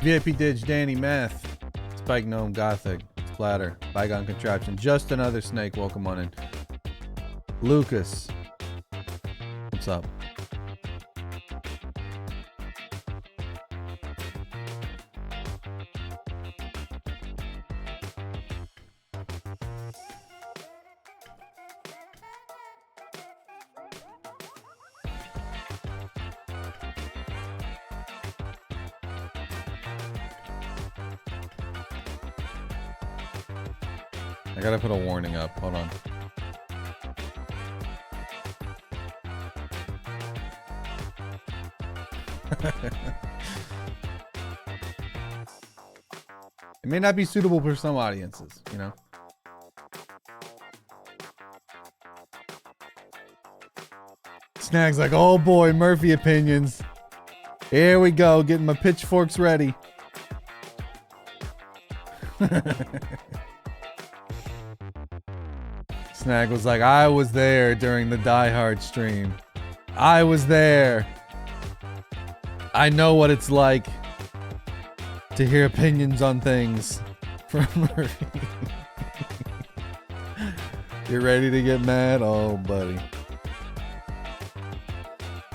VIP Dig, Danny, Math, Spike Gnome, Gothic, Splatter, Bygone Contraption, Just Another Snake, welcome on in. Lucas, what's up? I gotta put a warning up. Hold on. It may not be suitable for some audiences, you know? Snag's like, oh boy, Murphy opinions. Here we go, getting my pitchforks ready. Snag was like, I was there during the Die Hard stream. I was there. I know what it's like to hear opinions on things from Murphy. You're ready to get mad? Oh, buddy.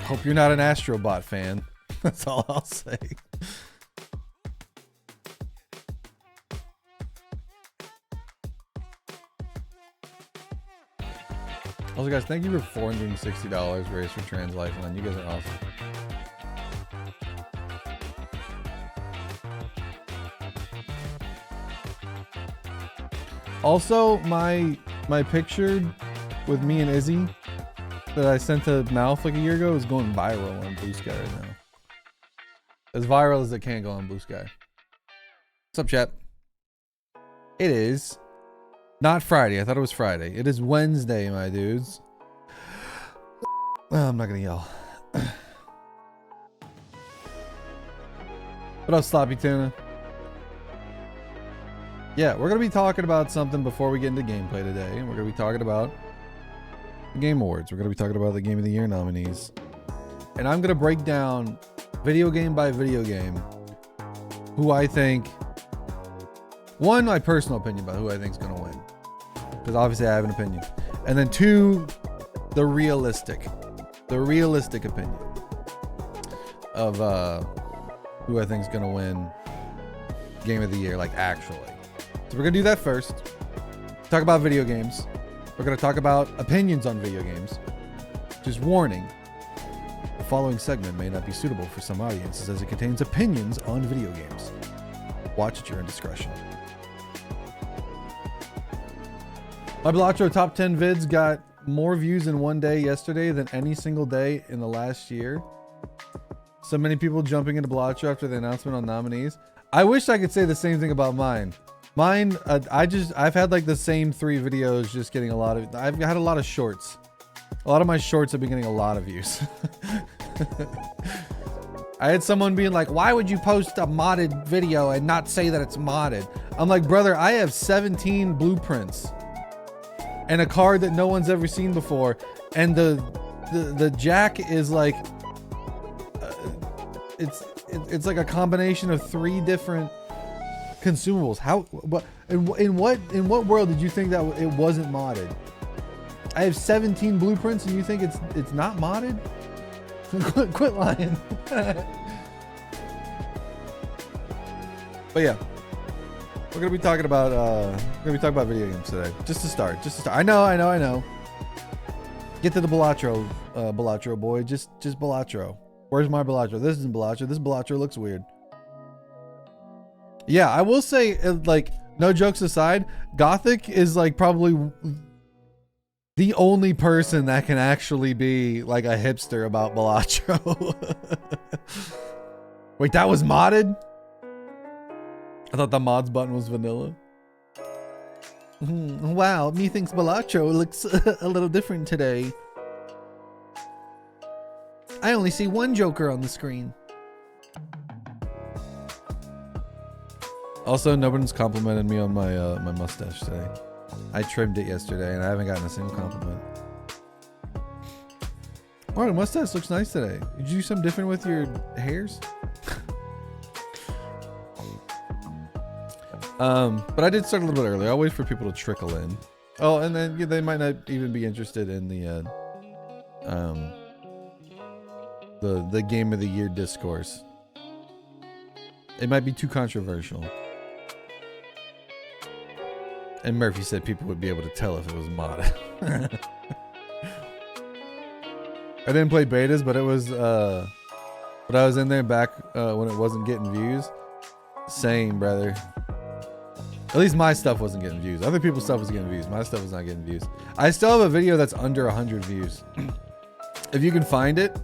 Hope you're not an Astrobot fan. That's all I'll say. Also, guys, thank you for $460 raised for Trans Lifeline. You guys are awesome. Also, my picture with me and Izzy that I sent to Mouth like a year ago is going viral on Blue Sky right now. As viral as it can go on Blue Sky. What's up, chat? It is not Friday. I thought it was Friday. It is Wednesday, my dudes. I'm not gonna yell. What up, Sloppy Tuna? Yeah, we're gonna be talking about something before we get into gameplay today. We're gonna be talking about the Game Awards. We're gonna be talking about the Game of the Year nominees. And I'm gonna break down video game by video game who I think, one, my personal opinion about who I think is gonna win, because obviously I have an opinion, and then two, the realistic opinion of who I think is gonna win Game of the Year, like actually. So we're gonna do that first. Talk about video games. We're gonna talk about opinions on video games. Just warning, the following segment may not be suitable for some audiences as it contains opinions on video games. Watch at your own discretion. My Balatro top 10 vids got more views in one day yesterday than any single day in the last year. So many people jumping into Balatro after the announcement on nominees. I wish I could say the same thing about mine. Mine, I've had like the same 3 videos just getting a lot of, I've had a lot of shorts. A lot of my shorts have been getting a lot of views. I had someone being like, why would you post a modded video and not say that it's modded? I'm like, brother, I have 17 blueprints and a card that no one's ever seen before. And the jack is like, it's like a combination of 3 different consumables. How, what, in what world did you think that it wasn't modded? I have 17 blueprints and you think it's not modded? Quit lying. But yeah, we're gonna be talking about video games today. Just to start. I know. Get to the Balatro boy. Just Balatro. Where's my Balatro? This isn't Balatro. This Balatro looks weird. Yeah, I will say, like, no jokes aside, Gothic is like probably the only person that can actually be like a hipster about Balatro. Wait, that was modded? I thought the mods button was vanilla. Wow, methinks Balatro looks a little different today. I only see one Joker on the screen. Also, nobody's complimented me on my my mustache today. I trimmed it yesterday and I haven't gotten a single compliment. Oh, the mustache looks nice today. Did you do something different with your hairs? But I did start a little bit early. I'll wait for people to trickle in. Oh, and then they might not even be interested in the game of the year discourse. It might be too controversial. And Murphy said people would be able to tell if it was modded. I didn't play betas, but it was but I was in there back when it wasn't getting views. Same, brother. At least my stuff wasn't getting views. Other people's stuff was getting views. My stuff was not getting views. I still have a video that's under 100 views. If you can find it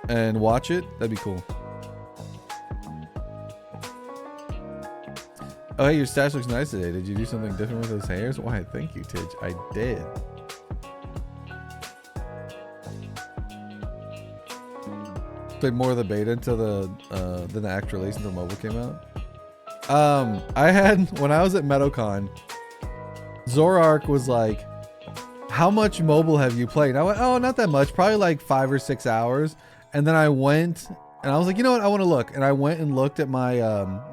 and watch it, that'd be cool. Oh, hey, your stash looks nice today. Did you do something different with those hairs? Why, thank you, Tidge. I did. Played more of the beta until than the actual release until mobile came out. I had, when I was at MeadowCon, Zorark was like, how much mobile have you played? And I went, oh, not that much, probably like 5 or 6 hours. And then I went and I was like, you know what, I want to look. And I went and looked at my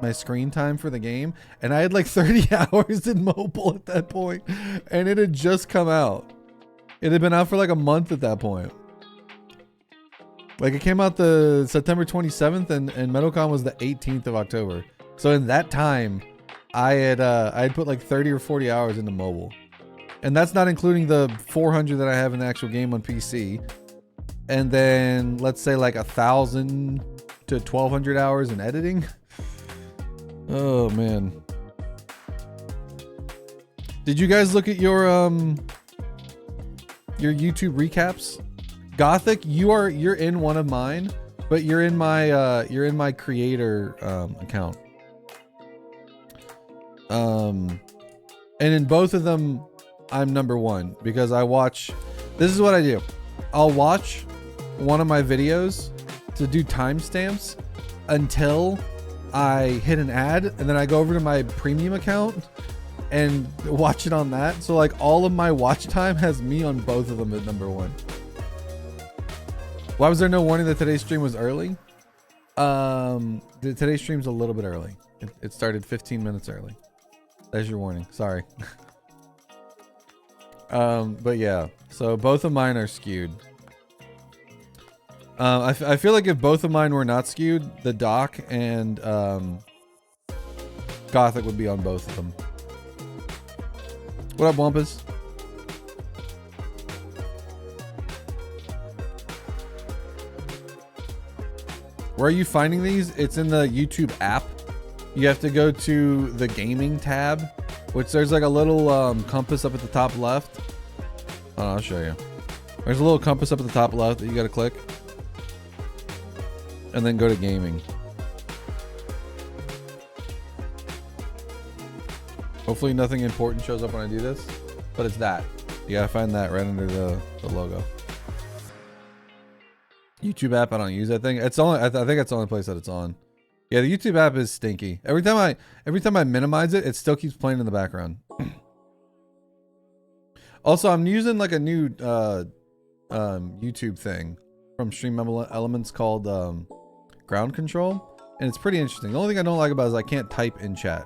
my screen time for the game, and I had like 30 hours in mobile at that point, and it had just come out. It had been out for like a month at that point. Like it came out the September 27th, and MeadowCon was the 18th of October. So in that time, I had put like 30 or 40 hours into mobile. And that's not including the 400 that I have in the actual game on PC. And then let's say like 1,000 to 1,200 hours in editing. Oh man. Did you guys look at your YouTube recaps? Gothic, you're in one of mine, but you're in my creator account. And in both of them, I'm number one because I watch. This is what I do. I'll watch one of my videos to do timestamps until I hit an ad, and then I go over to my premium account and watch it on that. So like all of my watch time has me on both of them at number one. Why was there no warning that today's stream was early? Today's stream's a little bit early. It started 15 minutes early. There's your warning. Sorry. But yeah, so both of mine are skewed. I feel like if both of mine were not skewed, the doc and Gothic would be on both of them. What up, Wampus? Where are you finding these? It's in the YouTube app. You have to go to the gaming tab, which there's like a little compass up at the top left. Oh, I'll show you. There's a little compass up at the top left that you got to click. And then go to gaming. Hopefully nothing important shows up when I do this, but it's that. You gotta find that right under the logo. YouTube app I don't use. I think it's only. I think that's the only place that it's on. Yeah, the YouTube app is stinky. Every time I minimize it, it still keeps playing in the background. Also, I'm using like a new YouTube thing from Stream Elements called Ground Control, and it's pretty interesting. The only thing I don't like about it is I can't type in chat.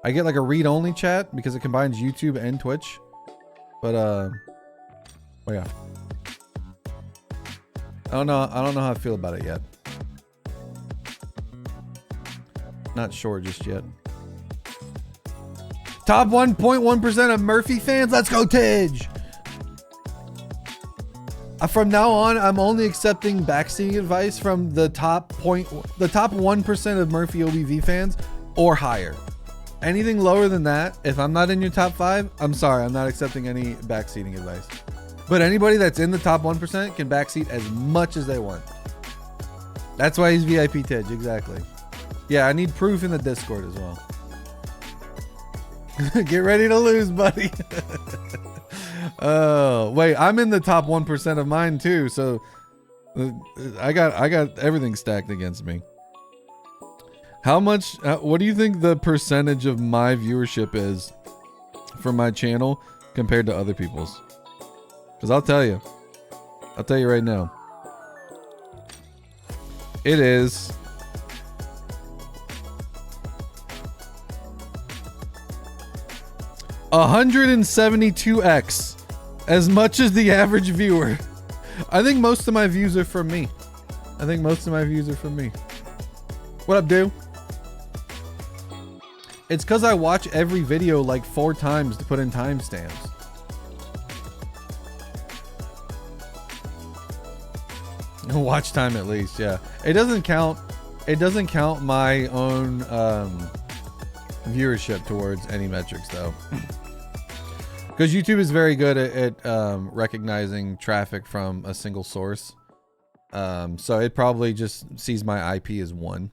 I get like a read-only chat because it combines YouTube and Twitch. But oh yeah. I don't know how I feel about it yet. Not sure just yet. Top 1.1% of Murphy fans. Let's go, Tidge. From now on, I'm only accepting backseating advice from the top 1% of Murphy OBV fans or higher. Anything lower than that, if I'm not in your top 5, I'm sorry, I'm not accepting any backseating advice. But anybody that's in the top 1% can backseat as much as they want. That's why he's VIP Tidge, exactly. Yeah, I need proof in the Discord as well. Get ready to lose, buddy. Oh, wait, I'm in the top 1% of mine too, so I got everything stacked against me. How much, what do you think the percentage of my viewership is for my channel compared to other people's? Because I'll tell you right now. It is 172x, as much as the average viewer. I think most of my views are from me. What up, dude? It's because I watch every video like 4 times to put in timestamps. Watch time at least, yeah. It doesn't count my own viewership towards any metrics though. Because YouTube is very good at recognizing traffic from a single source. So it probably just sees my IP as one.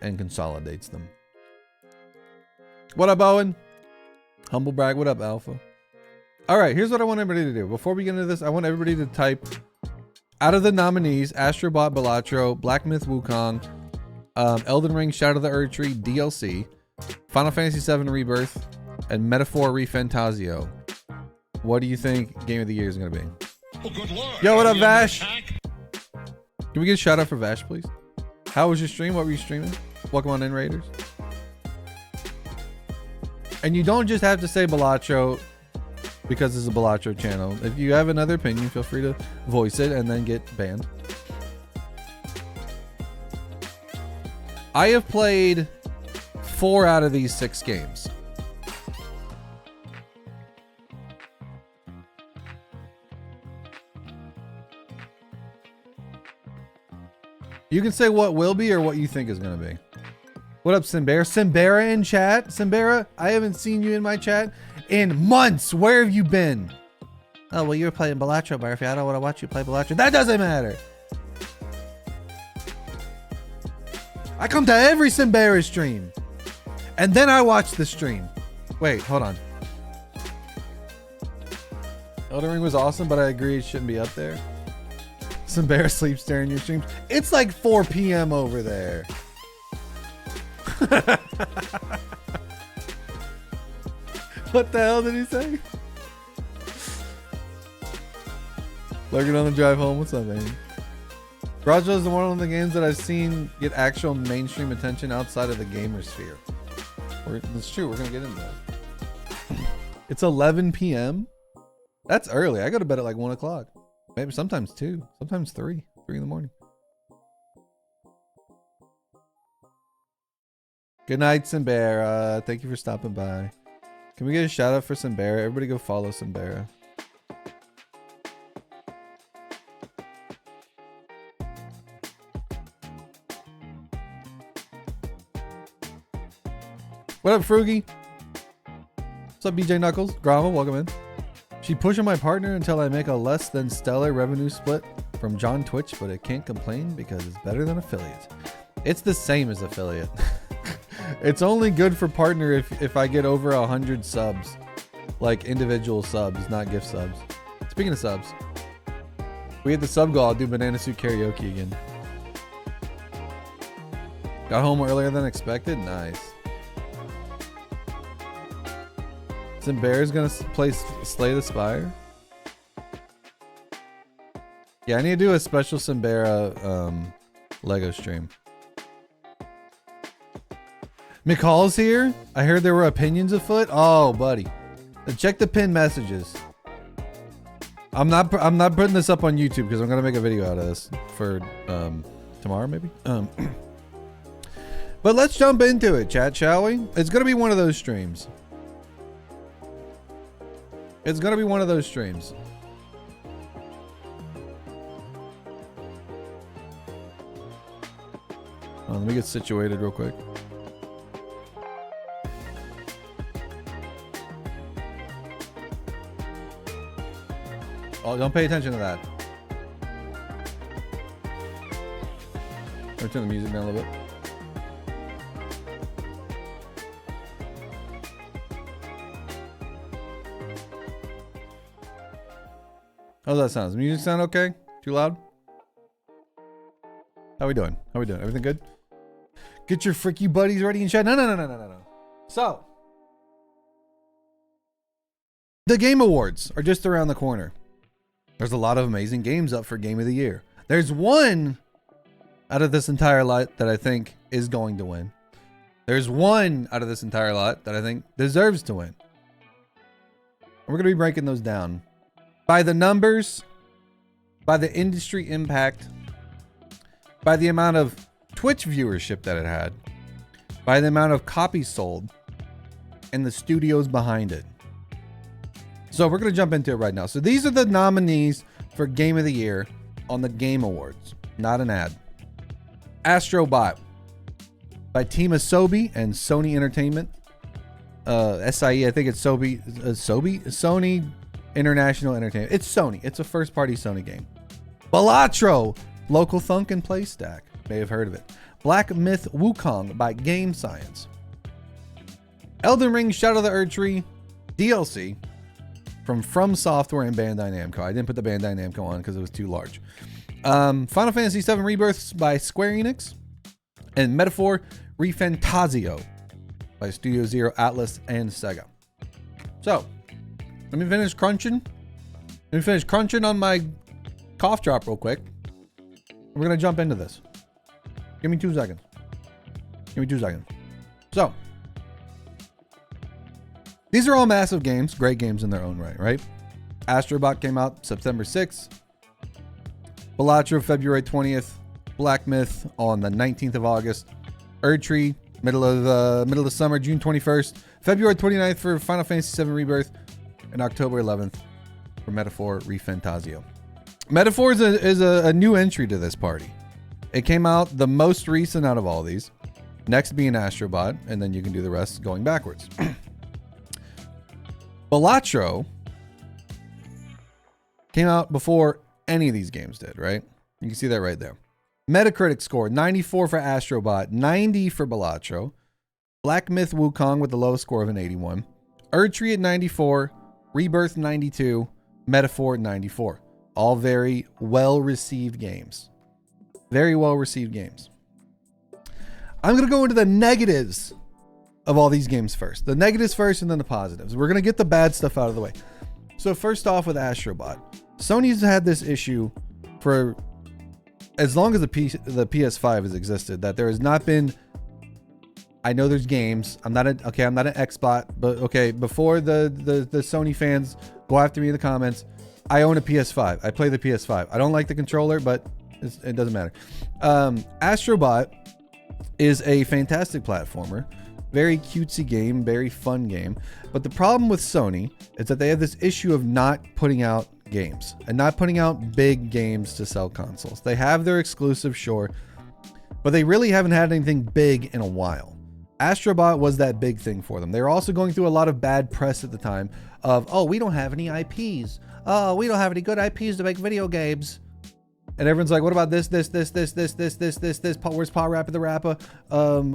And consolidates them. What up, Owen? Humble brag, what up, Alpha? All right, here's what I want everybody to do. Before we get into this, I want everybody to type out of the nominees: Astrobot Balatro, Black Myth Wukong, Elden Ring Shadow of the Erdtree DLC, Final Fantasy VII Rebirth, and Metaphor ReFantazio. What do you think Game of the Year is going to be? Well, good luck. Yo, what up, Vash? Can we get a shout out for Vash, please? How was your stream? What were you streaming? Welcome on in, Raiders. And you don't just have to say Balatro because it's a Balatro channel. If you have another opinion, feel free to voice it and then get banned. I have played 4 out of these 6 games. You can say what will be or what you think is going to be. What up, Simbera? Simbera in chat? Simbera, I haven't seen you in my chat in months. Where have you been? Oh, well, you were playing Balatro, Barfy. I don't want to watch you play Balatro. That doesn't matter. I come to every Simbera stream. And then I watch the stream. Wait, hold on. Elden Ring was awesome, but I agree it shouldn't be up there. Simbera sleeps during your streams. It's like 4 p.m. over there. What the hell did he say? Lurking on the drive home. What's up, man? Rajo is one of the games that I've seen get actual mainstream attention outside of the gamer sphere. It's true. We're going to get into that. It's 11 p.m. That's early. I go to bed at like 1 o'clock. Maybe sometimes 2. Sometimes 3. 3 in the morning. Good night, Simbera. Thank you for stopping by. Can we get a shout out for Simbera? Everybody go follow Simbera. What up, Froogie? What's up, BJ Knuckles? Grama, welcome in. She pushing my partner until I make a less than stellar revenue split from John Twitch, but I can't complain because it's better than affiliate. It's the same as affiliate. It's only good for partner if I get over 100 subs, like individual subs, not gift subs. Speaking of subs, we get the sub goal. I'll do Banana Suit Karaoke again. Got home earlier than expected. Nice. Simbera's gonna play Slay the Spire. Yeah, I need to do a special Simbera Lego stream. McCall's here. I heard there were opinions afoot. Oh, buddy, check the pinned messages. I'm not putting this up on YouTube because I'm gonna make a video out of this for tomorrow maybe. But let's jump into it, chat, shall we? It's gonna be one of those streams. It's gonna be one of those streams. Let me get situated real quick. Oh, don't pay attention to that. I'll turn the music down a little bit. How's that sound? Does the music sound okay? Too loud? How we doing? How we doing? Everything good? Get your freaky buddies ready and chat. No. So, the Game Awards are just around the corner. There's a lot of amazing games up for Game of the Year. There's one out of this entire lot that I think is going to win. There's one out of this entire lot that I think deserves to win. We're going to be breaking those down by the numbers, by the industry impact, by the amount of Twitch viewership that it had, by the amount of copies sold, and the studios behind it. So we're going to jump into it right now. So these are the nominees for Game of the Year on the Game Awards. Not an ad. Astrobot by Team Asobi and Sony Entertainment. SIE, I think it's Sony International Entertainment. It's Sony. It's a first-party Sony game. Balatro, local thunk and play stack. May have heard of it. Black Myth Wukong by Game Science. Elden Ring Shadow of the Erdtree DLC from Software and Bandai Namco. I didn't put the Bandai Namco on because it was too large. Final Fantasy VII Rebirths by Square Enix. And Metaphor ReFantazio by Studio Zero, Atlas, and Sega. So, let me finish crunching. Let me finish crunching on my cough drop real quick. We're going to jump into this. Give me 2 seconds. Give me 2 seconds. So, these are all massive games. Great games in their own right, right? Astrobot came out September 6th. Balatro, February 20th. Black Myth on the 19th of August. Erdtree, middle of the summer, June 21st. February 29th for Final Fantasy VII Rebirth. And October 11th for Metaphor ReFantazio. Metaphor is a new entry to this party. It came out the most recent out of all these. Next being Astrobot, and then you can do the rest going backwards. Balatro came out before any of these games did, right? You can see that right there. Metacritic score, 94 for Astrobot, 90 for Balatro. Black Myth Wukong with the lowest score of an 81. Erdtree at 94. Rebirth 92. Metaphor 94. All very well-received games. Very well-received games. I'm going to go into the negatives of all these games first. The negatives first and then the positives. We're going to get the bad stuff out of the way. So first off with Astrobot. Sony's had this issue for as long as the PS5 has existed, that there has not been, I know there's games. I'm not an Xbot, but okay, before the Sony fans go after me in the comments, I own a PS5. I play the PS5. I don't like the controller, but it doesn't matter. Astrobot is a fantastic platformer. Very cutesy game, very fun game. But the problem with Sony is that they have this issue of not putting out games and not putting out big games to sell consoles. They have their exclusive, sure, but they really haven't had anything big in a while. Astrobot was that big thing for them. They were also going through a lot of bad press at the time of, oh, we don't have any IPs. Oh, we don't have any good IPs to make video games. And everyone's like, what about this? Where's Paw Rappa the Rappa?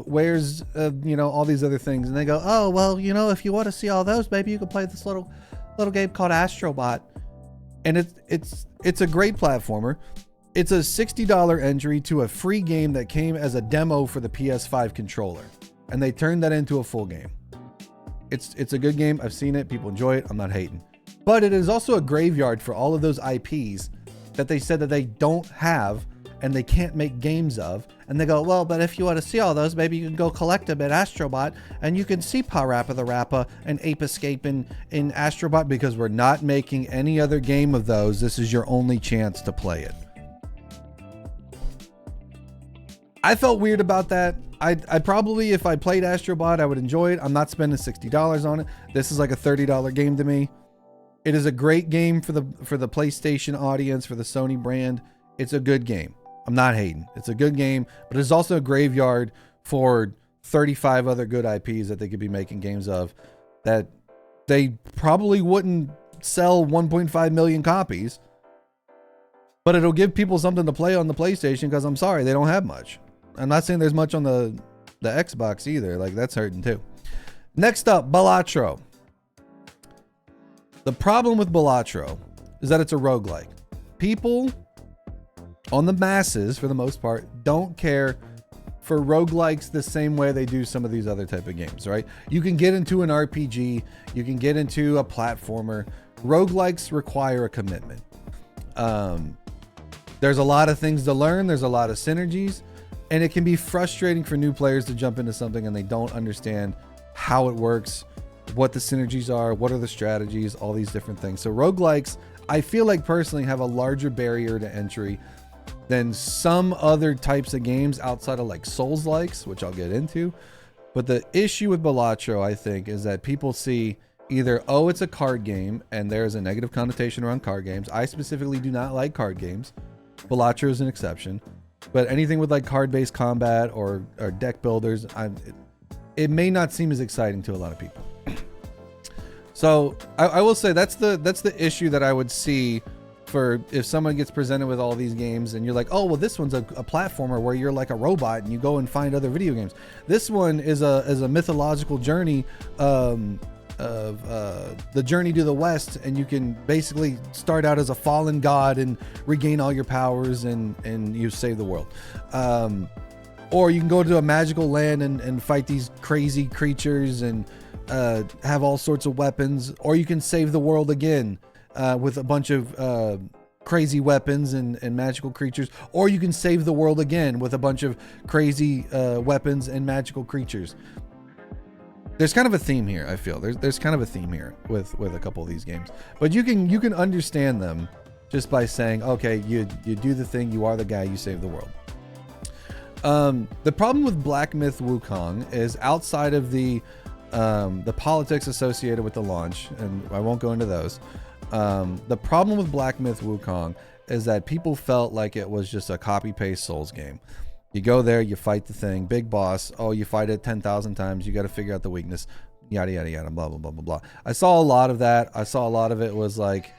Where's, all these other things? And they go, oh, well, if you want to see all those, maybe you can play this little game called Astrobot. And it's a great platformer. It's a $60 entry to a free game that came as a demo for the PS5 controller. And they turned that into a full game. It's a good game. I've seen it. People enjoy it. I'm not hating. But it is also a graveyard for all of those IPs that they said that they don't have and they can't make games of. And they go, well, but if you want to see all those, maybe you can go collect them at Astrobot and you can see Paw Rappa the Rappa and Ape Escape in Astrobot, because we're not making any other game of those. This is your only chance to play it. I felt weird about that. I probably, if I played Astrobot, I would enjoy it. I'm not spending $60 on it. This is like a $30 game to me. It is a great game for the PlayStation audience, for the Sony brand. It's a good game. I'm not hating. It's a good game, but it's also a graveyard for 35 other good IPs that they could be making games of that they probably wouldn't sell 1.5 million copies, but it'll give people something to play on the PlayStation, because I'm sorry, they don't have much. I'm not saying there's much on the Xbox either. Like, that's hurting too. Next up, Balatro. The problem with Balatro is that it's a roguelike. People on the masses, for the most part, don't care for roguelikes the same way they do some of these other type of games, right? You can get into an RPG, you can get into a platformer. Roguelikes require a commitment. There's a lot of things to learn. There's a lot of synergies. And it can be frustrating for new players to jump into something and they don't understand how it works, what the synergies are, what are the strategies, all these different things. So roguelikes, I feel like personally have a larger barrier to entry than some other types of games outside of like Souls-likes, which I'll get into. But the issue with Balatro, I think, is that people see either, oh, it's a card game, and there's a negative connotation around card games. I specifically do not like card games. Balatro is an exception. But anything with like card-based combat or deck builders, it may not seem as exciting to a lot of people. So I will say that's the issue that I would see for if someone gets presented with all these games and you're like, oh, well, this one's a platformer where you're like a robot and you go and find other video games. This one is a mythological journey of the journey to the West, and you can basically start out as a fallen god and regain all your powers and you save the world. Or you can go to a magical land and fight these crazy creatures and have all sorts of weapons, or you can save the world again with a bunch of crazy weapons and magical creatures, or you can save the world again with a bunch of crazy weapons and magical creatures. There's kind of a theme here. I feel there's kind of a theme here with a couple of these games, but you can understand them just by saying, okay, you do the thing, you are the guy, you save the world. The problem with Black Myth Wukong is outside of the politics associated with the launch, and I won't go into those. The problem with Black Myth Wukong is that people felt like it was just a copy-paste Souls game. You go there, you fight the thing, big boss. Oh, you fight it 10,000 times. You got to figure out the weakness, yada, yada, yada, blah, blah, blah, blah, blah. I saw a lot of that. I saw a lot of it was like,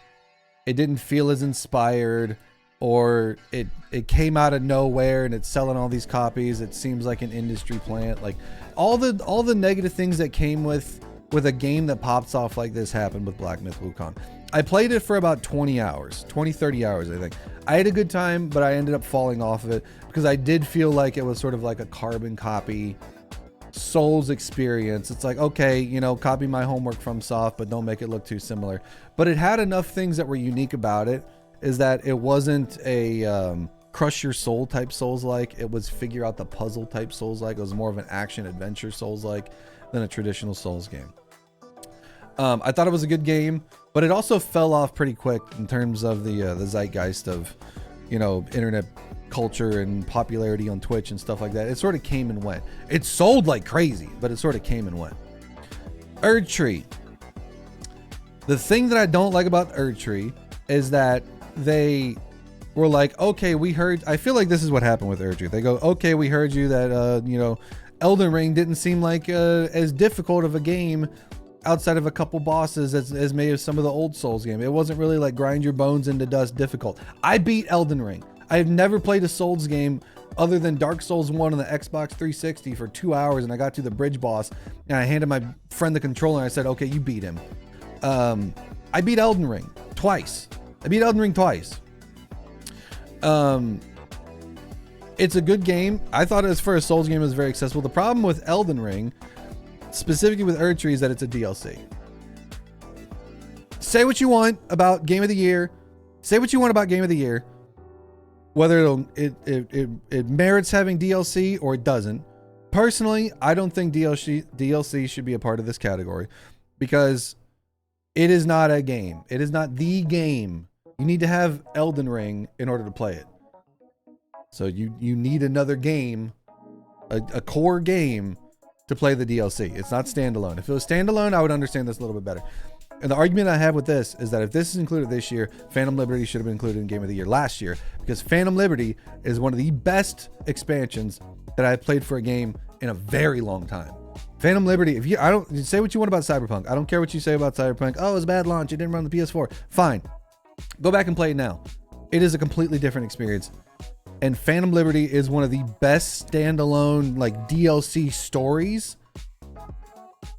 it didn't feel as inspired, or it came out of nowhere and it's selling all these copies. It seems like an industry plant. Like all the negative things that came with a game that pops off like this happened with Black Myth Wukong. I played it for about 20 hours, 30 hours, I think. I had a good time, but I ended up falling off of it because I did feel like it was sort of like a carbon copy Souls experience. It's like, okay, you know, copy my homework from Soft, but don't make it look too similar. But it had enough things that were unique about it, is that it wasn't a crush your soul type Souls-like. It was figure out the puzzle type Souls-like. It was more of an action adventure Souls-like than a traditional Souls game. I thought it was a good game, but it also fell off pretty quick in terms of the zeitgeist of, you know, internet culture and popularity on Twitch and stuff like that. It sort of came and went. It sold like crazy, but it sort of came and went. Erdtree. The thing that I don't like about Erdtree is that they were like, okay, we heard. I feel like this is what happened with Erdtree. They go, okay, we heard you that you know, Elden Ring didn't seem like as difficult of a game outside of a couple bosses as maybe some of the old Souls game. It wasn't really like grind your bones into dust difficult. I beat Elden Ring. I have never played a Souls game other than Dark Souls 1 on the Xbox 360 for 2 hours, and I got to the bridge boss and I handed my friend the controller and I said, okay, you beat him. I beat Elden Ring twice. It's a good game. I thought as for a Souls game, it was very accessible. The problem with Elden Ring, specifically with Erdtree, is that it's a DLC. Say what you want about Game of the Year. Whether it merits having DLC or it doesn't. Personally, I don't think DLC should be a part of this category because it is not a game. It is not the game. You need to have Elden Ring in order to play it. So you need another game, a core game to play the DLC. It's not standalone. If it was standalone, I would understand this a little bit better. And the argument I have with this is that if this is included this year, Phantom Liberty should have been included in Game of the Year last year, because Phantom Liberty is one of the best expansions that I've played for a game in a very long time. Phantom Liberty, I don't say what you want about Cyberpunk. I don't care what you say about Cyberpunk. Oh, it was a bad launch. It didn't run the PS4. Fine. Go back and play it now. It is a completely different experience. And Phantom Liberty is one of the best standalone like DLC stories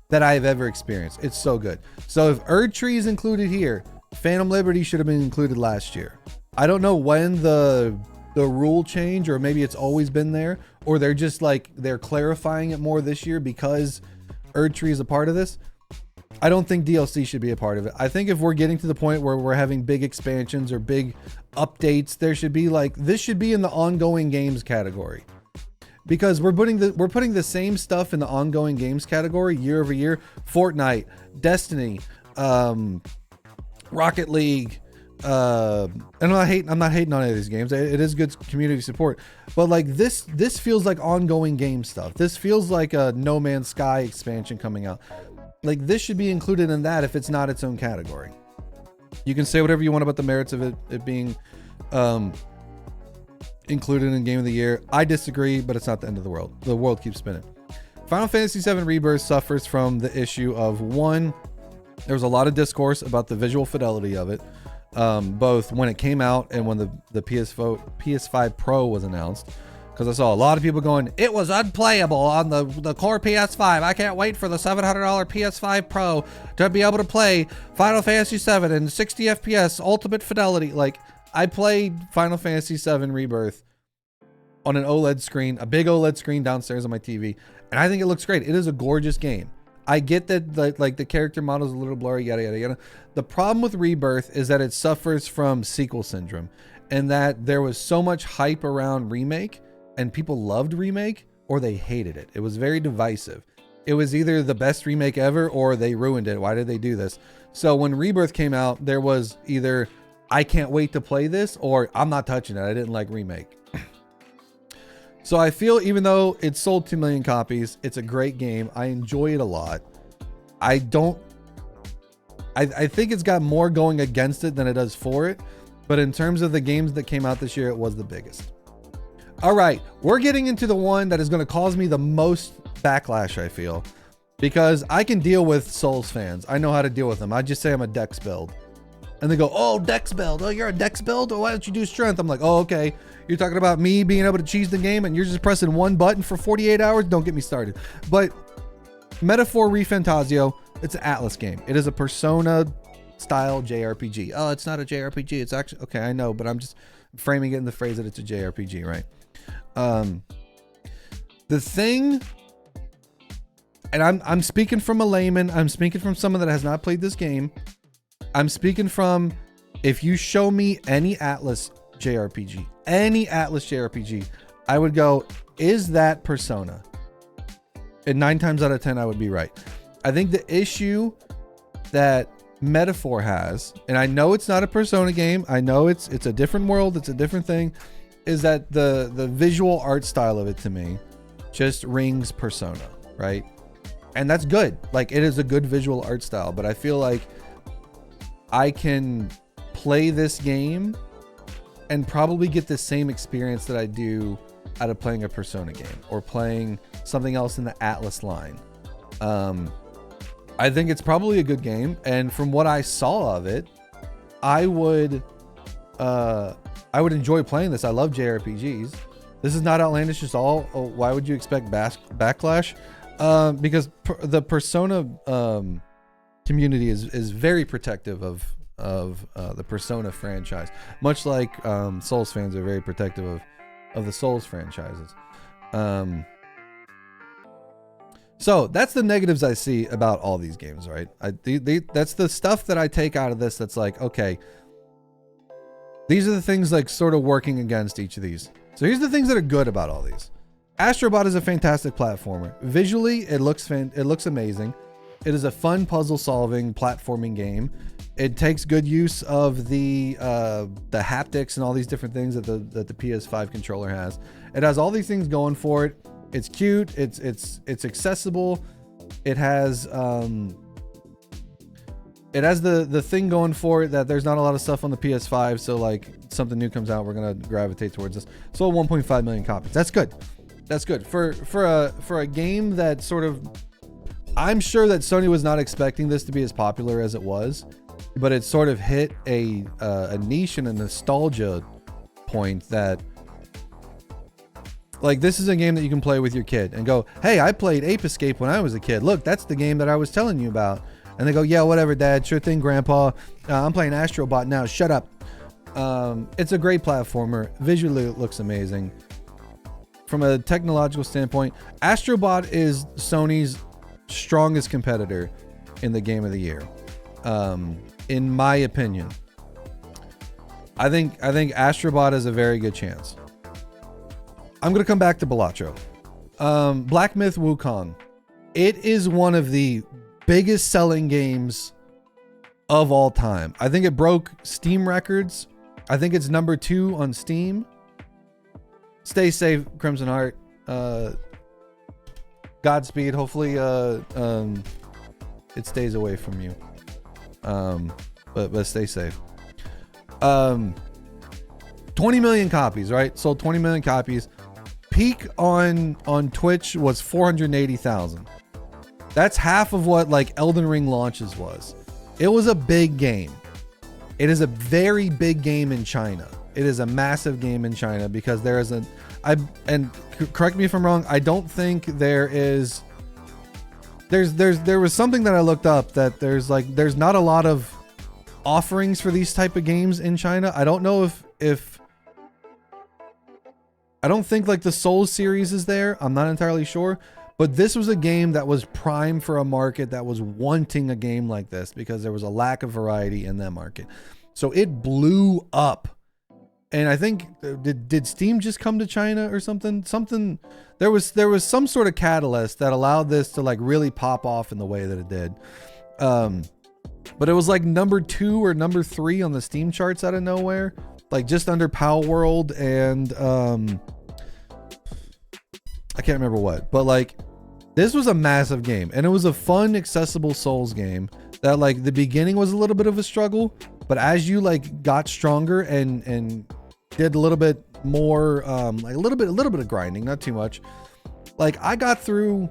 that I've ever experienced. It's so good. So if Erdtree is included here, Phantom Liberty should have been included last year. I don't know when the rule change, or maybe it's always been there, or they're just like they're clarifying it more this year because Erdtree is a part of this. I don't think DLC should be a part of it. I think if we're getting to the point where we're having big expansions or big updates, there should be like, this should be in the ongoing games category. because we're putting the same stuff in the ongoing games category year over year. Fortnite, Destiny, Rocket League, and I'm not hating on any of these games. It is good community support, but like this feels like ongoing game stuff. This feels like a No Man's Sky expansion coming out. Like this should be included in that if it's not its own category. You can say whatever you want about the merits of it being included in Game of the Year. I disagree, but it's not the end of the world. The world keeps spinning. Final Fantasy VII Rebirth suffers from the issue of, one, there was a lot of discourse about the visual fidelity of it, both when it came out and when the PS5 Pro was announced. Because I saw a lot of people going, it was unplayable on the core PS5. I can't wait for the $700 PS5 Pro to be able to play Final Fantasy VII in 60 FPS ultimate fidelity. Like, I played Final Fantasy VII Rebirth on an OLED screen, a big OLED screen downstairs on my TV, and I think it looks great. It is a gorgeous game. I get that the character model is a little blurry, yada yada yada. The problem with Rebirth is that it suffers from sequel syndrome, and that there was so much hype around Remake, and people loved Remake or they hated it. It was very divisive. It was either the best remake ever or they ruined it. Why did they do this? So when Rebirth came out, there was either I can't wait to play this or I'm not touching it. I didn't like Remake. So I feel even though it sold 2 million copies, it's a great game. I enjoy it a lot. I think it's got more going against it than it does for it. But in terms of the games that came out this year, it was the biggest. All right, we're getting into the one that is going to cause me the most backlash, I feel, because I can deal with Souls fans. I know how to deal with them. I just say I'm a Dex build. And they go, oh, Dex build. Oh, you're a Dex build? Oh, why don't you do strength? I'm like, oh, okay. You're talking about me being able to cheese the game and you're just pressing one button for 48 hours? Don't get me started. But Metaphor ReFantazio, it's an Atlas game. It is a Persona style JRPG. Oh, it's not a JRPG. It's actually, okay, I know, but I'm just framing it in the phrase that it's a JRPG, right? The thing, and I'm speaking from a layman, I'm speaking from someone that has not played this game. I'm speaking from, if you show me any Atlas JRPG, I would go, is that Persona? And 9 times out of 10, I would be right. I think the issue that Metaphor has, and I know it's not a Persona game, I know it's a different world, it's a different thing, is that the visual art style of it to me just rings Persona, right? And that's good. Like, it is a good visual art style, but I feel like I can play this game and probably get the same experience that I do out of playing a Persona game or playing something else in the Atlas line. I think it's probably a good game, and from what I saw of it, I would enjoy playing this. I love JRPGs. This is not outlandish at all. Oh, why would you expect backlash? Because the Persona community is very protective of the Persona franchise, much like Souls fans are very protective of the Souls franchises. So that's the negatives I see about all these games, right? That's the stuff that I take out of this. That's like, okay, these are the things like sort of working against each of these. So here's the things that are good about all these. Astro Bot is a fantastic platformer. Visually, it looks amazing. It is a fun puzzle solving platforming game. It takes good use of the haptics and all these different things that the PS5 controller has. It has all these things going for it. It's cute. It's accessible. It has the thing going for it that there's not a lot of stuff on the PS5. So like something new comes out, we're gonna gravitate towards this. Sold 1.5 million copies. That's good. That's good for a game that sort of. I'm sure that Sony was not expecting this to be as popular as it was, but it sort of hit a niche and a nostalgia point that, like, this is a game that you can play with your kid and go, hey, I played Ape Escape when I was a kid. Look, that's the game that I was telling you about. And they go, yeah, whatever, Dad. Sure thing, Grandpa. I'm playing Astro Bot now. Shut up. It's a great platformer. Visually, it looks amazing. From a technological standpoint, Astro Bot is Sony's strongest competitor in the Game of the Year, in my opinion. I think Astro Bot has a very good chance. I'm gonna come back to Balatro. Black Myth Wukong. It is one of the biggest selling games of all time. I think it broke Steam records. I think it's number 2 on Steam. Stay safe, Crimson Heart. Godspeed. Hopefully it stays away from you. But stay safe. 20 million copies, right? Sold 20 million copies. Peak on Twitch was 480,000. That's half of what like Elden Ring launches was. It was a big game. It is a very big game in China. It is a massive game in China because there is and correct me if I'm wrong, I don't think there was something that I looked up that there's not a lot of offerings for these type of games in China. I don't know if I don't think like the Souls series is there. I'm not entirely sure, but this was a game that was prime for a market that was wanting a game like this because there was a lack of variety in that market. So it blew up. And I think did Steam just come to China or something? There was some sort of catalyst that allowed this to like really pop off in the way that it did. But it was like number 2 or number 3 on the Steam charts out of nowhere, like just under Pow World and I can't remember what, but like this was a massive game and it was a fun, accessible Souls game that like the beginning was a little bit of a struggle, but as you like got stronger and did a little bit more, like a little bit of grinding, not too much. Like I got through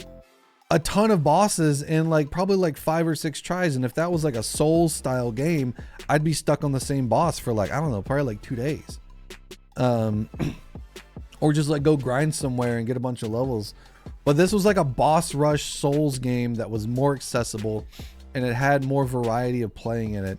a ton of bosses in like probably like 5 or 6 tries. And if that was like a Souls style game, I'd be stuck on the same boss for like, I don't know, probably like 2 days. Or just like go grind somewhere and get a bunch of levels. But this was like a boss rush Souls game that was more accessible and it had more variety of playing in it.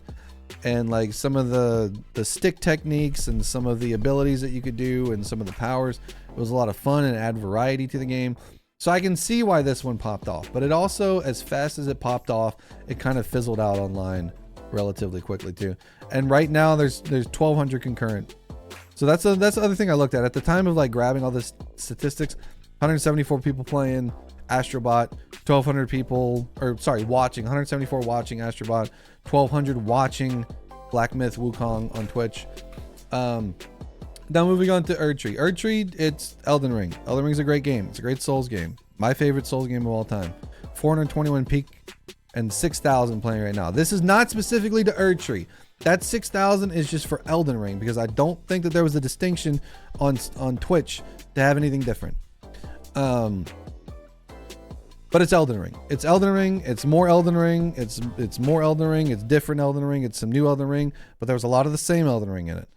And like some of the stick techniques and some of the abilities that you could do and some of the powers, it was a lot of fun and add variety to the game. So I can see why this one popped off, but it also, as fast as it popped off, it kind of fizzled out online relatively quickly too. And right now there's 1,200 concurrent. So that's the other thing I looked at the time of like grabbing all this statistics. 174 people playing Astrobot, 1,200 people, or sorry, watching, 174 watching Astrobot, 1,200 watching Black Myth Wukong on Twitch. Now moving on to Erdtree. Erdtree, it's Elden Ring. Elden Ring's a great game. It's a great Souls game. My favorite Souls game of all time. 421 peak and 6,000 playing right now. This is not specifically to Erdtree. That 6,000 is just for Elden Ring because I don't think that there was a distinction on Twitch to have anything different. But it's Elden Ring. It's Elden Ring. It's more Elden Ring. It's more Elden Ring. It's different Elden Ring. It's some new Elden Ring, but there was a lot of the same Elden Ring in it.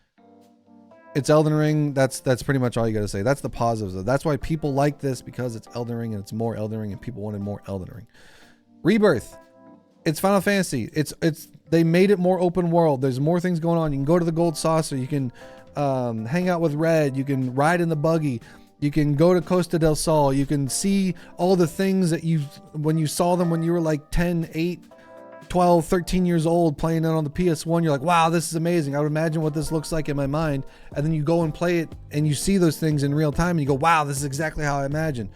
It's Elden Ring. That's pretty much all you got to say. That's the positives. That's why people like this, because it's Elden Ring and it's more Elden Ring and people wanted more Elden Ring. Rebirth. It's Final Fantasy. They made it more open world. There's more things going on. You can go to the Gold Saucer. You can hang out with Red. You can ride in the buggy. You can go to Costa del Sol. You can see all the things that when you saw them when you were like 10, 8, 12, 13 years old playing it on the PS1, you're like, wow, this is amazing. I would imagine what this looks like in my mind. And then you go and play it and you see those things in real time and you go, wow, this is exactly how I imagined.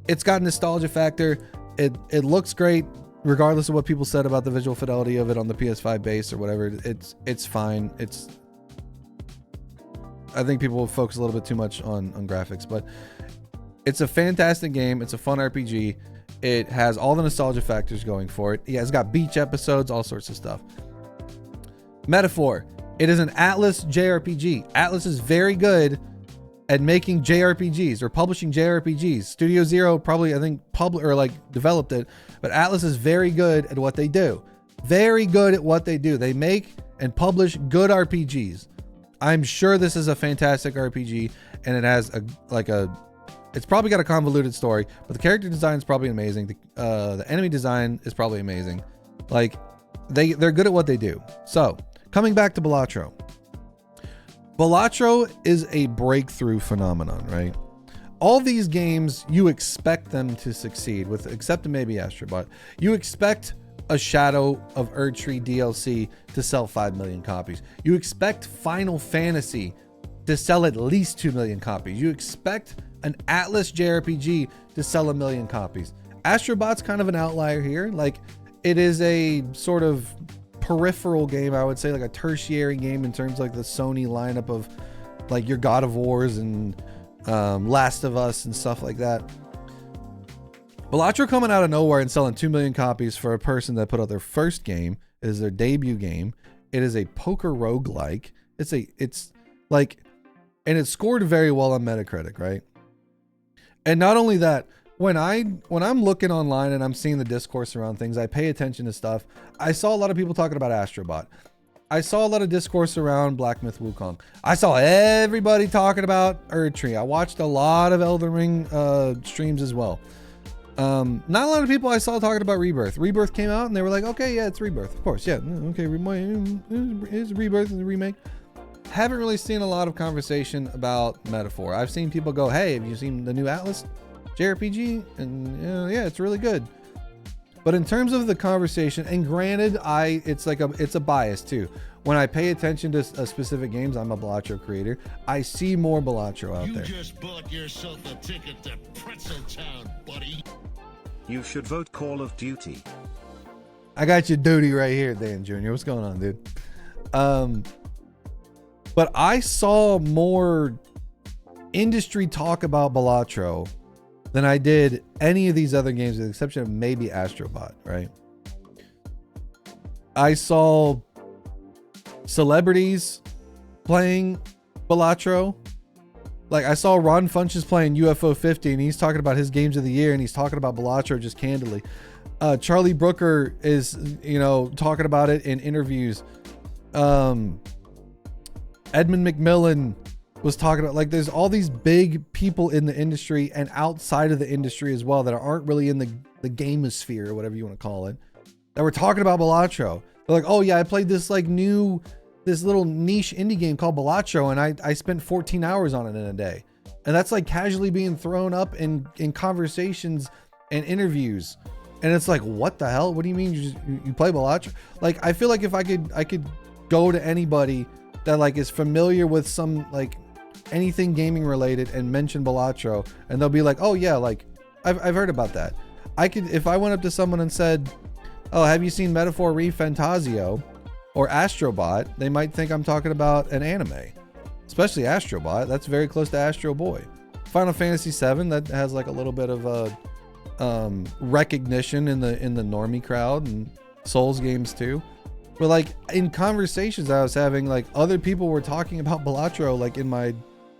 It's got a nostalgia factor. It looks great, regardless of what people said about the visual fidelity of it on the PS5 base or whatever. It's fine. I think people focus a little bit too much on graphics, but it's a fantastic game. It's a fun RPG. It has all the nostalgia factors going for it. Yeah, it's got beach episodes, all sorts of stuff. Metaphor. It is an Atlas JRPG. Atlas is very good at making JRPGs or publishing JRPGs. Studio Zero probably, I think, developed it, but Atlas is very good at what they do. Very good at what they do. They make and publish good RPGs. I'm sure this is a fantastic RPG, and it has it's probably got a convoluted story, but the character design is probably amazing. The enemy design is probably amazing. Like they're good at what they do. So coming back to Balatro. Balatro is a breakthrough phenomenon, right? All these games, you expect them to succeed with, except maybe Astrobot. You expect a Shadow of Erdtree DLC to sell 5 million copies. You expect Final Fantasy to sell at least 2 million copies. You expect an Atlas JRPG to sell 1 million copies. Astrobot's kind of an outlier here. Like, it is a sort of peripheral game, I would say, like a tertiary game in terms of like the Sony lineup of like your God of Wars and Last of Us and stuff like that. Balatro coming out of nowhere and selling 2 million copies for a person that put out their first game. It is their debut game. It is a poker roguelike. It's like, and it scored very well on Metacritic, right? And not only that, when I'm looking online and I'm seeing the discourse around things, I pay attention to stuff. I saw a lot of people talking about Astrobot. I saw a lot of discourse around Black Myth Wukong. I saw everybody talking about Erdtree. I watched a lot of Elden Ring streams as well. Not a lot of people I saw talking about Rebirth. Rebirth came out and they were like, okay, yeah, it's Rebirth. Of course, yeah, okay, it's Rebirth and the remake. Haven't really seen a lot of conversation about Metaphor. I've seen people go, hey, have you seen the new Atlas JRPG? And yeah, it's really good. But in terms of the conversation, and granted, it's a bias too. When I pay attention to specific games, I'm a Balatro creator. I see more Balatro out there. You just bought yourself a ticket to Pretzel Town, buddy. You should vote Call of Duty. I got your duty right here, Dan Jr. What's going on, dude? But I saw more industry talk about Balatro than I did any of these other games, with the exception of maybe Astrobot, right? I saw celebrities playing Balatro. Like, I saw Ron Funches playing UFO 50, and he's talking about his games of the year, and he's talking about Balatro just candidly. Charlie Brooker is, talking about it in interviews. Edmund McMillan was talking about, like, there's all these big people in the industry and outside of the industry as well that aren't really in the gamosphere or whatever you want to call it, that were talking about Balatro. They're like, oh yeah, I played this this little niche indie game called Balatro, and I spent 14 hours on it in a day. And that's like casually being thrown up in conversations and interviews. And it's like, what the hell? What do you mean you play Balatro? Like, I feel like if I could go to anybody that like is familiar with some like anything gaming related and mention Balatro, and they'll be like, oh yeah, like I've heard about that. If I went up to someone and said, oh, have you seen Metaphor Re Fantasio or Astrobot? They might think I'm talking about an anime, especially Astrobot. That's very close to Astro Boy. Final Fantasy VII, that has like a little bit of a recognition in the normie crowd, and Souls games too. But like in conversations I was having, like other people were talking about Balatro like in my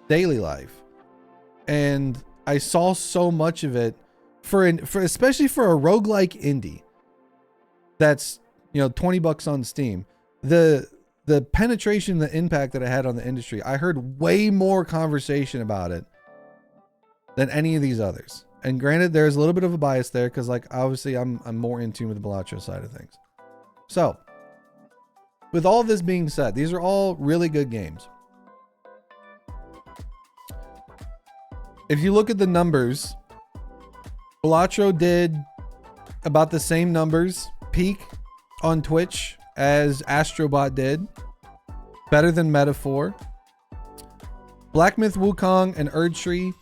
daily life, and I saw so much of it for especially for a roguelike indie that's $20 on Steam. The penetration, the impact that it had on the industry, I heard way more conversation about it than any of these others. And granted, there's a little bit of a bias there because like obviously I'm more in tune with the Balatro side of things. So with all this being said, these are all really good games. If you look at the numbers, Balatro did about the same numbers peak on Twitch as Astrobot did. Better than Metaphor. Black Myth Wukong and Erdtree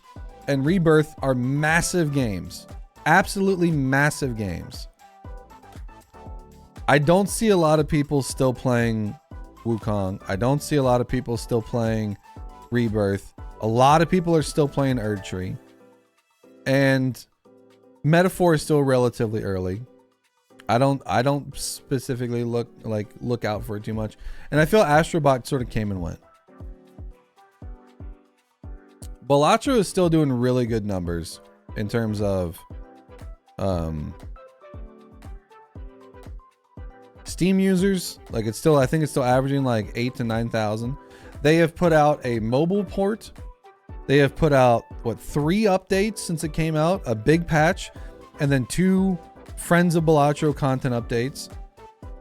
and Rebirth are massive games. Absolutely massive games. I don't see a lot of people still playing Wukong. I don't see a lot of people still playing Rebirth. A lot of people are still playing Erdtree. And Metaphor is still relatively early. I don't specifically look out for it too much. And I feel Astrobot sort of came and went. Balatro is still doing really good numbers in terms of Steam users. Like I think it's still averaging like 8,000 to 9,000. They have put out a mobile port. They have put out 3 updates since it came out, a big patch, and then 2 Friends of Balatro content updates.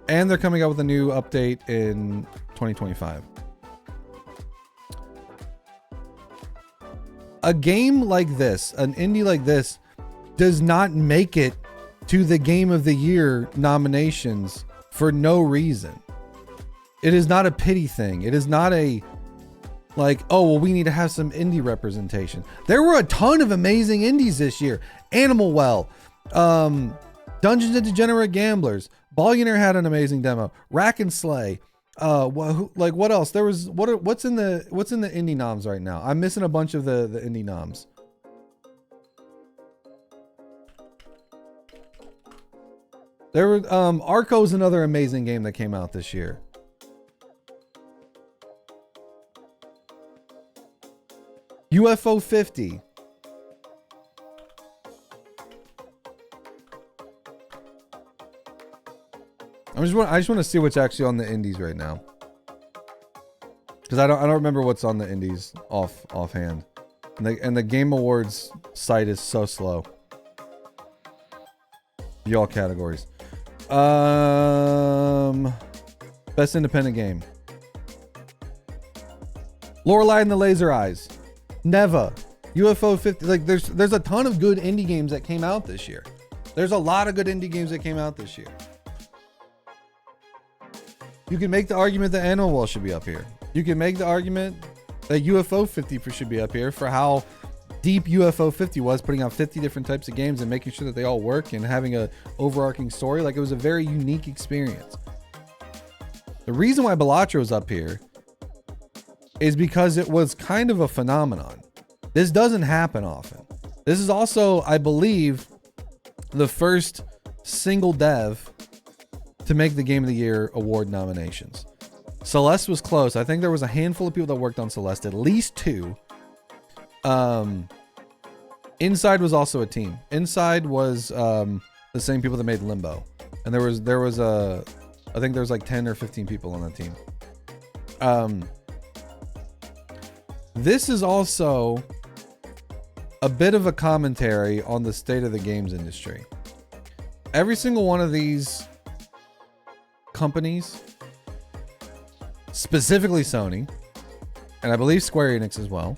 And they're coming out with a new update in 2025. A game like this, an indie like this, does not make it to the Game of the Year nominations for no reason. It is not a pity thing. It is not a like, oh, well, we need to have some indie representation. There were a ton of amazing indies this year. Animal Well, Dungeons and Degenerate Gamblers, Ballionaire had an amazing demo. Rack and Slay. What else? There was what's in the indie noms right now? I'm missing a bunch of the indie noms. There were Arco's another amazing game that came out this year. UFO 50. I just want to see what's actually on the indies right now, because I don't remember what's on the indies offhand, and the Game Awards site is so slow. View all categories. Best independent game. Lorelei and the Laser Eyes. Neva. UFO 50. Like there's a ton of good indie games that came out this year. There's a lot of good indie games that came out this year. You can make the argument that Animal Well should be up here. You can make the argument that UFO 50 should be up here for how deep UFO 50 was, putting out 50 different types of games and making sure that they all work and having a overarching story. Like, it was a very unique experience. The reason why Balatro is up here is because it was kind of a phenomenon. This doesn't happen often. This is also, I believe, the first single dev to make the Game of the Year award nominations. Celeste was close. I think there was a handful of people that worked on Celeste, at least 2. Inside was also a team. Inside was the same people that made Limbo, and there was I think there was like 10 or 15 people on that team. This is also a bit of a commentary on the state of the games industry. Every single one of these companies, specifically Sony, and I believe Square Enix as well,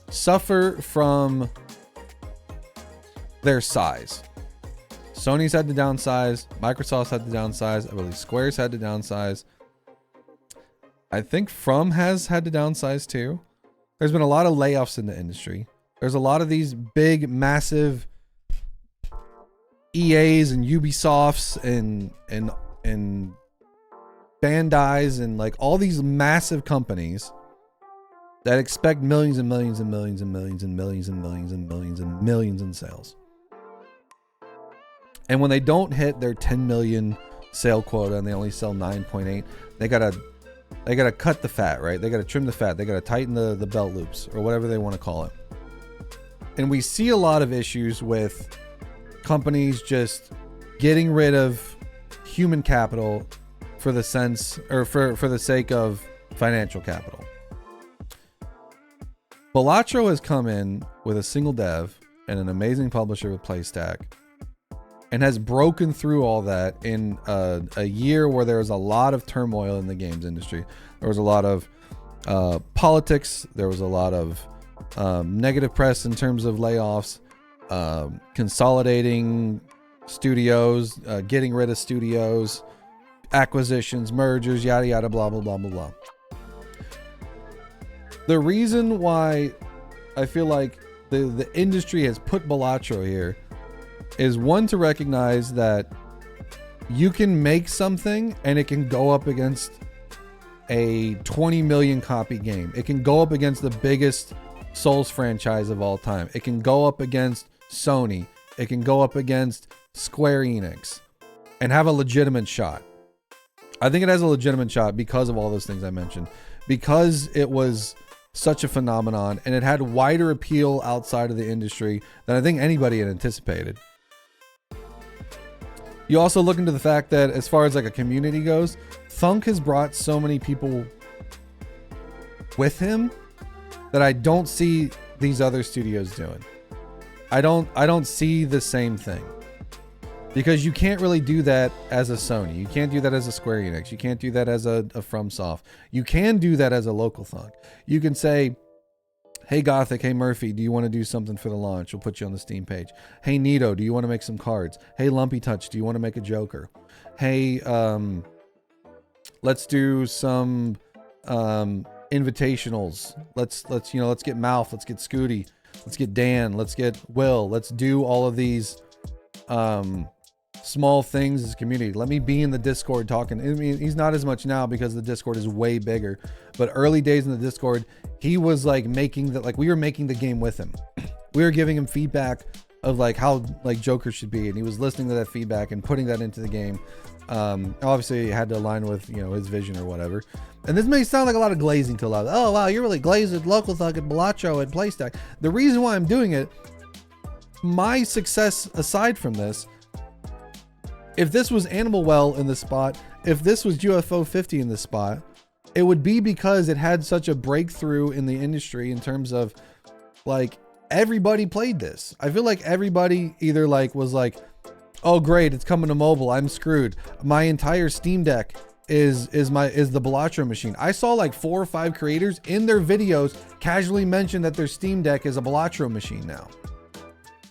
suffer from their size. Sony's had to downsize, Microsoft's had to downsize, I believe Square's had to downsize. I think From has had to downsize too. There's been a lot of layoffs in the industry. There's a lot of these big, massive EAs and Ubisofts and Bandai's and like all these massive companies that expect millions and millions and millions and millions and millions and millions and millions and millions in sales. And when they don't hit their 10 million sale quota and they only sell 9.8, they gotta cut the fat, right? They gotta trim the fat. They gotta tighten the belt loops or whatever they want to call it. And we see a lot of issues with companies just getting rid of human capital for the sense, or for the sake of financial capital. Balatro has come in with a single dev and an amazing publisher with PlayStack, and has broken through all that in a year where there was a lot of turmoil in the games industry. There was a lot of politics. There was a lot of negative press in terms of layoffs, consolidating studios, getting rid of studios, acquisitions, mergers, yada yada, blah blah blah blah blah. The reason why I feel like the industry has put Balatro here is, one, to recognize that you can make something and it can go up against a 20 million copy game. It can go up against the biggest Souls franchise of all time. It can go up against Sony. It can go up against Square Enix and have a legitimate shot. I think it has a legitimate shot because of all those things I mentioned, because it was such a phenomenon and it had wider appeal outside of the industry than I think anybody had anticipated. You also look into the fact that as far as like a community goes, Thunk has brought so many people with him that I don't see these other studios doing. I don't see the same thing, because you can't really do that as a Sony. You can't do that as a Square Enix. You can't do that as a FromSoft. You can do that as a local Thunk. You can say, hey Gothic, hey Murphy, do you want to do something for the launch? We'll put you on the Steam page. Hey Nito, do you want to make some cards? Hey Lumpy Touch, do you want to make a Joker? Hey, let's do some invitationals. Let's get Mouth, let's get Scooty, let's get Dan, let's get Will. Let's do all of these small things as a community. Let me be in the Discord talking. I mean, he's not as much now because the Discord is way bigger, but early days in the Discord, he was like making that, like we were making the game with him. We were giving him feedback of like how like Joker should be, and he was listening to that feedback and putting that into the game. Obviously it had to align with, you know, his vision or whatever. And this may sound like a lot of glazing to a lot of, oh wow, you're really glazed at Local Thug and Balatro and Playstack. The reason why I'm doing it, my success aside from this, if this was Animal Well in this spot, if this was UFO 50 in this spot, it would be because it had such a breakthrough in the industry in terms of like everybody played this. I feel like everybody either like was like, oh great, it's coming to mobile, I'm screwed. My entire Steam Deck is the Balatro machine. I saw like 4 or 5 creators in their videos casually mention that their Steam Deck is a Balatro machine now.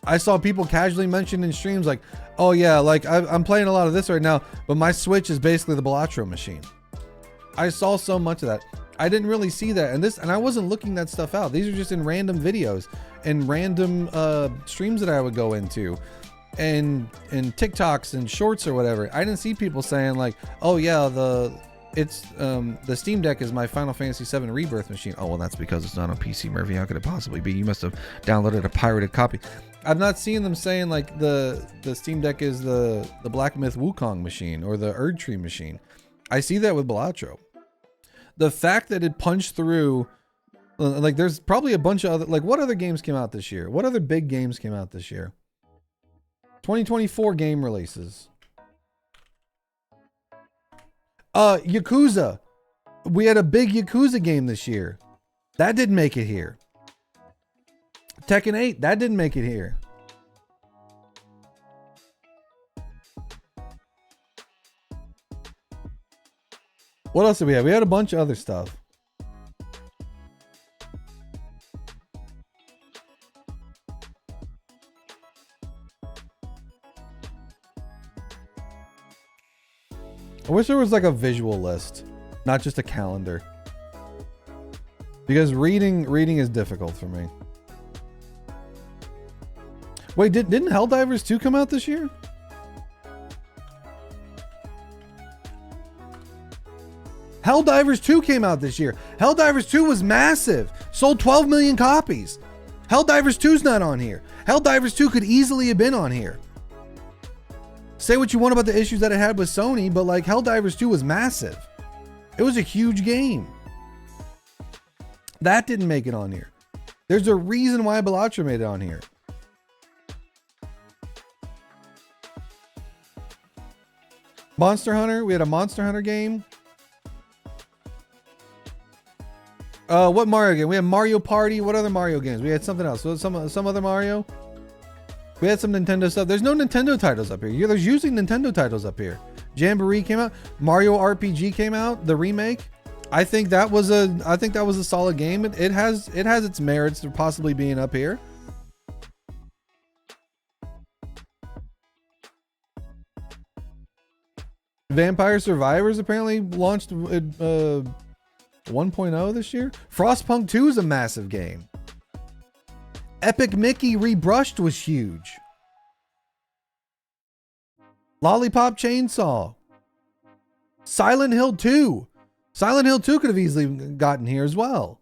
I saw people casually mention in streams like, oh yeah, like I'm playing a lot of this right now, but my Switch is basically the Balatro machine. I saw so much of that. I didn't really see that, and I wasn't looking that stuff out. These are just in random videos and random streams that I would go into, and TikToks and shorts or whatever. I didn't see people saying like, oh yeah, the Steam Deck is my Final Fantasy VII Rebirth machine. Oh well, that's because it's not on PC, Murphy. How could it possibly be? You must have downloaded a pirated copy. I've not seen them saying like the Steam Deck is the Black Myth Wukong machine or the Erd Tree machine. I see that with Balatro. The fact that it punched through, like there's probably a bunch of other, like what other games came out this year? What other big games came out this year? 2024 game releases. Yakuza. We had a big Yakuza game this year. That didn't make it here. Tekken 8, that didn't make it here. What else did we have? We had a bunch of other stuff. I wish there was like a visual list, not just a calendar. Because reading is difficult for me. Wait, didn't Helldivers 2 come out this year? Helldivers 2 came out this year. Helldivers 2 was massive. Sold 12 million copies. Helldivers 2's not on here. Helldivers 2 could easily have been on here. Say what you want about the issues that it had with Sony, but like Helldivers 2 was massive. It was a huge game. That didn't make it on here. There's a reason why Balatro made it on here. Monster Hunter, we had a Monster Hunter game. What Mario game? We had Mario Party. What other Mario games? We had something else. So some other Mario. We had some Nintendo stuff. There's no Nintendo titles up here. There's usually Nintendo titles up here. Jamboree came out. Mario RPG came out. The remake. I think that was a solid game. It has its merits for possibly being up here. Vampire Survivors apparently launched 1.0 this year. Frostpunk 2 is a massive game. Epic Mickey Rebrushed was huge. Lollipop Chainsaw. Silent Hill 2. Silent Hill 2 could have easily gotten here as well.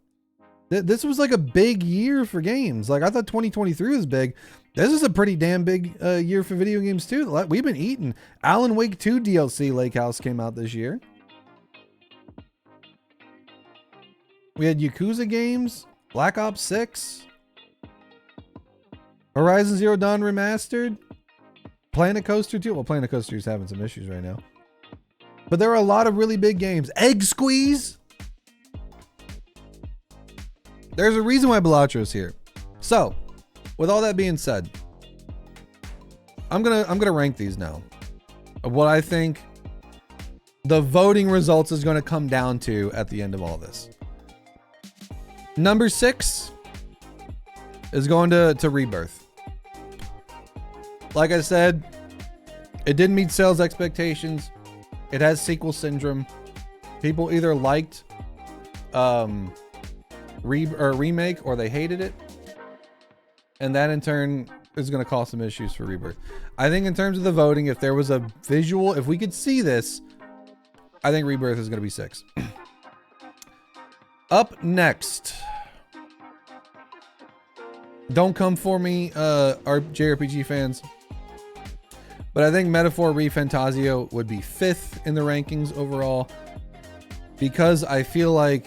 This was like a big year for games. Like I thought 2023 was big. This is a pretty damn big year for video games too. We've been eating. Alan Wake 2 DLC Lake House came out this year. We had Yakuza games, Black Ops 6, Horizon Zero Dawn Remastered, Planet Coaster 2. Well, Planet Coaster is having some issues right now. But there are a lot of really big games. Egg Squeeze. There's a reason why Balatro's here. So, with all that being said, I'm gonna rank these now. Of what I think the voting results is going to come down to at the end of all this. Number 6 is going to Rebirth. Like I said, it didn't meet sales expectations. It has sequel syndrome. People either liked remake, or they hated it, and that in turn is going to cause some issues for Rebirth. I think in terms of the voting, if there was a visual, if we could see this, I think Rebirth is going to be 6. Up next, don't come for me, our JRPG fans, but I think Metaphor ReFantazio would be 5th in the rankings overall, because I feel like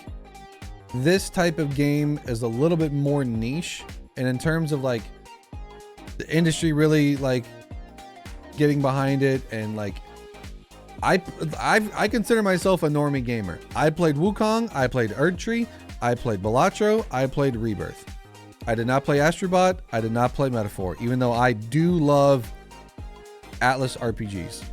this type of game is a little bit more niche, and in terms of like the industry really like getting behind it, and like I consider myself a normie gamer. I played Wukong, I played Erdtree, I played Balatro, I played Rebirth. I did not play Astrobot, I did not play Metaphor, even though I do love Atlas RPGs.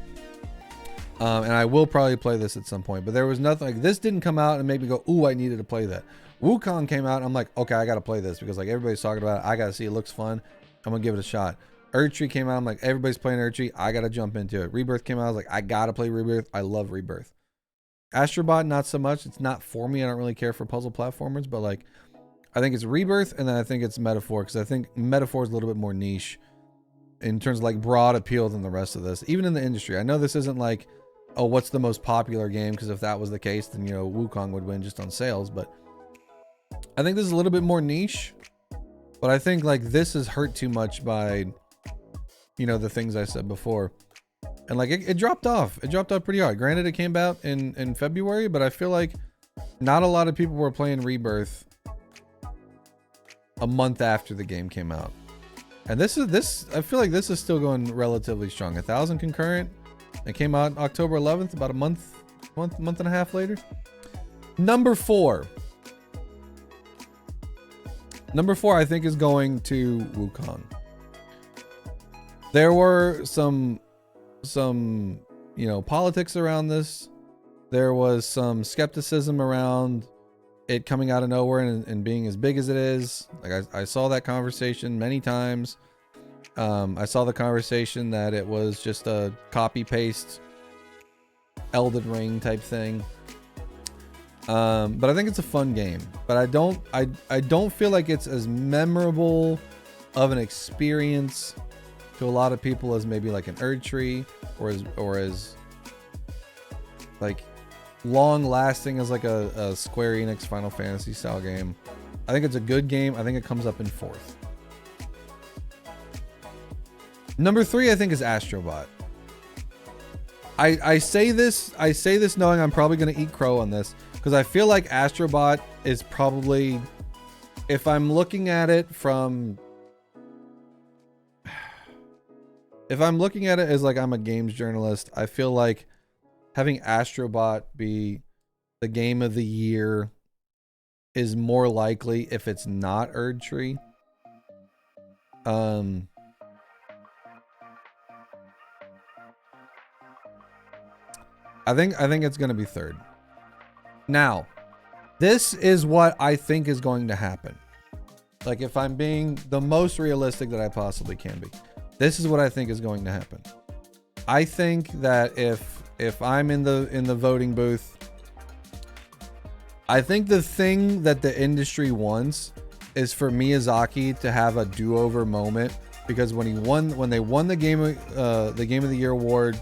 And I will probably play this at some point, but there was nothing like this didn't come out and make me go, ooh, I needed to play that. Wukong came out and I'm like, okay, I gotta play this because like everybody's talking about it. I gotta see, it looks fun. I'm gonna give it a shot. Erdtree came out, I'm like, everybody's playing Erdtree, I gotta jump into it. Rebirth came out, I was like, I gotta play Rebirth. I love Rebirth. Astrobot, not so much. It's not for me. I don't really care for puzzle platformers, but like I think it's Rebirth, and then I think it's Metaphor, because I think Metaphor is a little bit more niche in terms of like broad appeal than the rest of this, even in the industry. I know this isn't like, oh, what's the most popular game, because if that was the case, then, you know, Wukong would win just on sales, but I think this is a little bit more niche, but I think like this is hurt too much by, you know, the things I said before. And like it dropped off. It dropped off pretty hard. Granted, it came out in February, but I feel like not a lot of people were playing Rebirth a month after the game came out. And I feel like this is still going relatively strong. 1,000 concurrent. It came out October 11th, about a month and a half later. Number 4, I think, is going to Wukong. There were some, you know, politics around this. There was some skepticism around it coming out of nowhere and being as big as it is. Like I saw that conversation many times. I saw the conversation that it was just a copy paste Elden Ring type thing. But I think it's a fun game, but I don't feel like it's as memorable of an experience to a lot of people as maybe like an Erdtree, or as like long lasting as like a Square Enix Final Fantasy style game. I think it's a good game. I think it comes up in 4th. Number 3, I think, is Astrobot. I say this knowing I'm probably going to eat crow on this, because I feel like Astrobot is probably, if I'm looking at it as like I'm a games journalist, I feel like having Astrobot be the game of the year is more likely if it's not Erdtree. I think it's going to be 3rd. Now, this is what I think is going to happen. Like, if I'm being the most realistic that I possibly can be, this is what I think is going to happen. I think that if I'm in the voting booth, I think the thing that the industry wants is for Miyazaki to have a do-over moment, because when they won the game of the year award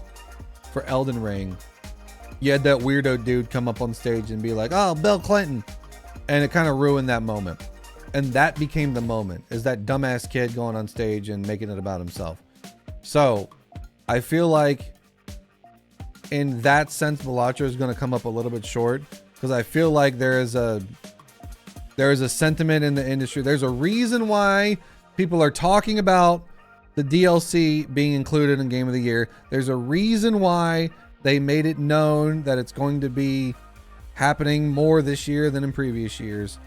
for Elden Ring, you had that weirdo dude come up on stage and be like, "Oh, Bill Clinton," and it kind of ruined that moment. And that became the moment, is that dumbass kid going on stage and making it about himself. So I feel like in that sense, Balatro is going to come up a little bit short, because I feel like there is a sentiment in the industry. There's a reason why people are talking about the DLC being included in Game of the Year. There's a reason why they made it known that it's going to be happening more this year than in previous years.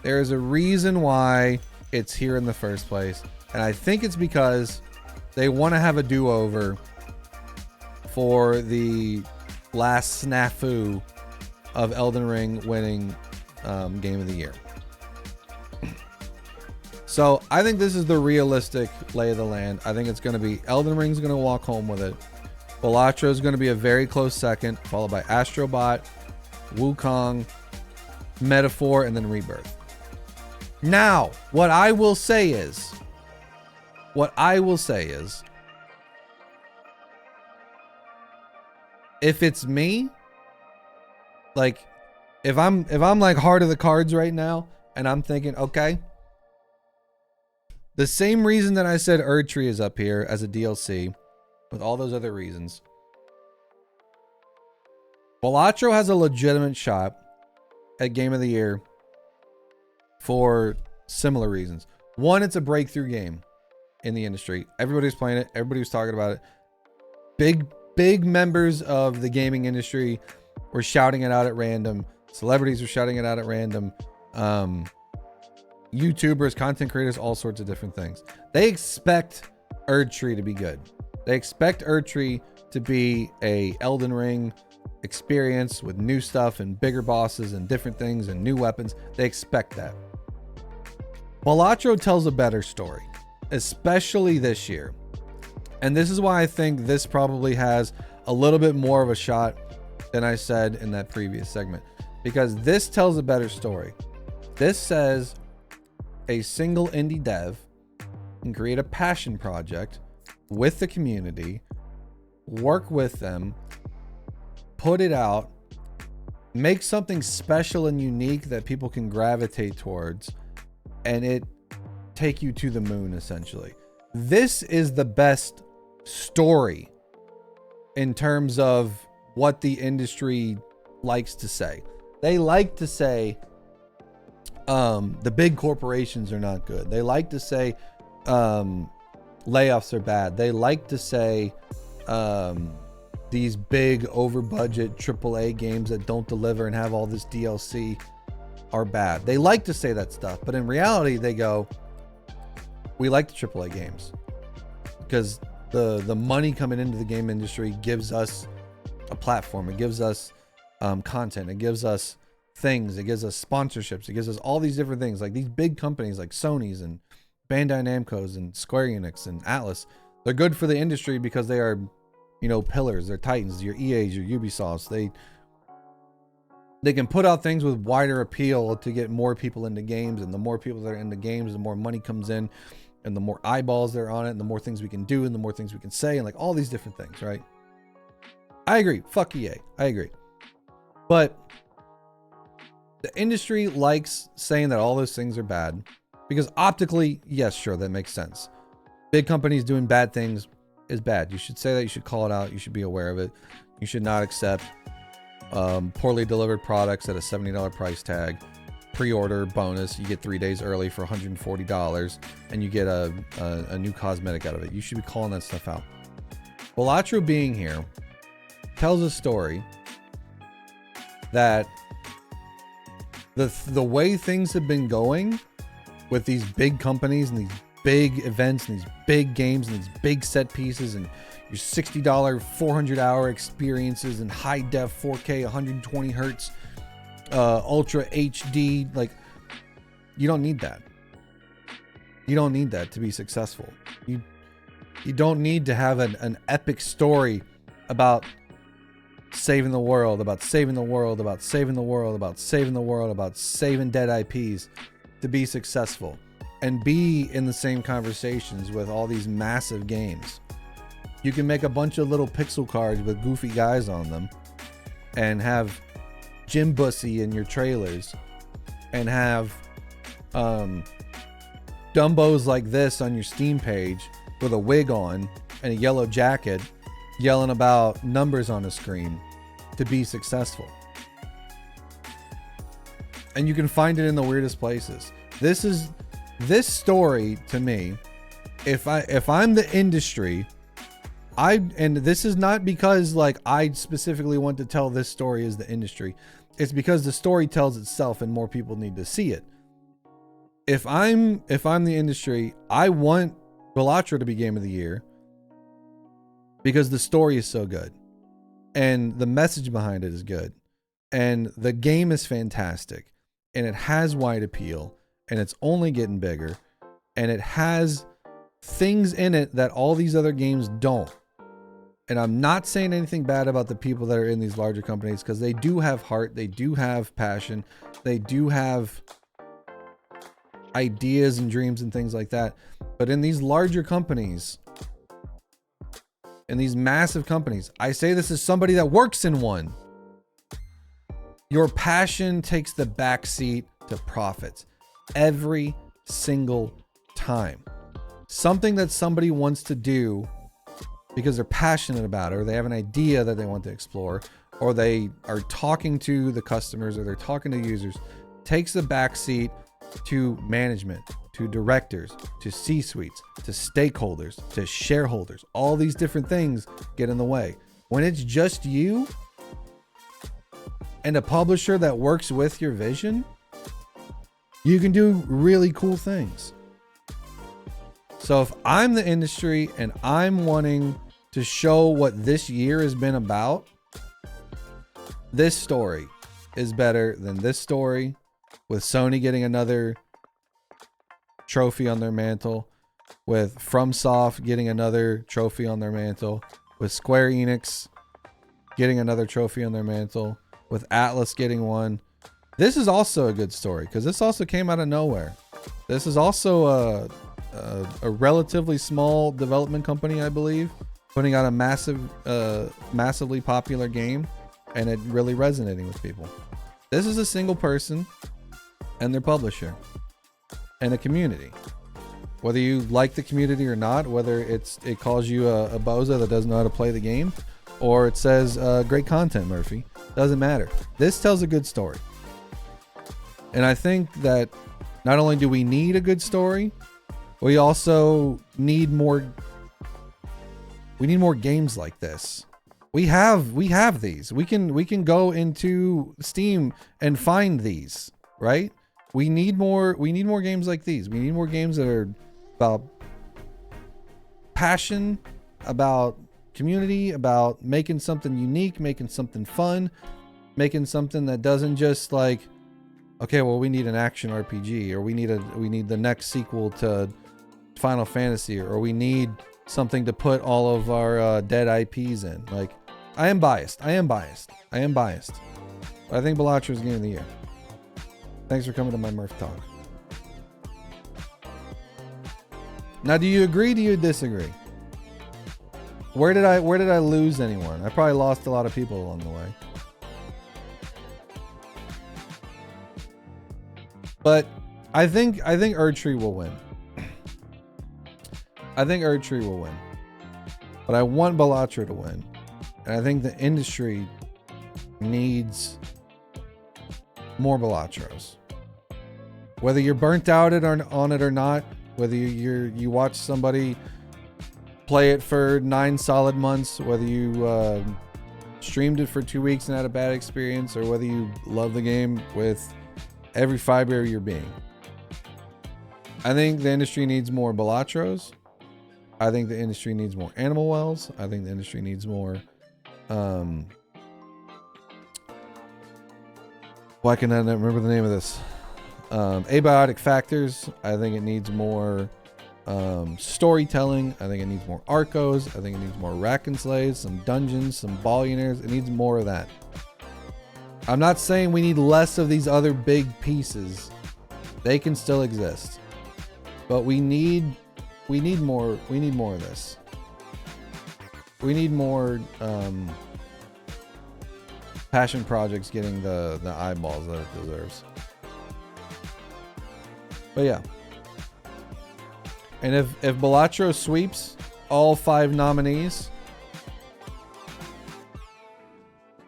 There's a reason why it's here in the first place. And I think it's because they want to have a do-over for the last snafu of Elden Ring winning Game of the Year. So I think this is the realistic lay of the land. I think it's going to be Elden Ring's going to walk home with it. Balatro is going to be a very close second, followed by Astrobot, Wukong, Metaphor, and then Rebirth. Now, what I will say is, if it's me, like, if I'm like heart of the cards right now, and I'm thinking, okay, the same reason that I said Erdtree is up here as a DLC, with all those other reasons, Balatro has a legitimate shot at Game of the Year for similar reasons. One, it's a breakthrough game in the industry. Everybody's playing it. Everybody was talking about it. Big members of the gaming industry were shouting it out at random. Celebrities were shouting it out at random. YouTubers, content creators, all sorts of different things. They expect Erdtree to be good. They expect Erdtree to be a Elden Ring experience with new stuff and bigger bosses and different things and new weapons. They expect that. Balatro tells a better story, especially this year. And this is why I think this probably has a little bit more of a shot than I said in that previous segment, because this tells a better story. This says a single indie dev can create a passion project with the community, work with them, put it out, make something special and unique that people can gravitate towards, and it take you to the moon, essentially. This is the best story in terms of what the industry likes to say. They like to say the big corporations are not good. They like to say layoffs are bad. They like to say these big over budget AAA games that don't deliver and have all this DLC are bad. They like to say that stuff, but in reality they go, we like the AAA games because the money coming into the game industry gives us a platform. It gives us content. It gives us things. It gives us sponsorships. It gives us all these different things. Like these big companies like Sony's and Bandai Namco's and Square Enix and Atlas, they're good for the industry because they are, you know, pillars. They're titans. Your EAs, your Ubisofts. They can put out things with wider appeal to get more people into games, and the more people that are into games, the more money comes in, and the more eyeballs there on it, and the more things we can do, and the more things we can say, and like all these different things, right? I agree. Fuck EA. I agree. But the industry likes saying that all those things are bad because optically, yes, sure, that makes sense. Big companies doing bad things is bad. You should say that. You should call it out. You should be aware of it. You should not accept poorly delivered products at a $70 price tag. Pre-order bonus, you get 3 days early for $140, and you get a new cosmetic out of it. You should be calling that stuff out. Balatro being here tells a story that the way things have been going with these big companies and these big events and these big games and these big set pieces and your $60 400-hour experiences and high def 4K 120 hertz ultra HD, like, you don't need that. You don't need that to be successful. You don't need to have an epic story about saving the world, about saving the world, about saving the world, about saving the world, about saving dead IPs to be successful and be in the same conversations with all these massive games. You can make a bunch of little pixel cards with goofy guys on them and have Jim Bussy in your trailers and have Dumbos like this on your Steam page with a wig on and a yellow jacket yelling about numbers on a screen to be successful. And you can find it in the weirdest places. This story to me, if I'm the industry, and this is not because like I specifically want to tell this story as the industry. It's because the story tells itself and more people need to see it. If I'm the industry, I want Balatro to be Game of the Year because the story is so good and the message behind it is good and the game is fantastic and it has wide appeal and it's only getting bigger and it has things in it that all these other games don't. And I'm not saying anything bad about the people that are in these larger companies, because they do have heart, they do have passion, they do have ideas and dreams and things like that. But in these larger companies, in these massive companies, I say this as somebody that works in one, your passion takes the backseat to profits every single time. Something that somebody wants to do because they're passionate about it, or they have an idea that they want to explore, or they are talking to the customers, or they're talking to users, takes the backseat to management, to directors, to C-suites, to stakeholders, to shareholders. All these different things get in the way. When it's just you and a publisher that works with your vision, you can do really cool things. So if I'm the industry and I'm wanting to show what this year has been about, this story is better than this story, with Sony getting another trophy on their mantle, with FromSoft getting another trophy on their mantle, with Square Enix getting another trophy on their mantle, with Atlas getting one. This is also a good story because this also came out of nowhere. This is also a relatively small development company, I believe, putting out a massively popular game, and it really resonating with people. This is a single person and their publisher and a community. Whether you like the community or not, whether it calls you a bozo that doesn't know how to play the game, or it says great content, Murphy, doesn't matter. This tells a good story. And I think that not only do we need a good story, we also need more. We need more games like this. We have these. We can go into Steam and find these, right? We need more games like these. We need more games that are about passion, about community, about making something unique, making something fun, making something that doesn't just like, okay, well, we need an action RPG, or we need the next sequel to Final Fantasy, or we need something to put all of our dead IPs in. Like, I am biased. But I think Balatro is game of the year. Thanks for coming to my Murph Talk. Now, do you agree? Do you disagree? Where did I lose anyone? I probably lost a lot of people along the way. But I think Erdtree will win. But I want Balatro to win. And I think the industry needs more Balatros. Whether you're burnt out on it or not, whether you watch somebody play it for 9 solid months, whether you streamed it for 2 weeks and had a bad experience, or whether you love the game with every fiber of your being. I think the industry needs more Balatros. I think the industry needs more Animal Wells. I think the industry needs more why can I not remember the name of this? Abiotic Factors. I think it needs more storytelling. I think it needs more Arcos. I think it needs more Rack and Slays, some dungeons, some Ballionaires. It needs more of that. I'm not saying we need less of these other big pieces. They can still exist. But we need more of this. We need more passion projects getting the eyeballs that it deserves. But yeah. And if Balatro sweeps all 5 nominees,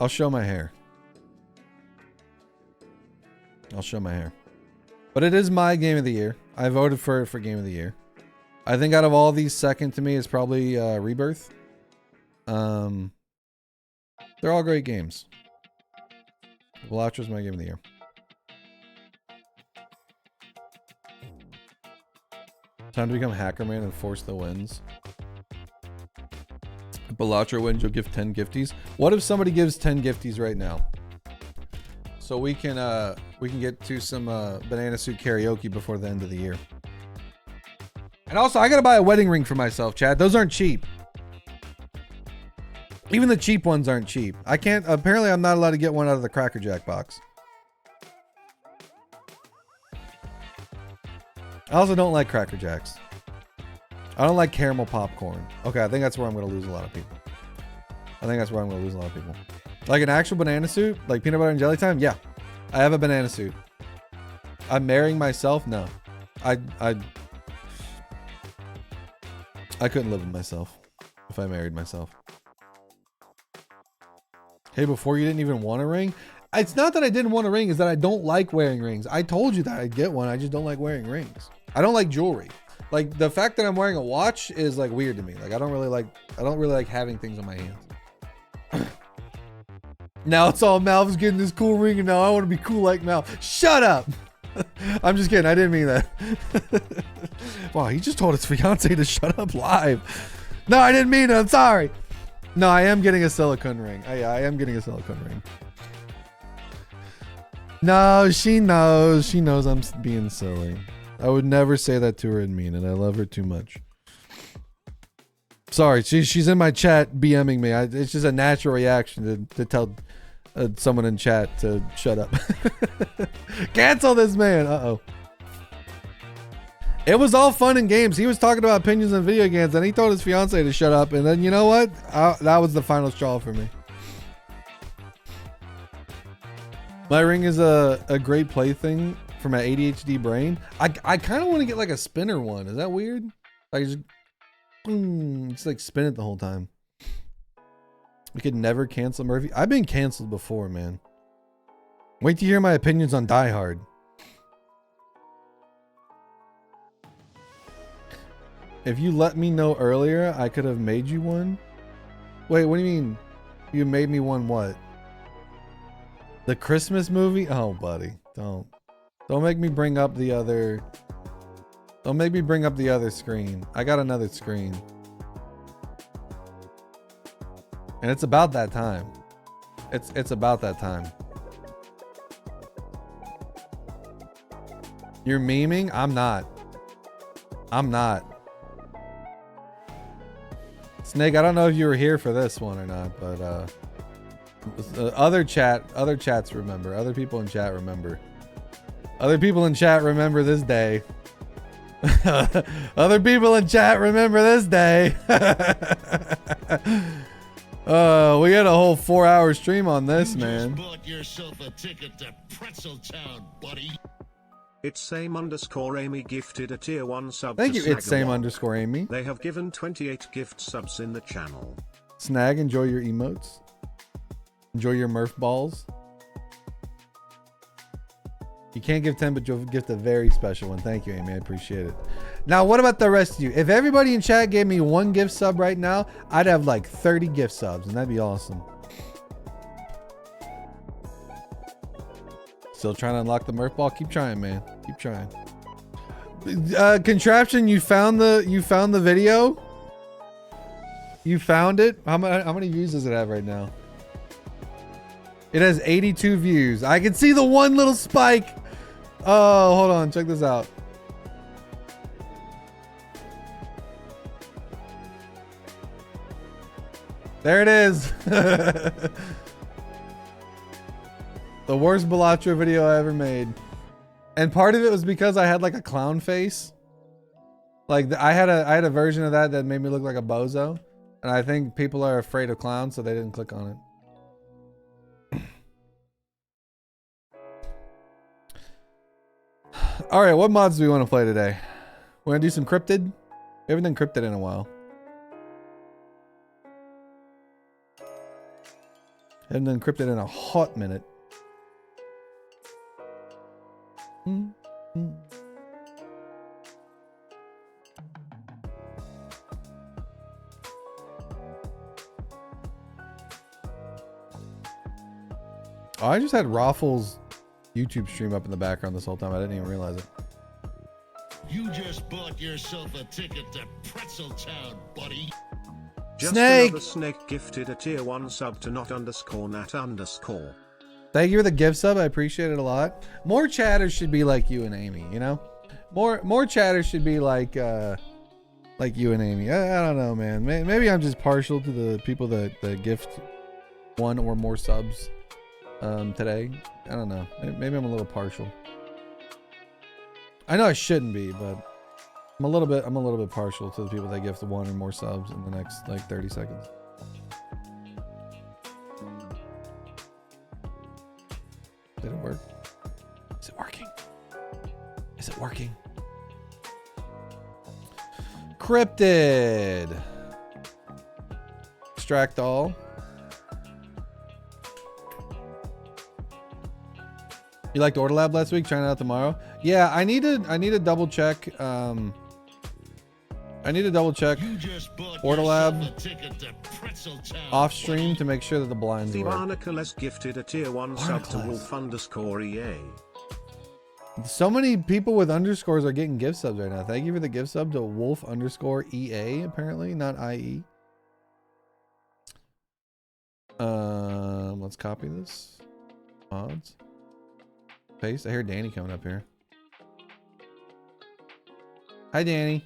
I'll show my hair. But it is my game of the year. I voted for it for game of the year. I think out of all these, second to me is probably Rebirth. They're all great games. Balatro's my game of the year. Time to become Hacker Man and force the wins. If Balatro wins, you'll give 10 gifties. What if somebody gives 10 gifties right now? So we can get to some Banana Suit karaoke before the end of the year. And also, I gotta buy a wedding ring for myself, Chad. Those aren't cheap. Even the cheap ones aren't cheap. I can't, apparently I'm not allowed to get one out of the Cracker Jack box. I also don't like Cracker Jacks. I don't like caramel popcorn. Okay, I think that's where I'm going to lose a lot of people. Like an actual banana suit, like peanut butter and jelly time. Yeah, I have a banana suit. I'm marrying myself. No, I couldn't live with myself if I married myself. Hey, before you didn't even want a ring? It's not that I didn't want a ring, it's that I don't like wearing rings. I told you that I'd get one. I just don't like wearing rings. I don't like jewelry. Like the fact that I'm wearing a watch is like weird to me. Like I don't really like having things on my hands. Now it's all Malv's getting this cool ring and now I want to be cool like Mal. Shut up. I'm just kidding. I didn't mean that. Wow, he just told his fiance to shut up live. No, I didn't mean it. I'm sorry. No, I am getting a silicone ring. I am getting a silicone ring. No, she knows. She knows I'm being silly. I would never say that to her and mean it. I love her too much. Sorry, she's in my chat BMing me. It's just a natural reaction to tell someone in chat to shut up. Cancel this man. Uh-oh. It was all fun and games. He was talking about opinions on video games and he told his fiance to shut up. And then you know what? That was the final straw for me. My ring is a great plaything for my ADHD brain. I kind of want to get like a spinner one. Is that weird? Like just like spin it the whole time. We could never cancel Murphy. I've been canceled before, man. Wait to hear my opinions on Die Hard. If you let me know earlier, I could have made you one. Wait, what do you mean? You made me one what? The Christmas movie? Oh, buddy. Don't make me bring up the other. Don't make me bring up the other screen. I got another screen. And it's about that time. It's about that time. You're memeing? I'm not. Snake, I don't know if you were here for this one or not, but other chats remember. Other people in chat remember. Other people in chat remember this day. Other people in chat remember this day. We had a whole 4-hour stream on this, man. Just bought yourself a ticket to Pretzel Town, buddy. It's same_Amy gifted a tier 1 sub. Thank to you, it's Snag-a-Lot. same_Amy. They have given 28 gift subs in the channel. Snag, enjoy your emotes. Enjoy your Murph balls. You can't give 10, but you'll gift a very special one. Thank you, Amy. I appreciate it. Now, what about the rest of you? If everybody in chat gave me one gift sub right now, I'd have like 30 gift subs, and that'd be awesome. Still trying to unlock the Murph ball? Keep trying, man. Keep trying. Contraption, you found the video? You found it? How many views does it have right now? It has 82 views. I can see the one little spike. Oh, hold on. Check this out. There it is. The worst Balatro video I ever made. And part of it was because I had like a clown face. Like I had a version of that made me look like a bozo. And I think people are afraid of clowns, so they didn't click on it. All right, what mods do we want to play today? We're gonna do some cryptid. We haven't done cryptid in a while. Haven't done cryptid in a hot minute. Oh, I just had Raffles' YouTube stream up in the background this whole time. I didn't even realize it. You just bought yourself a ticket to Pretzel Town, buddy. Just Snake! another Snake gifted a tier 1 sub to not_Nat_. Thank you for the gift sub. I appreciate it a lot. More chatters should be like you and Amy, you know? More chatters should be like Like you and Amy. I don't know, man. Maybe I'm just partial to the people that gift 1 or more subs today. I don't know. Maybe I'm a little partial. I know I shouldn't be, but I'm a little bit partial to the people that gift 1 or more subs in the next like 30 seconds. Did it work? Is it working? Is it working? Cryptid. Extract all. You liked Order Lab last week? Trying it out tomorrow. Yeah, I need to double check. I need to double check Order Lab off stream to make sure that the blinds work. Nicholas gifted a tier 1 sub to Wolf_EA. So many people with underscores are getting gift subs right now. Thank you for the gift sub to Wolf_EA, apparently, not IE. Let's copy this. Mods. Paste. I hear Danny coming up here. Hi, Danny.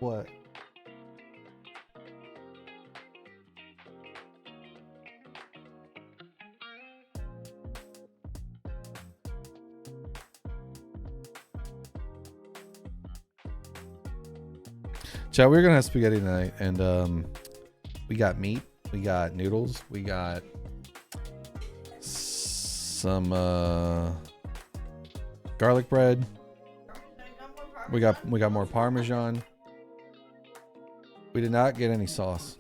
What? Chat, we're gonna have spaghetti tonight, and we got meat, we got noodles, we got some garlic bread. We got more Parmesan. We did not get any sauce.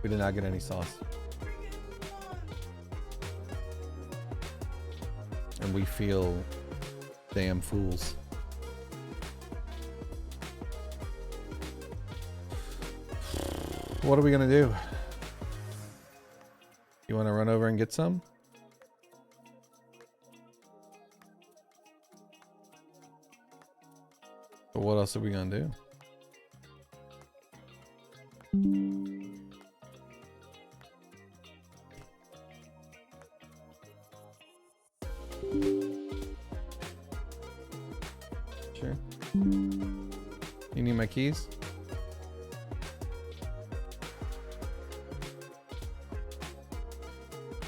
We did not get any sauce. And we feel damn fools. What are we gonna do? You want to run over and get some? But what else are we gonna do? Sure. You need my keys?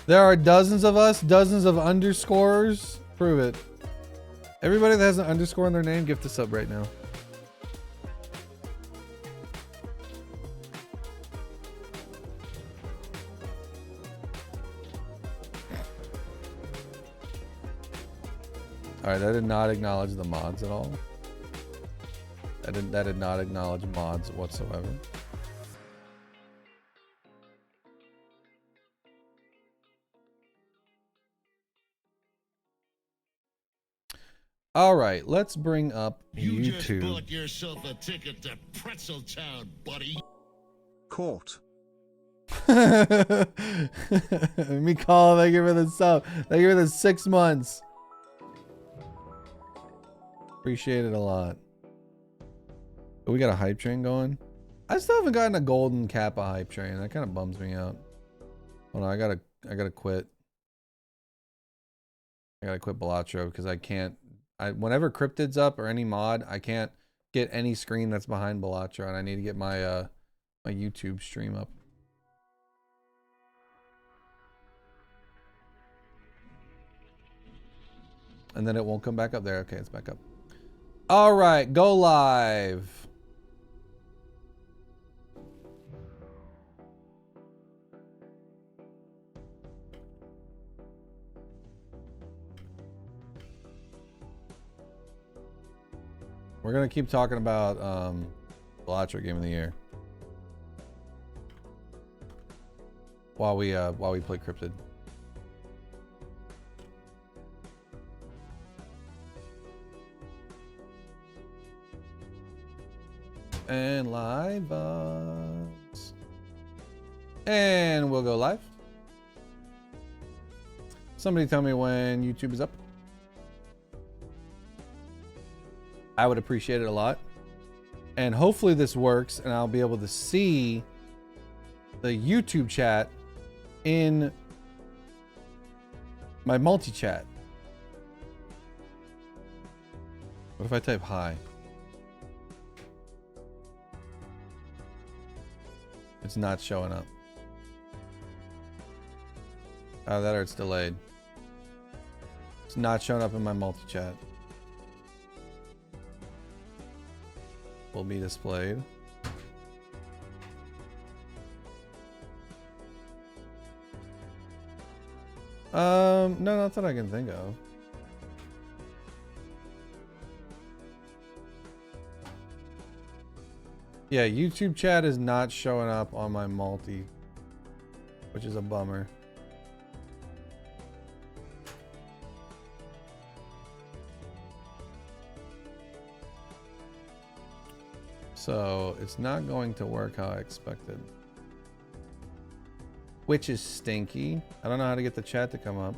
There are dozens of us, dozens of underscores. Prove it. Everybody that has an underscore in their name, gift a sub right now. Alright, that did not acknowledge the mods at all. That did not acknowledge mods whatsoever. All right, let's bring up You just YouTube. bought yourself a ticket to Pretzel Town, buddy. Caught. Me call, thank you for the sub. Thank you for the 6 months. Appreciate it a lot. Oh, we got a hype train going. I still haven't gotten a golden Kappa hype train. That kind of bums me out. Hold on, I gotta quit. I gotta quit Balatro because I can't. Whenever Cryptid's up or any mod, I can't get any screen that's behind Balatro, and I need to get my my YouTube stream up. And then it won't come back up there. Okay, it's back up. All right, go live. We're gonna keep talking about Balatro Game of the Year while we play Cryptid. And live vlogs. And we'll go live. Somebody tell me when YouTube is up. I would appreciate it a lot. And hopefully this works and I'll be able to see the YouTube chat in My multi-chat. What if I type hi? It's not showing up. Oh, that or it's delayed. It's not showing up in my multi-chat. Will be displayed. No, not that I can think of. Yeah, YouTube chat is not showing up on my multi, which is a bummer. So it's not going to work how I expected. Which is stinky. I don't know how to get the chat to come up.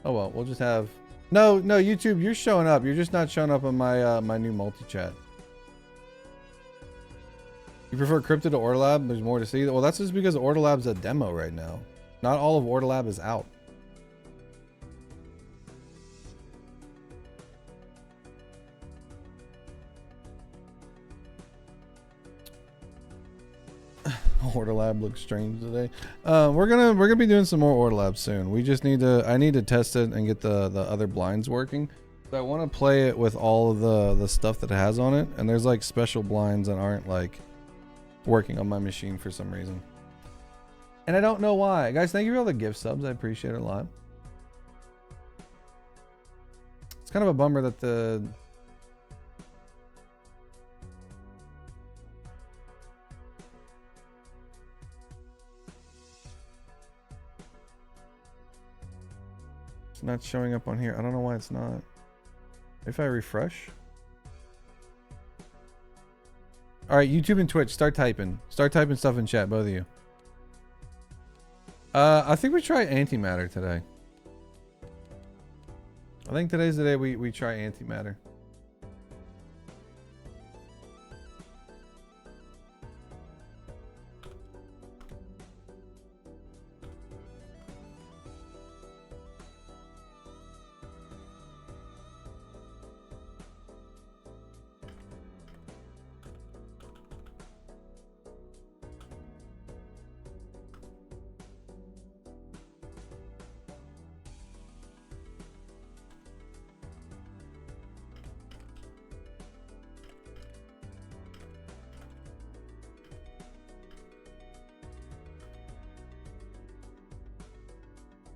Oh well, we'll just have... No, YouTube, you're showing up. You're just not showing up on my my new multi-chat. You prefer Crypto to Orlab? There's more to see. Well, that's just because Orlab's a demo right now. Not all of Orlab is out. Orlab looks strange today. We're gonna be doing some more Orlab soon. We just need to... I need to test it and get the other blinds working. So I want to play it with all of the stuff that it has on it, and there's like special blinds that aren't like working on my machine for some reason, and I don't know why. Guys, thank you for all the gift subs. I appreciate it a lot. It's kind of a bummer that the... It's not showing up on here. I don't know why it's not. If I refresh. All right, YouTube and Twitch, start typing stuff in chat, both of you. I think we try antimatter today. I think today's the day we try antimatter.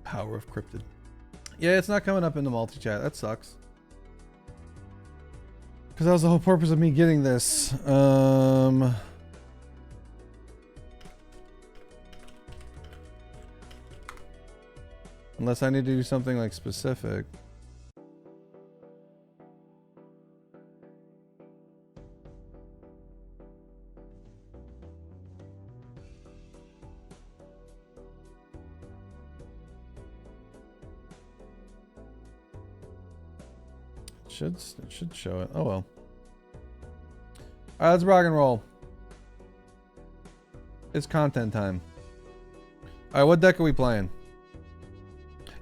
Power of Cryptid. Yeah, it's not coming up in the multi-chat. That sucks. Because that was the whole purpose of me getting this. Unless I need to do something like specific. It should show it. Oh well. Alright, let's rock and roll. It's content time. Alright, what deck are we playing?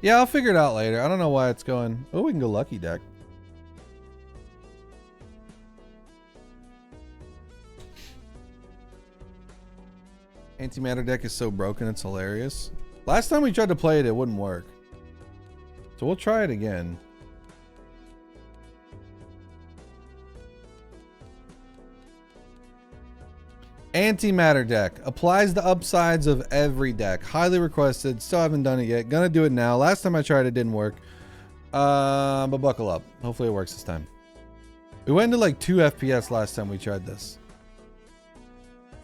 Yeah, I'll figure it out later. I don't know why it's going. Oh, we can go lucky deck. Antimatter deck is so broken, it's hilarious. Last time we tried to play it, it wouldn't work. So we'll try it again. Antimatter deck applies the upsides of every deck. Highly requested. Still haven't done it yet. Gonna do it now. Last time I tried it didn't work. But buckle up. Hopefully it works this time. We went to like 2 FPS last time we tried this.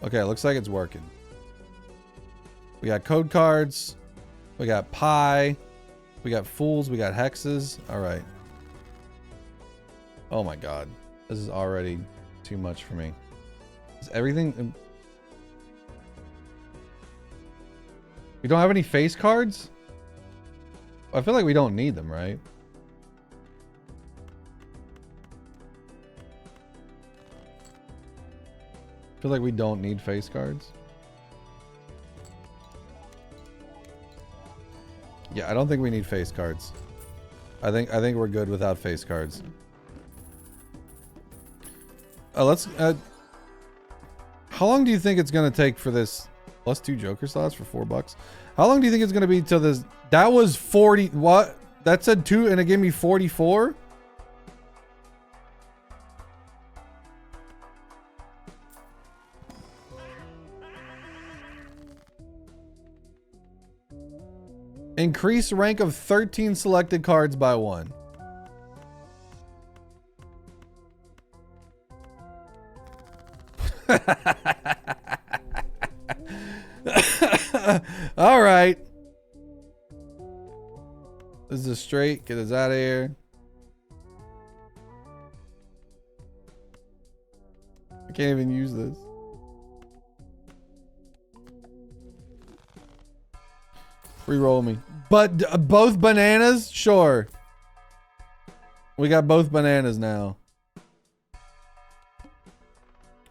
Okay, looks like it's working. We got code cards. We got pi. We got fools. We got hexes. All right. Oh my god. This is already too much for me. Is everything... We don't have any face cards? I feel like we don't need them, right? I feel like we don't need face cards. Yeah, I don't think we need face cards. I think we're good without face cards. Let's. How long do you think it's gonna take for this? Plus 2 Joker slots for $4. How long do you think it's gonna be till this? That was 40. What? That said 2, and it gave me 44. Increase rank of 13 selected cards by 1. All right. This is a straight. Get us out of here. I can't even use this. Reroll me. But both bananas? Sure. We got both bananas now.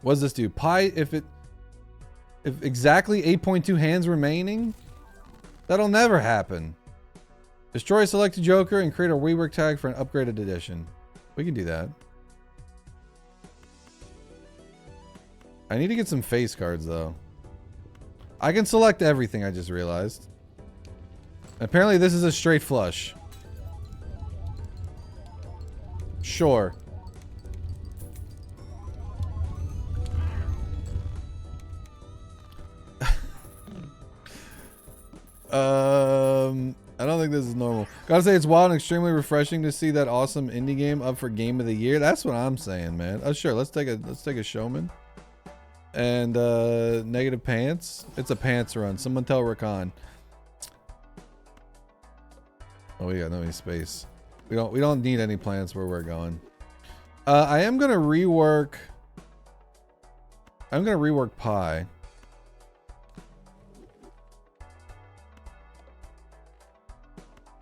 What does this do? Pi, if exactly 8.2 hands remaining? That'll never happen. Destroy a selected Joker and create a rework tag for an upgraded edition. We can do that. I need to get some face cards though. I can select everything, I just realized. Apparently this is a straight flush. Sure. I don't think this is normal. Gotta say, it's wild and extremely refreshing to see that awesome indie game up for game of the year. That's what I'm saying, man. Oh, sure. Let's take a showman. And negative pants. It's a pants run. Someone tell Rakan. Oh, we got no space. We don't need any plants where we're going. I am gonna rework. I'm gonna rework Pi.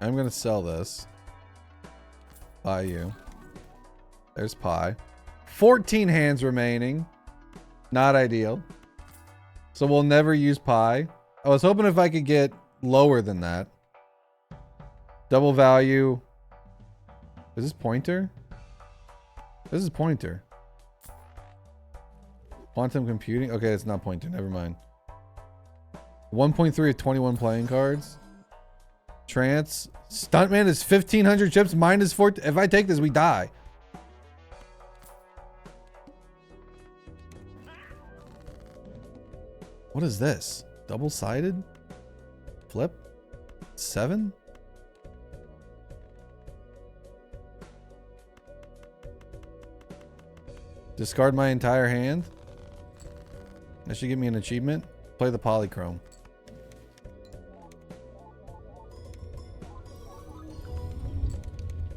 I'm gonna sell this. Buy you. There's Pi. 14 hands remaining. Not ideal. So we'll never use Pi. I was hoping if I could get lower than that. Double value. Is this pointer? This is pointer. Quantum computing? Okay, it's not pointer. Never mind. 1.3 of 21 playing cards. Trance. Stuntman is 1,500 chips. Mine is 4. If I take this, we die. What is this? Double-sided? Flip? 7? Discard my entire hand? That should give me an achievement. Play the polychrome.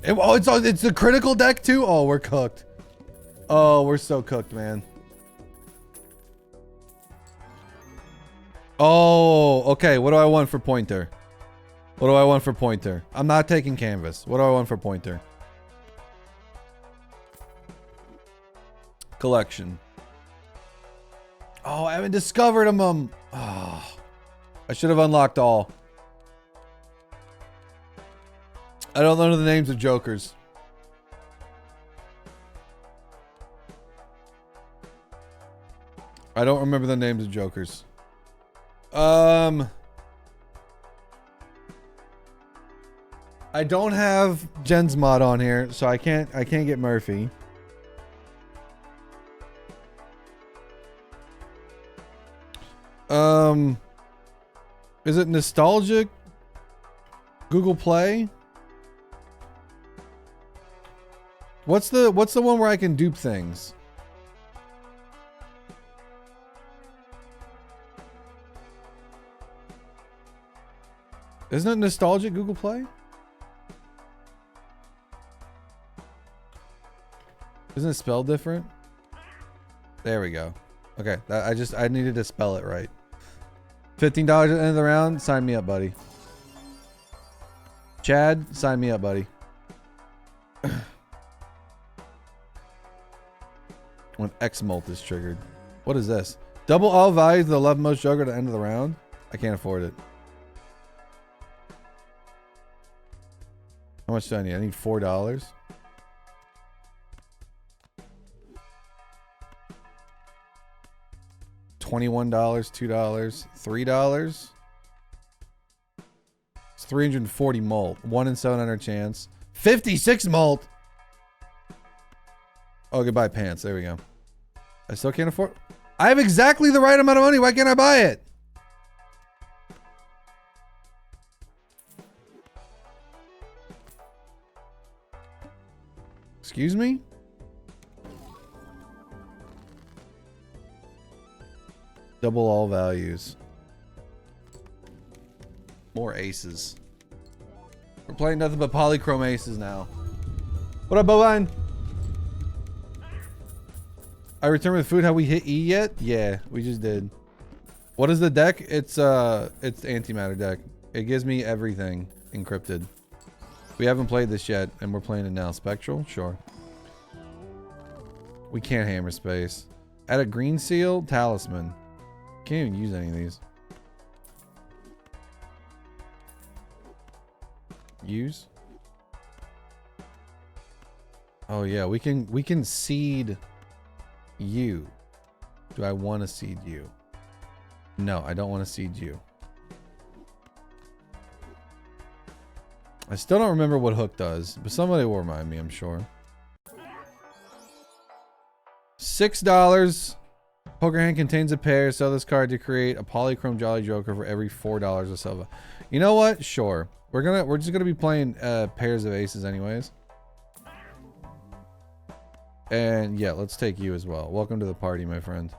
Oh, it's a critical deck too? Oh, we're cooked. Oh, we're so cooked, man. Oh, okay. What do I want for pointer? What do I want for pointer? I'm not taking canvas. What do I want for pointer? Collection. Oh, I haven't discovered them. Oh, I should have unlocked all. I don't know the names of Jokers. I don't remember the names of Jokers. I don't have Jen's mod on here, so I can't get Murphy. Is it nostalgic? Google Play? What's the one where I can dupe things? Isn't it nostalgic Google Play? Isn't it spelled different? There we go. Okay, I needed to spell it right. $15 at the end of the round. Sign me up, buddy. Chad, sign me up, buddy. When X-Molt is triggered. What is this? Double all values of the left most Joker at the end of the round? I can't afford it. How much do I need? I need $4. $21, $2, $3. It's 340 mult. 1 in 700 chance. 56 mult. Oh, goodbye pants. There we go. I still can't afford. I have exactly the right amount of money. Why can't I buy it? Excuse me? Double all values. More aces. We're playing nothing but polychrome aces now. What up, Bovine? I returned with food. Have we hit E yet? Yeah, we just did. What is the deck? It's antimatter deck. It gives me everything encrypted. We haven't played this yet, and we're playing it now. Spectral? Sure. We can't hammer space. Add a green seal, talisman. Can't even use any of these. Use? Oh yeah, we can seed you. Do I want to seed you? No, I don't want to seed you. I still don't remember what hook does, but somebody will remind me, I'm sure. $6. Poker hand contains a pair. Sell this card to create a polychrome Jolly Joker for every $4 of silver. You know what? Sure. We're just gonna be playing pairs of aces anyways. And yeah, let's take you as well. Welcome to the party, my friend.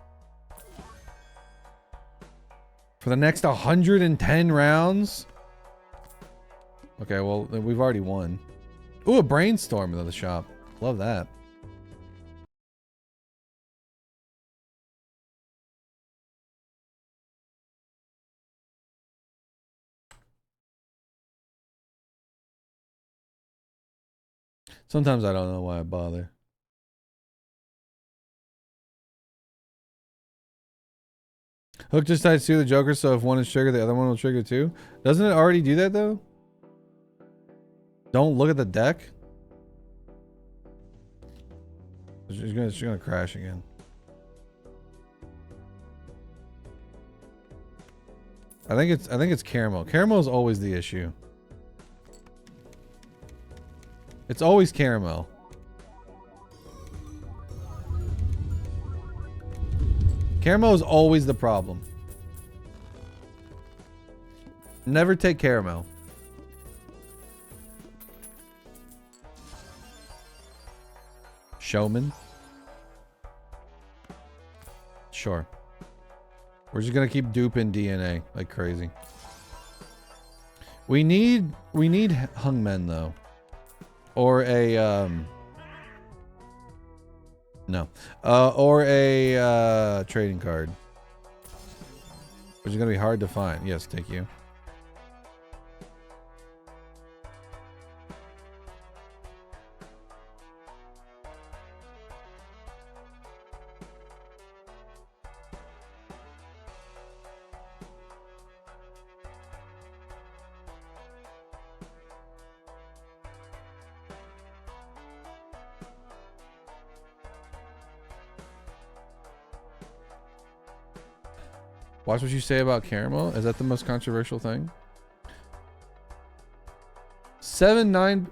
For the next 110 rounds. Okay, well, we've already won. Ooh, a brainstorm in the shop. Love that. Sometimes I don't know why I bother. Hook just ties to the Joker, so if one is triggered, the other one will trigger too. Doesn't it already do that though? Don't look at the deck. She's gonna crash again. I think it's caramel. Caramel is always the issue. It's always caramel. Caramel is always the problem. Never take caramel. Showman. Sure. We're just gonna keep duping DNA like crazy. We need hung men though. Or a no. Or a trading card. Which is gonna be hard to find. Yes, thank you. Watch what you say about caramel. Is that the most controversial thing? 7-9.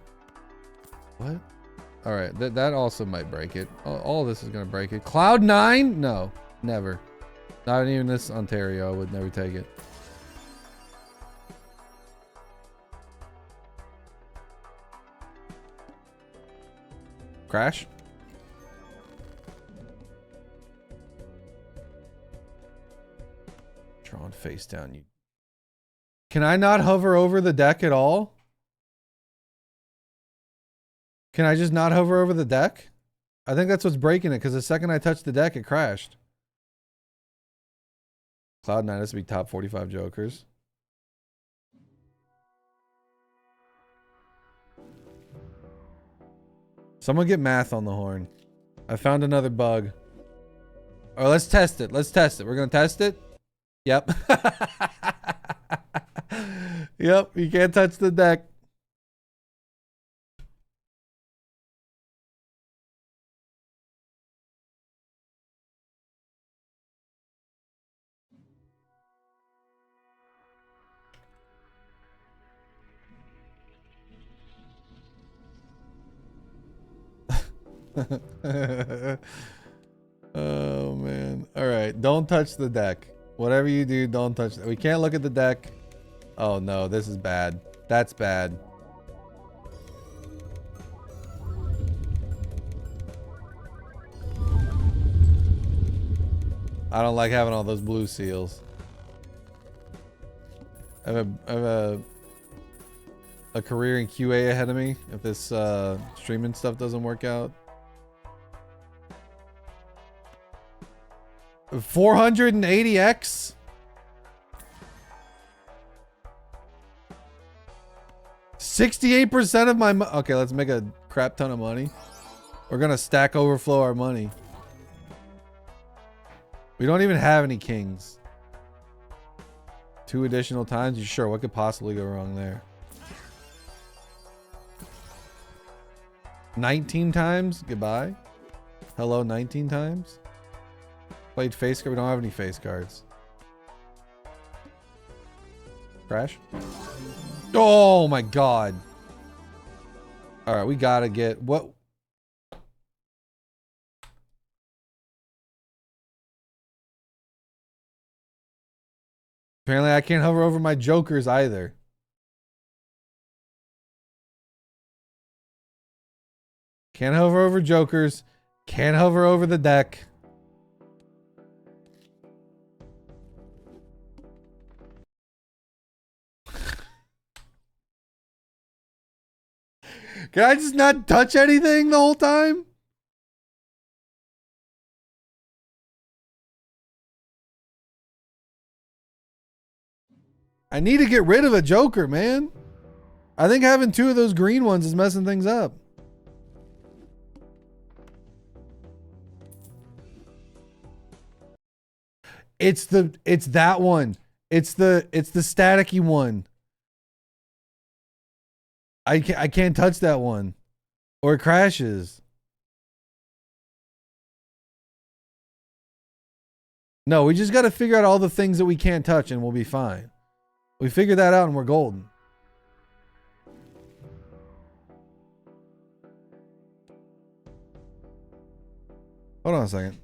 What? All right, that also might break it. All of this is gonna break it. Cloud 9? No, never. Not even this Ontario. I would never take it. Crash. Drawn face down. You. Can I not hover over the deck at all? Can I just not hover over the deck? I think that's what's breaking it, because the second I touched the deck, it crashed. Cloud 9 has to be top 45 jokers. Someone get math on the horn. I found another bug. Oh, let's test it. Let's test it. We're going to test it. Yep. Yep. You can't touch the deck. Oh man. All right, don't touch the deck. Whatever you do, don't touch it. We can't look at the deck. Oh no, this is bad. That's bad. I don't like having all those blue seals. I have a career in QA ahead of me if this streaming stuff doesn't work out. 480x? 68% of my okay, let's make a crap ton of money. We're gonna stack overflow our money. We don't even have any kings. 2 additional times? You sure? What could possibly go wrong there? 19 times? Goodbye. Hello, 19 times? Played face card. We don't have any face cards. Crash. Oh my god. Alright, we gotta get what? Apparently I can't hover over my jokers either. Can't hover over jokers. Can't hover over the deck. Can I just not touch anything the whole time? I need to get rid of a joker, man. I think having 2 of those green ones is messing things up. It's that one. It's the staticky one. I can't touch that one, or it crashes. No, we just got to figure out all the things that we can't touch, and we'll be fine. We figured that out, and we're golden. Hold on a second.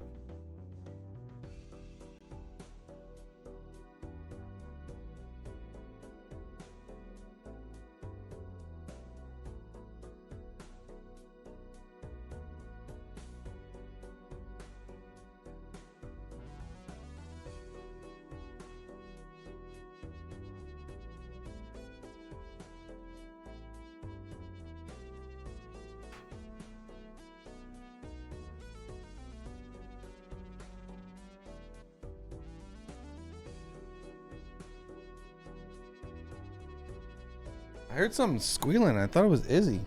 I heard something squealing. I thought it was Izzy.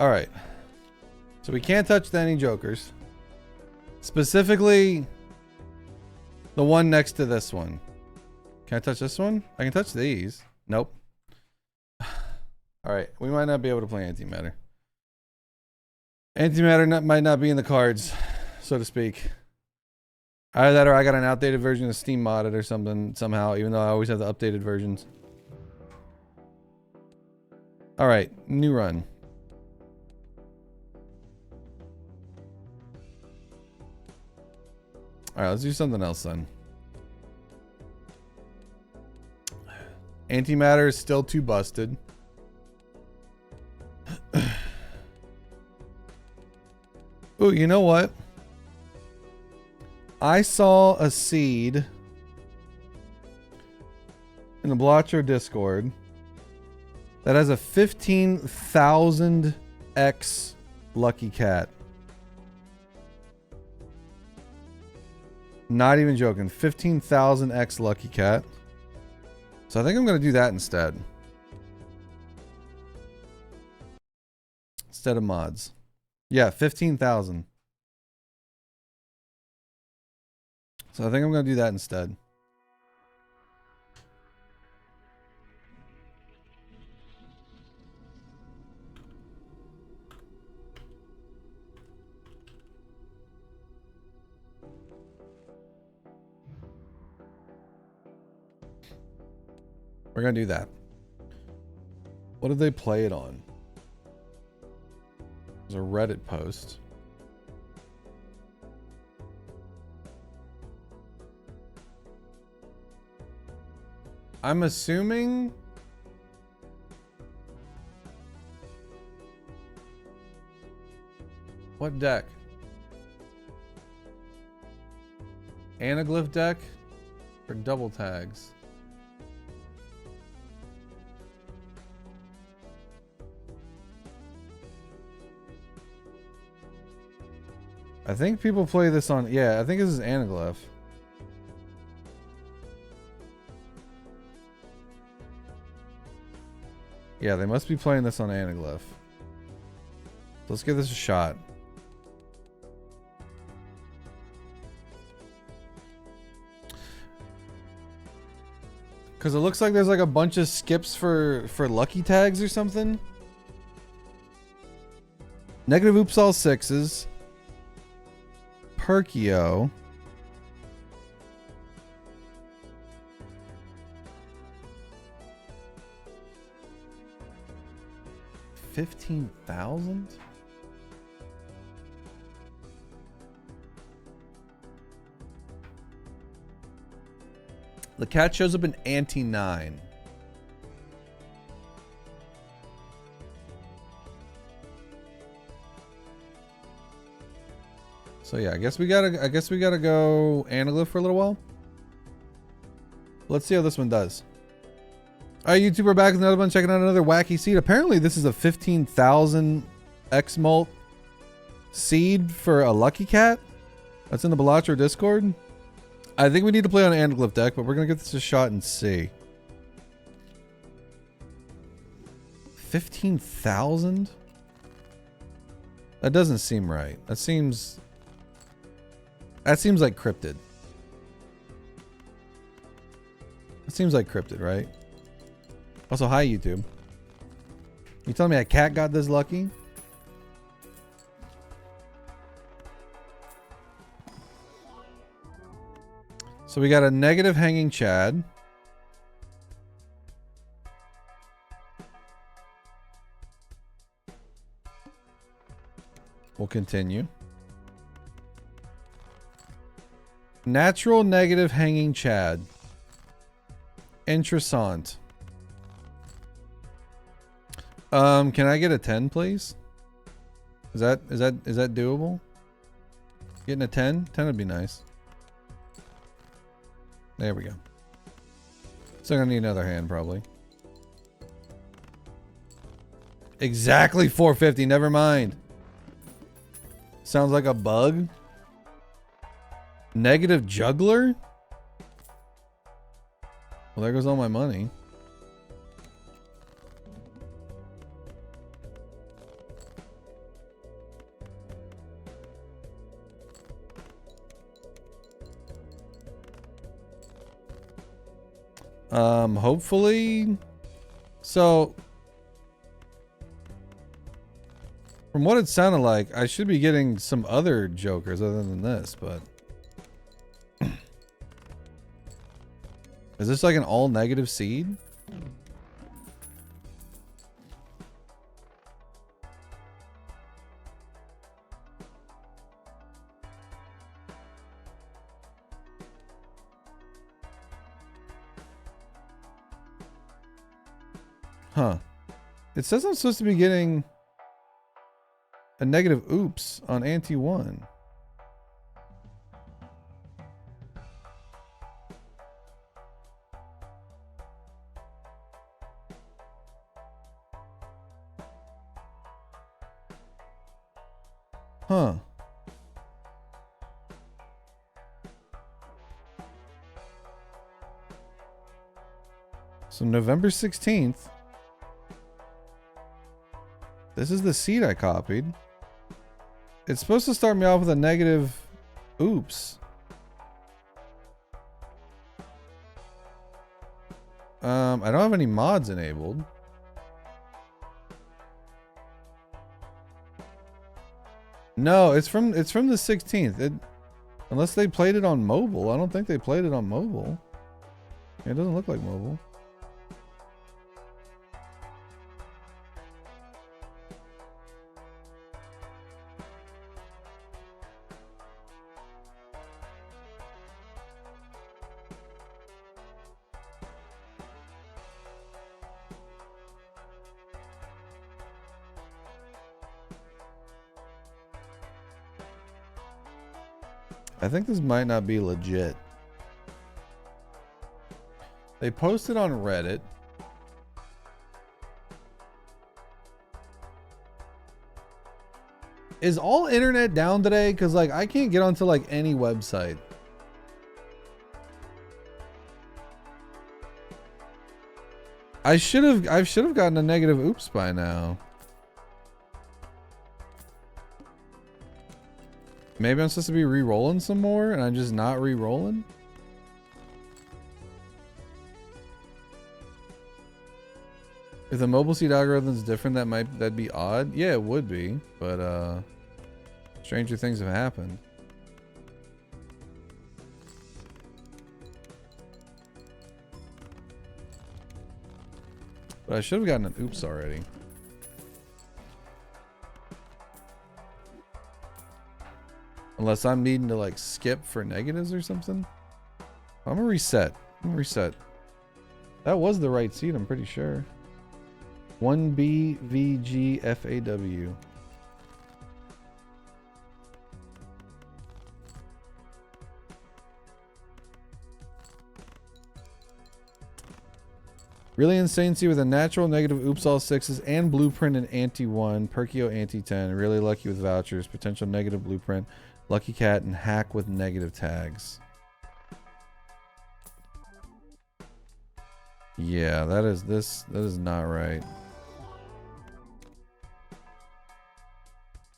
All right. So we can't touch any jokers. Specifically, the one next to this one. Can I touch this one? I can touch these. Nope. All right. We might not be able to play antimatter. Antimatter might not be in the cards, so to speak. Either that or I got an outdated version of Steam modded or something somehow, even though I always have the updated versions. All right, new run. All right, let's do something else then. Antimatter is still too busted. Oh, you know what? I saw a seed in the Balatro Discord that has a 15,000x lucky cat. Not even joking. 15,000x lucky cat. So I think I'm going to do that instead. Instead of mods. Yeah, 15,000. So I think I'm going to do that instead. We're going to do that. What did they play it on? There's a Reddit post. I'm assuming what deck? Anaglyph deck or double tags? I think people play this on, yeah, I think this is Anaglyph. Yeah, they must be playing this on Anaglyph. Let's give this a shot. Because it looks like there's like a bunch of skips for lucky tags or something. Negative oops all sixes. Perkio. $15,000? The cat shows up in ante 9. So yeah, I guess we gotta go Anaglyph for a little while. Let's see how this one does. Alright, YouTube, we're back with another one, checking out another wacky seed. Apparently this is a 15,000 X-Mult seed for a Lucky Cat. That's in the Balatro Discord. I think we need to play on an Anaglyph deck, but we're going to give this a shot and see. 15,000? That doesn't seem right. That seems like cryptid. That seems like cryptid, right? Also, hi YouTube. You telling me a cat got this lucky? So we got a negative hanging Chad. We'll continue. Natural negative hanging Chad. Interessant. Can I get a 10, please? Is that doable? Getting a 10? 10 would be nice. There we go. Still gonna need another hand, probably. Exactly 450, never mind. Sounds like a bug. Negative juggler? Well, there goes all my money. Hopefully. So, from what it sounded like, I should be getting some other jokers other than this, but is this like an all negative seed? Huh. It says I'm supposed to be getting a negative oops on ante 1. Huh. So November 16th. This is the seed I copied. It's supposed to start me off with a negative oops. I don't have any mods enabled. No, it's from the 16th. Unless they played it on mobile. I don't think they played it on mobile. It doesn't look like mobile. I think this might not be legit. They posted on Reddit. Is all internet down today? Because like I can't get onto like any website. I should have gotten a negative oops by now. Maybe I'm supposed to be re-rolling some more and I'm just not re-rolling? If the mobile seed algorithm is different, that'd be odd. Yeah, it would be, but stranger things have happened. But I should have gotten an oops already. Unless I'm needing to like skip for negatives or something. I'm gonna reset. That was the right seed, I'm pretty sure. 1BVGFAW. Really insane seed with a natural negative oops all sixes and blueprint and anti 1, Perkio anti 10. Really lucky with vouchers, potential negative blueprint, lucky cat, and hack with negative tags. Yeah, that is not right.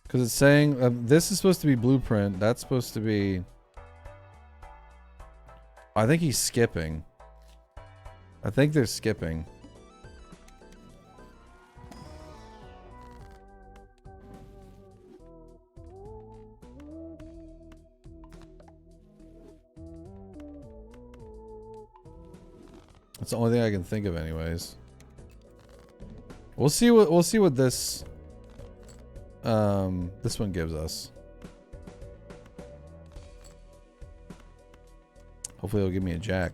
Because it's saying this is supposed to be blueprint. That's supposed to be. I think he's skipping. I think they're skipping. That's the only thing I can think of, anyways. We'll see what this this one gives us. Hopefully it'll give me a jack.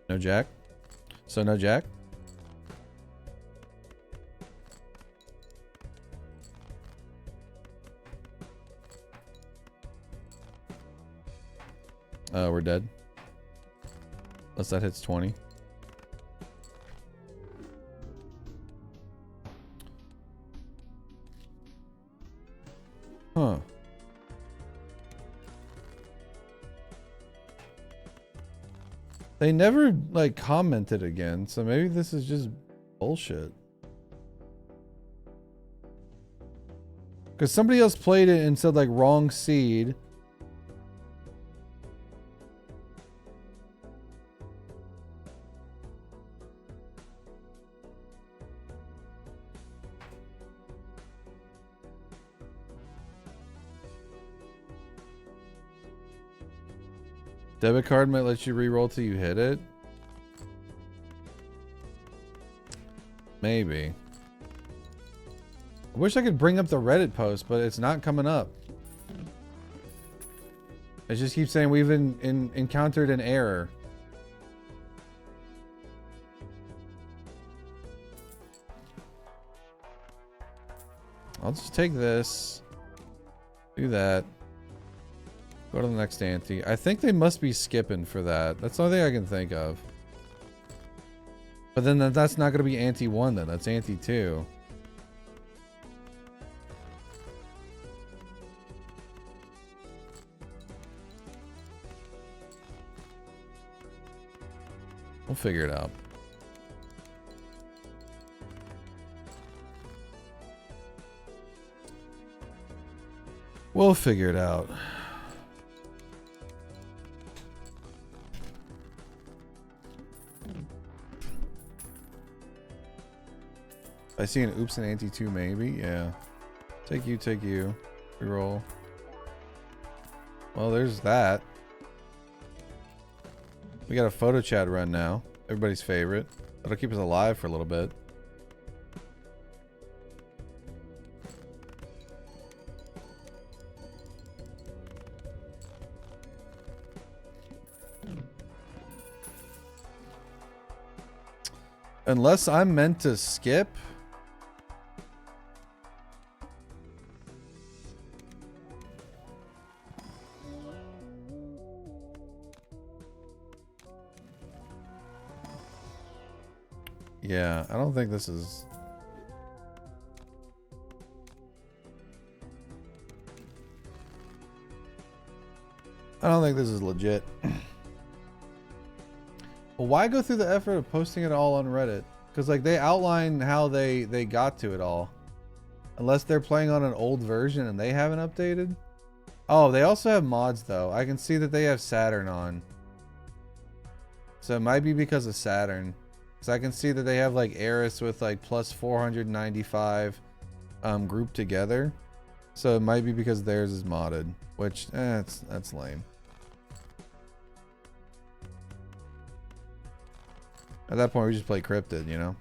No jack? So no jack? We're dead. Unless that hits 20. Huh. They never like commented again, so maybe this is just bullshit. Because somebody else played it and said like wrong seed. Debit card might let you re-roll till you hit it. Maybe. I wish I could bring up the Reddit post, but it's not coming up. It just keeps saying we've encountered an error. I'll just take this. Do that. Go to the next ante. I think they must be skipping for that. That's the only thing I can think of. But then that's not going to be ante 1 then. That's ante 2. We'll figure it out. We'll figure it out. I see an oops and ante 2 maybe. Yeah. Take you. Reroll. Well, there's that. We got a photo chat run now. Everybody's favorite. That'll keep us alive for a little bit. Unless I'm meant to skip. Yeah, I don't think this is... I don't think this is legit. Well, why go through the effort of posting it all on Reddit? Because like they outline how they got to it all. Unless they're playing on an old version and they haven't updated. Oh, they also have mods though. I can see that they have Saturn on. So it might be because of Saturn. So I can see that they have like Eris with like plus 495 grouped together. So it might be because theirs is modded, which that's lame. At that point, we just play Cryptid, you know?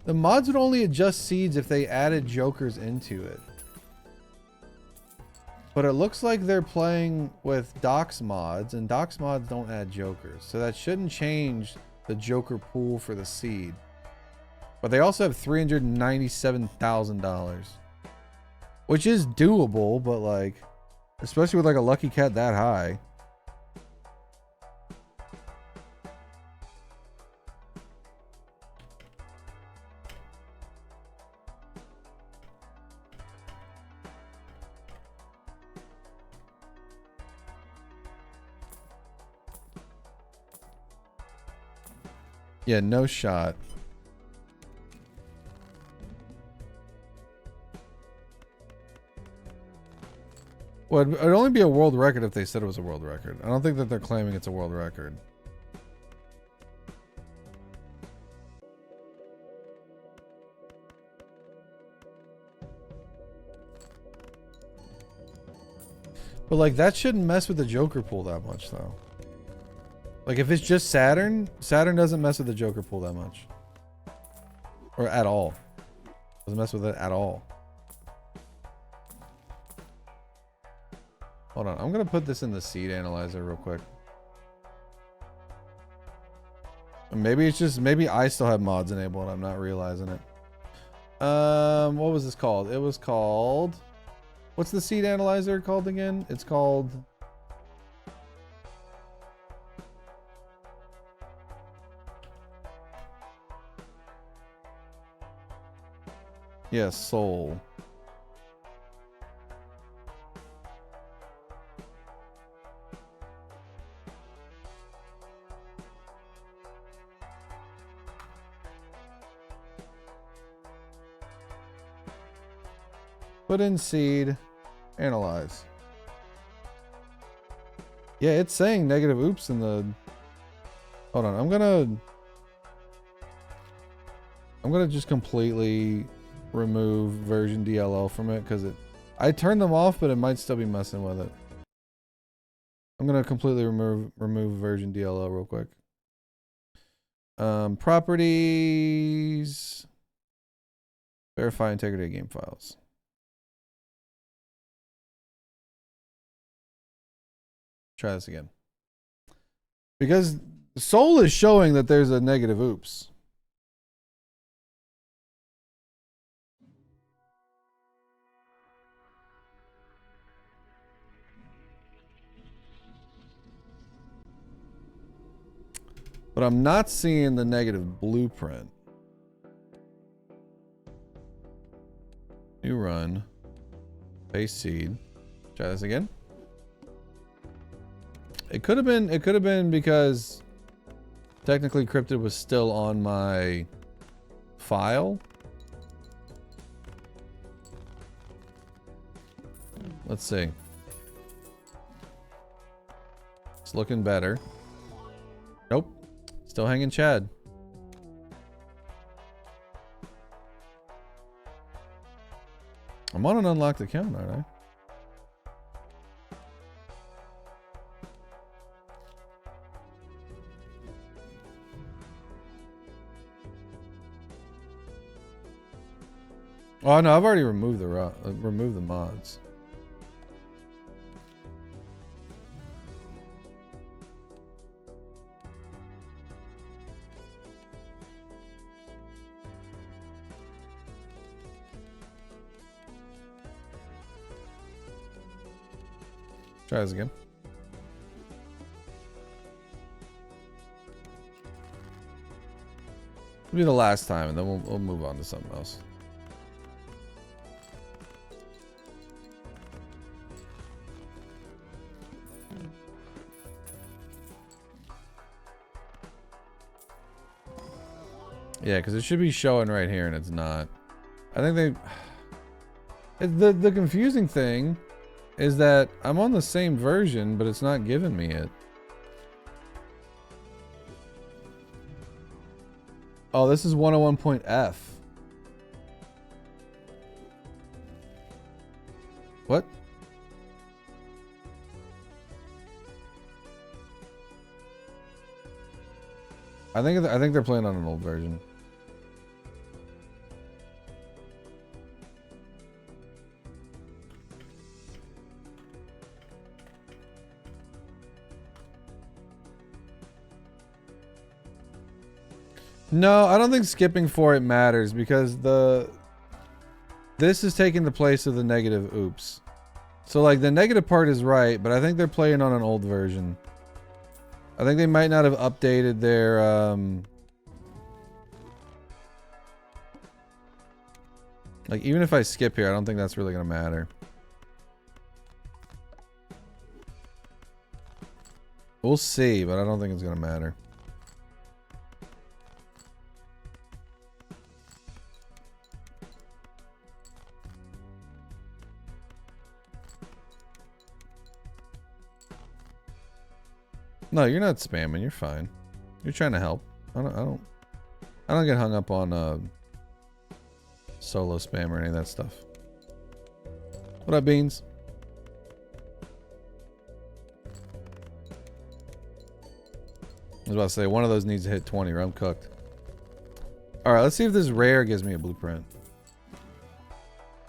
The mods would only adjust seeds if they added jokers into it. But it looks like they're playing with Docs mods, and Docs mods don't add jokers. So that shouldn't change the joker pool for the seed. But they also have $397,000. Which is doable, but like... Especially with like a lucky cat that high. Yeah, no shot. Well, it'd only be a world record if they said it was a world record. I don't think that they're claiming it's a world record. But like that shouldn't mess with the Joker pool that much though. Like if it's just Saturn, Saturn doesn't mess with the Joker pool that much. Or at all. Doesn't mess with it at all. Hold on, I'm gonna put this in the seed analyzer real quick. Maybe it's just, maybe I still have mods enabled and I'm not realizing it. What was this called? It was called, what's the seed analyzer called again? It's called, yes, Soul. Put in seed, analyze. Yeah, it's saying negative oops in the... Hold on, I'm gonna just completely remove version DLL from it because I turned them off, but it might still be messing with it. I'm gonna completely remove version DLL real quick. Properties, verify integrity of game files. Try this again. Because Soul is showing that there's a negative oops. But I'm not seeing the negative blueprint. New run. Base seed. Try this again. It could have been because technically Cryptid was still on my file. Let's see. It's looking better. Nope. Still hanging Chad. I'm on an unlocked account, aren't I? Oh no, I've already removed the mods. Try this again. It'll be the last time, and then we'll move on to something else. Yeah, because it should be showing right here, and it's not. I think the confusing thing is that I'm on the same version, but it's not giving me it. Oh, this is 101.f. What? I think they're playing on an old version. No, I don't think skipping for it matters because this is taking the place of the negative oops. So like the negative part is right, but I think they're playing on an old version. I think they might not have updated their like even if I skip here, I don't think that's really gonna matter. We'll see, but I don't think it's gonna matter. No, you're not spamming. You're fine. You're trying to help. I don't get hung up on solo spam or any of that stuff. What up, Beans? I was about to say one of those needs to hit 20 or I'm cooked. All right, let's see if this rare gives me a blueprint.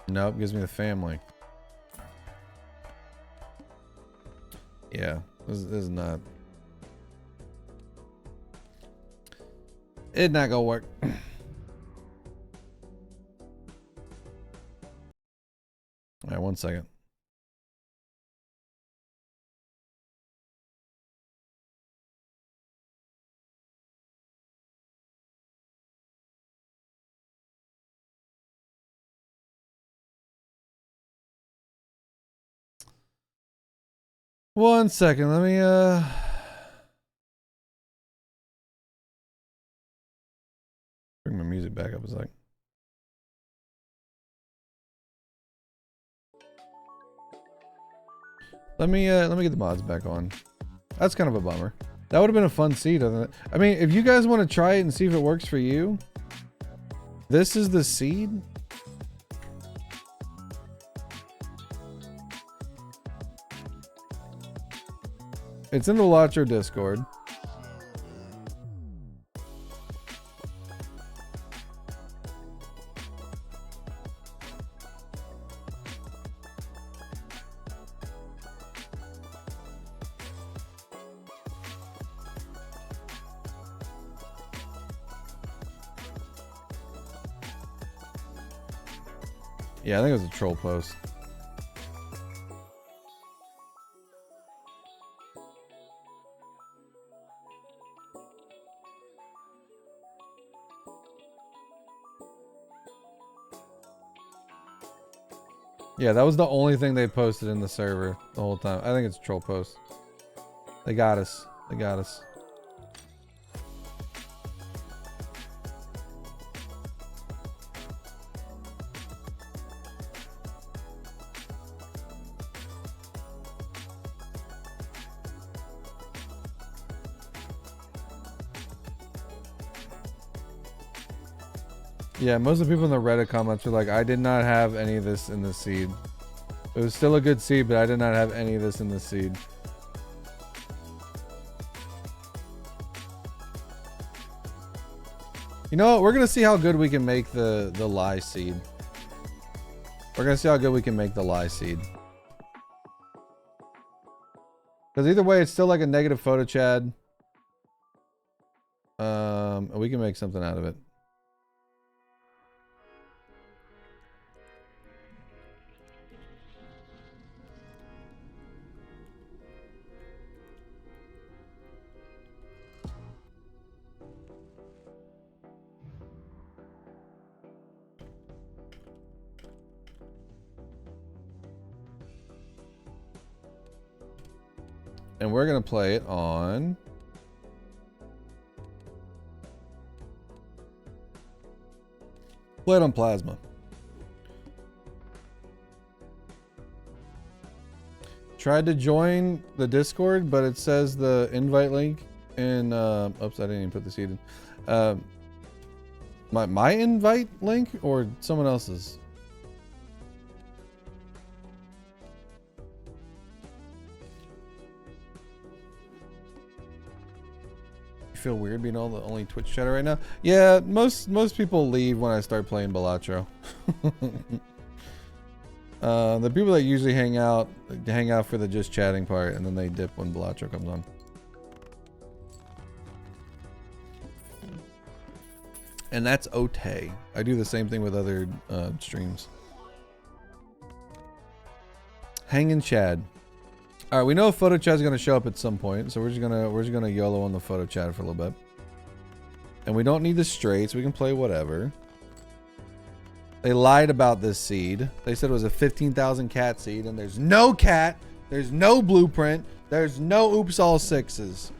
Nope, gives me the family. Yeah, this is not. It's not gonna work. All right, 1 second. One second, let me bring my music back up a sec. Let me get the mods back on. That's kind of a bummer. That would have been a fun seed, doesn't it? I mean, if you guys want to try it and see if it works for you, this is the seed. It's in the Balatro Discord. Yeah, I think it was a troll post. Yeah, that was the only thing they posted in the server the whole time. I think it's a troll post. They got us. They got us. Yeah, most of the people in the Reddit comments were like, I did not have any of this in the seed. It was still a good seed, but I did not have any of this in the seed. You know what? We're going to see how good we can make the lie seed. We're going to see how good we can make the lie seed. Because either way, it's still like a negative photo chad. We can make something out of it. And we're going to play it on... Play it on Plasma. Tried to join the Discord, but it says the invite link in... oops, I didn't even put the seed in. My invite link or someone else's? You feel weird being the only Twitch chatter right now? Yeah, most people leave when I start playing Balatro. The people that usually hang out for the just chatting part, and then they dip when Balatro comes on. And that's okay. I do the same thing with other streams. Hanging Chad. All right, we know Photo Chat's gonna show up at some point, so we're just gonna YOLO on the Photo Chat for a little bit. And we don't need the straights. We can play whatever. They lied about this seed. They said it was a 15,000 cat seed, and there's no cat, there's no blueprint, there's no oops all sixes.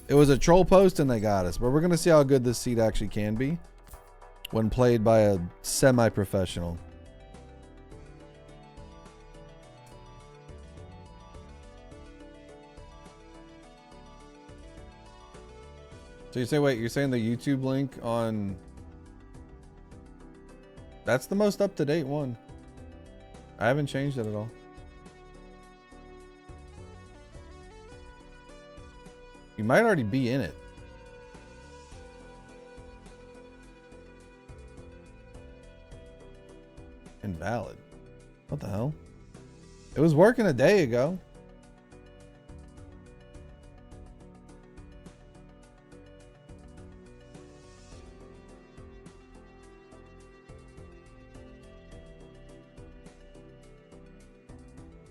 It was a troll post, and they got us. But we're gonna see how good this seed actually can be when played by a semi-professional. So you say, wait, you're saying the YouTube link on... That's the most up-to-date one. I haven't changed it at all. You might already be in it. Invalid. What the hell? It was working a day ago.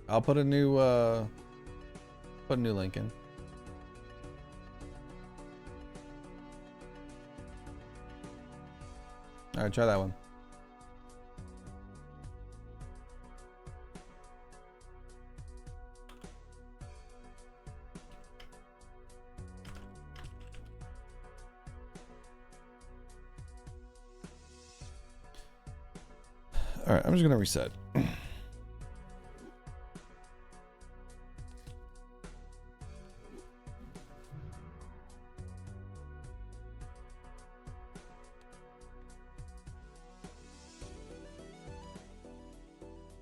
I'll put a new link in. All right, try that one. All right, I'm just gonna reset.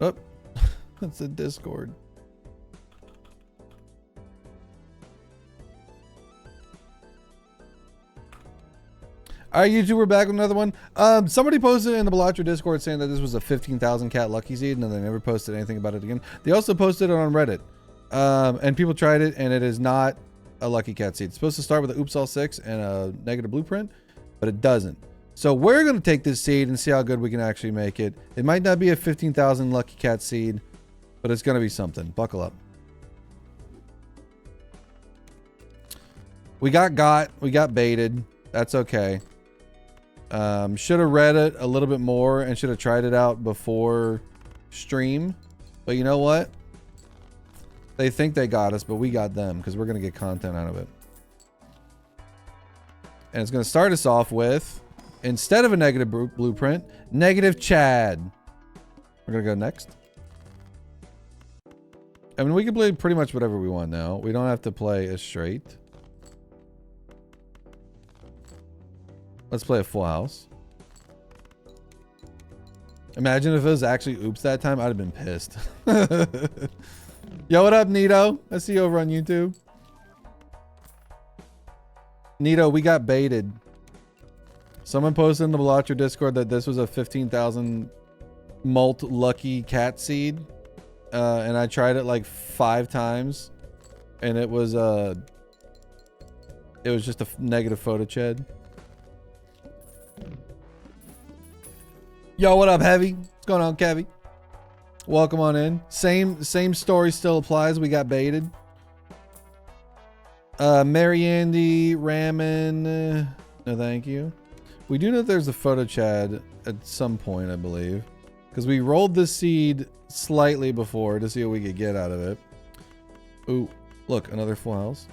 Oh, that's a Discord. All right, YouTube, we're back with another one. Somebody posted in the Balatro Discord saying that this was a 15,000 cat lucky seed, and then they never posted anything about it again. They also posted it on Reddit, and people tried it, and it is not a lucky cat seed. It's supposed to start with an oops all 6 and a negative blueprint, but it doesn't. So we're going to take this seed and see how good we can actually make it. It might not be a 15,000 lucky cat seed, but it's going to be something. Buckle up. We got baited. That's okay. Should have read it a little bit more and should have tried it out before stream. But you know what? They think they got us, but we got them because we're going to get content out of it. And it's going to start us off with, instead of a negative blueprint, negative Chad. We're going to go next. I mean, we can play pretty much whatever we want now. We don't have to play a straight. Let's play a full house. Imagine if it was actually oops that time. I'd have been pissed. Yo, what up, Nito? I see you over on YouTube. Nito, we got baited. Someone posted in the Balatro Discord that this was a 15,000 mult lucky cat seed. And I tried it like 5 times. And it was just a negative photo ched. Yo, what up, Heavy? What's going on, Kevy? Welcome on in. Same story still applies. We got baited. Mary Andy, Ramen. No, thank you. We do know that there's a photo chad at some point, I believe. Because we rolled the seed slightly before to see what we could get out of it. Ooh, Look, another full house.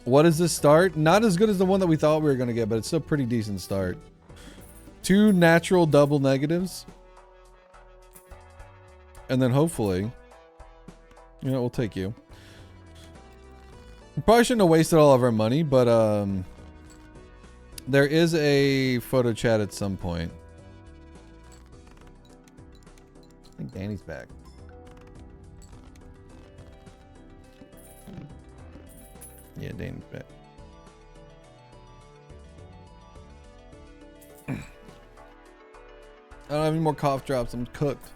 What is this start? Not as good as the one that we thought we were going to get, but it's still a pretty decent start. 2 natural double negatives. And then hopefully, you know, we'll take you. We probably shouldn't have wasted all of our money, but there is a photo chat at some point. I think Danny's back. Yeah, Danny's back. I don't have any more cough drops. I'm cooked.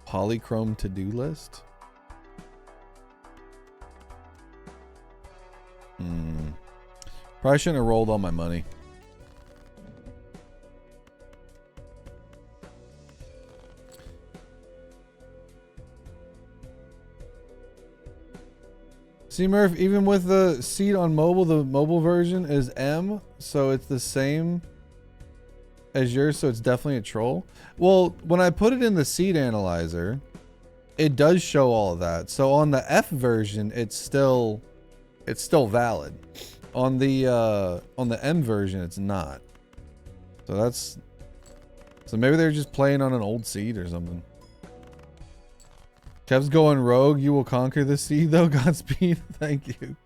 Polychrome to-do list? Probably shouldn't have rolled all my money. See, Murph, even with the seat on mobile, the mobile version is M, so it's the same as yours, so it's definitely a troll. Well, when I put it in the seat analyzer, it does show all of that. So on the F version, it's still valid. On the M version, it's not. So maybe they're just playing on an old seat or something. Kev's going rogue. You will conquer the sea, though. Godspeed. Thank you.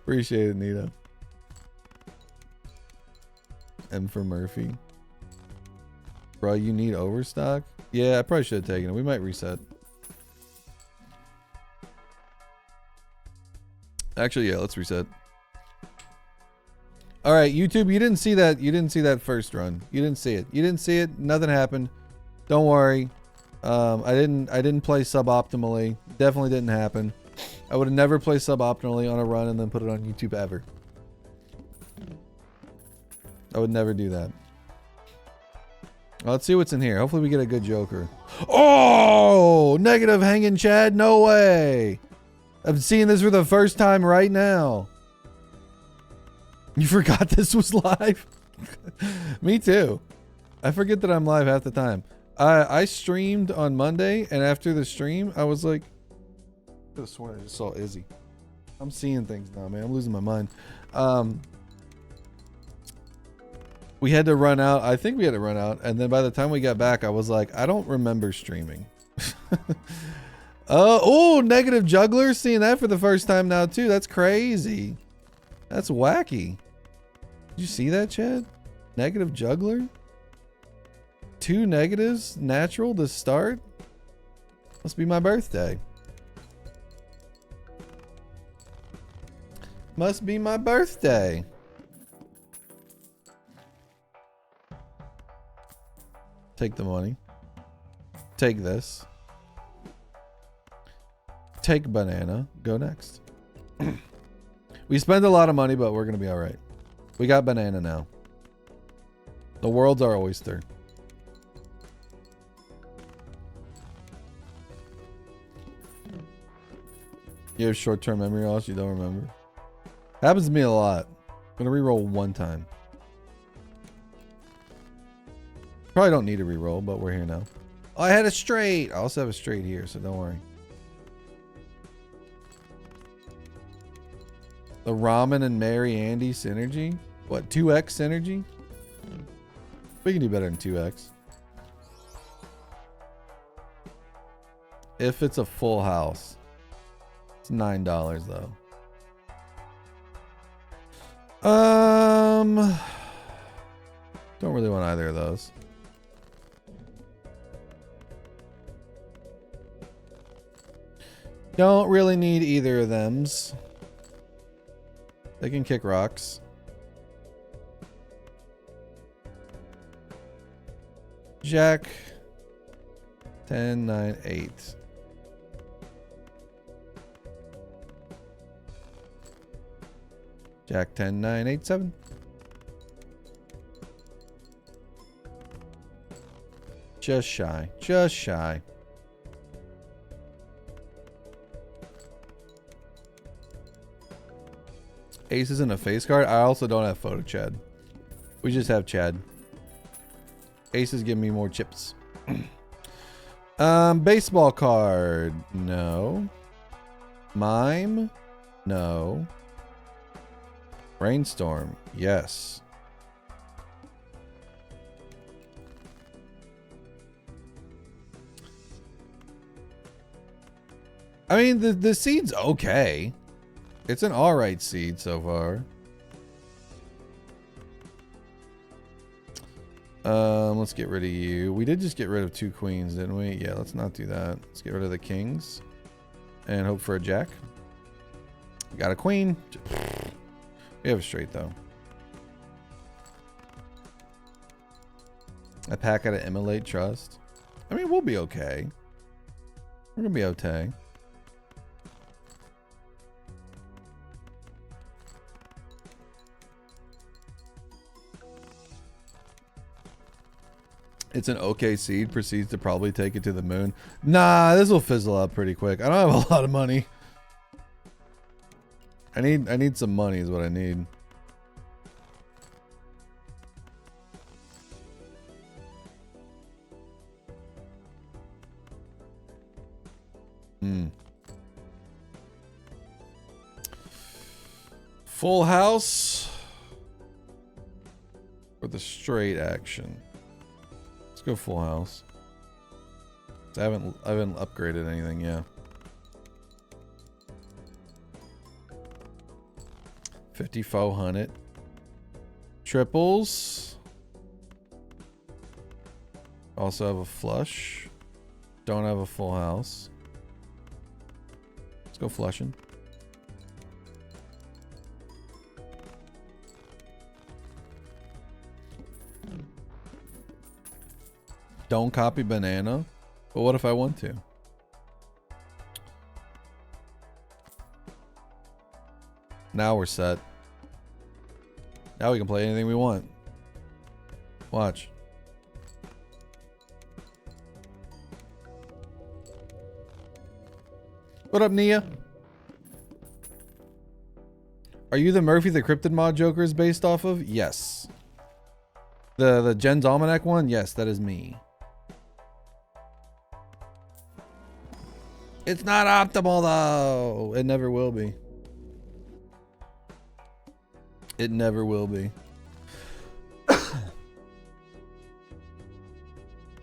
Appreciate it, Nita. M for Murphy. Bro, you need overstock? Yeah, I probably should have taken it. We might reset. Actually, yeah, let's reset. All right, YouTube, you didn't see that. You didn't see that first run. You didn't see it. You didn't see it. Nothing happened. Don't worry. I didn't play suboptimally. Definitely didn't happen. I would have never played suboptimally on a run and then put it on YouTube ever. I would never do that. Well, let's see what's in here. Hopefully we get a good Joker. Oh, negative hanging Chad. No way. I'm seeing this for the first time right now. You forgot this was live? Me too. I forget that I'm live half the time. I streamed on Monday, and after the stream, I was like, I could have sworn I just saw Izzy. I'm seeing things now, man. I'm losing my mind. We had to run out. I think we had to run out. And then by the time we got back, I was like, I don't remember streaming. Oh, negative juggler. Seeing that for the first time now, too. That's crazy. That's wacky. Did you see that, Chad? Negative juggler? 2 negatives natural to start? Must be my birthday. Must be my birthday. Take the money. Take this. Take banana. Go next. We spend a lot of money, but we're going to be all right. We got banana now. The world's our oyster. You have short-term memory loss, you don't remember. Happens to me a lot. I'm going to reroll one time. Probably don't need a reroll, but we're here now. Oh, I had a straight. I also have a straight here, so don't worry. The Ramen and Mary Andy synergy? What, 2x synergy? We can do better than 2x. If it's a full house. It's $9 though. Don't really want either of those. Don't really need either of thems. They can kick rocks. Jack 10, 9, 8. Jack 10, 9, 8, 7. Just shy. Just shy. Ace isn't a face card. I also don't have photo Chad. We just have Chad. Aces give me more chips. Baseball card. No. Mime. No. Brainstorm. Yes. I mean, the seed's okay. It's an alright seed so far. Let's get rid of you. We did just get rid of 2 queens, didn't we? Yeah, let's not do that. Let's get rid of the kings. And hope for a jack. Got a queen. We have a straight, though. A pack out of Immolate Trust. I mean, we'll be okay. We're gonna be okay. It's an okay seed. Proceeds to probably take it to the moon. Nah, this will fizzle out pretty quick. I don't have a lot of money. I need some money is what I need. Full house or the straight action. Let's go full house. I haven't upgraded anything yet. 5400 triples. Also have a flush. Don't have a full house. Let's go flushing. Don't copy banana. But what if I want to? Now we're set. Now we can play anything we want. Watch. What up, Nia? Are you the Murphy the Cryptid mod Joker is based off of? Yes. The Jen's Almanac one? Yes, that is me. It's not optimal though. It never will be. It never will be.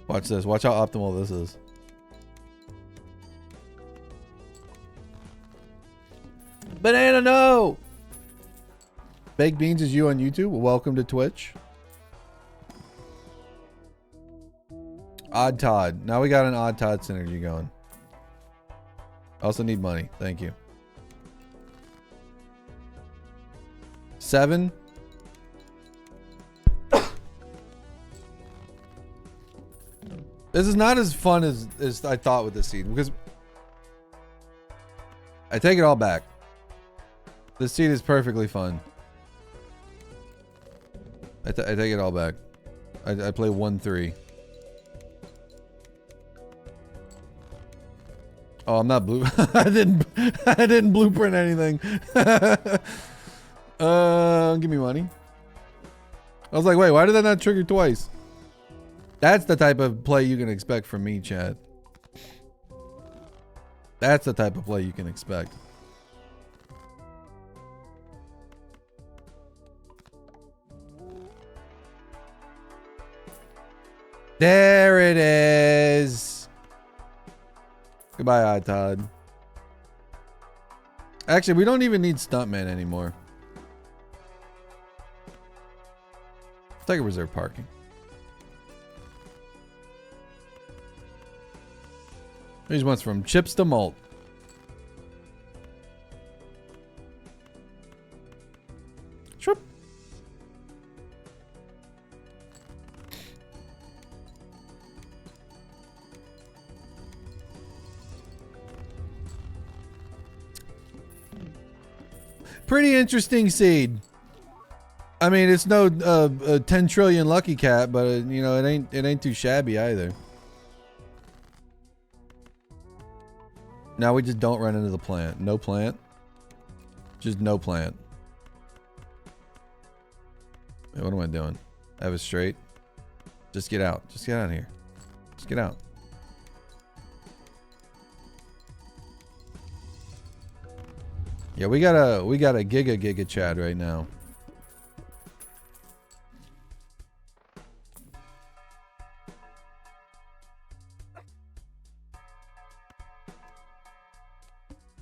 Watch this. Watch how optimal this is. Banana, no! Baked Beans is you on YouTube. Welcome to Twitch. Odd Todd. Now we got an Odd Todd synergy going. I also need money. Thank you. 7. This is not as fun as I thought with this seed because I take it all back. This seed is perfectly fun. I take it all back. I play 1-3. Oh, I'm not blue. I didn't blueprint anything. Give me money. I was like, wait, why did that not trigger twice? That's the type of play you can expect from me, Chad. That's the type of play you can expect. There it is. Goodbye, Odd Todd. Actually, we don't even need Stuntman anymore. Take a reserve parking. These ones from chips to malt. Sure. Pretty interesting seed. I mean, it's no 10 trillion lucky cat, but you know, it ain't too shabby either. Now we just don't run into the plant. No plant. Just no plant. Wait, what am I doing? I have a straight. Just get out. Just get out of here. Just get out. Yeah, we got a Giga Chad right now.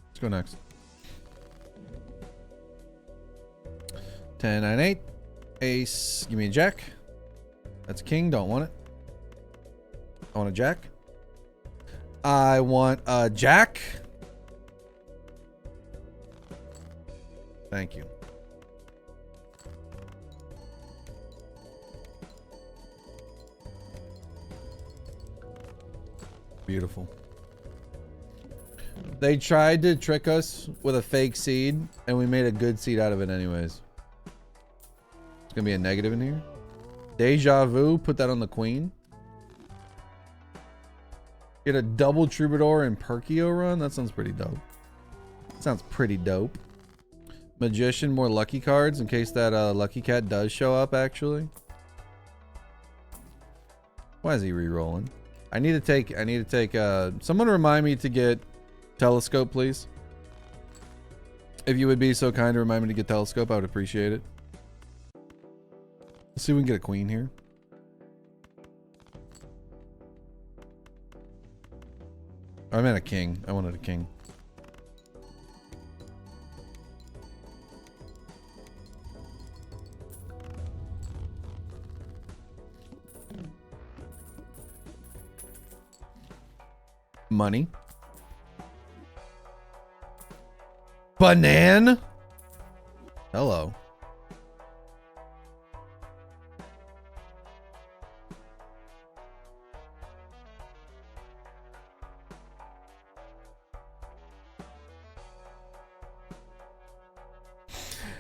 Let's go next. 10, 9, 8. Ace. Give me a jack. That's a king. Don't want it. I want a jack. I want a jack. Thank you. Beautiful. They tried to trick us with a fake seed, and we made a good seed out of it anyways. It's gonna be a negative in here. Deja vu, put that on the queen. Get a double troubadour and Perkio run. That sounds pretty dope. Sounds pretty dope. Magician, more lucky cards in case that lucky cat does show up actually. Why is he re-rolling? I need to take someone remind me to get telescope, please. If you would be so kind to remind me to get telescope, I would appreciate it. Let's see if we can get a queen here. I meant a king. I wanted a king. Money. Banana. Hello.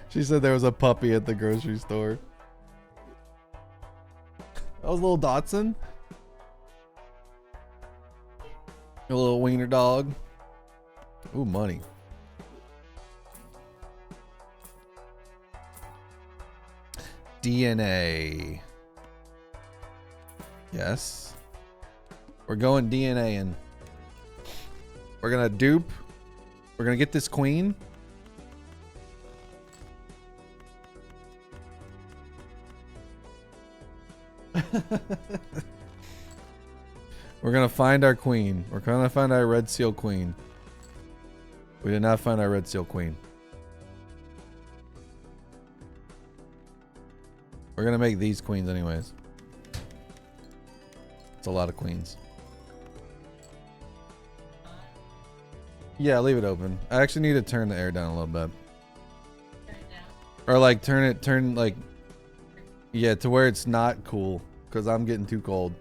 She said there was a puppy at the grocery store. That was a little Dotson. A little wiener dog. Ooh, money. DNA. Yes. We're going DNA and we're gonna dupe. We're gonna get this queen. We're gonna find our queen. We're gonna find our red seal queen. We did not find our red seal queen. We're gonna make these queens anyways. It's a lot of queens. Yeah, leave it open. I actually need to turn the air down a little bit. Or like turn like, yeah, to where it's not cool. Because I'm getting too cold.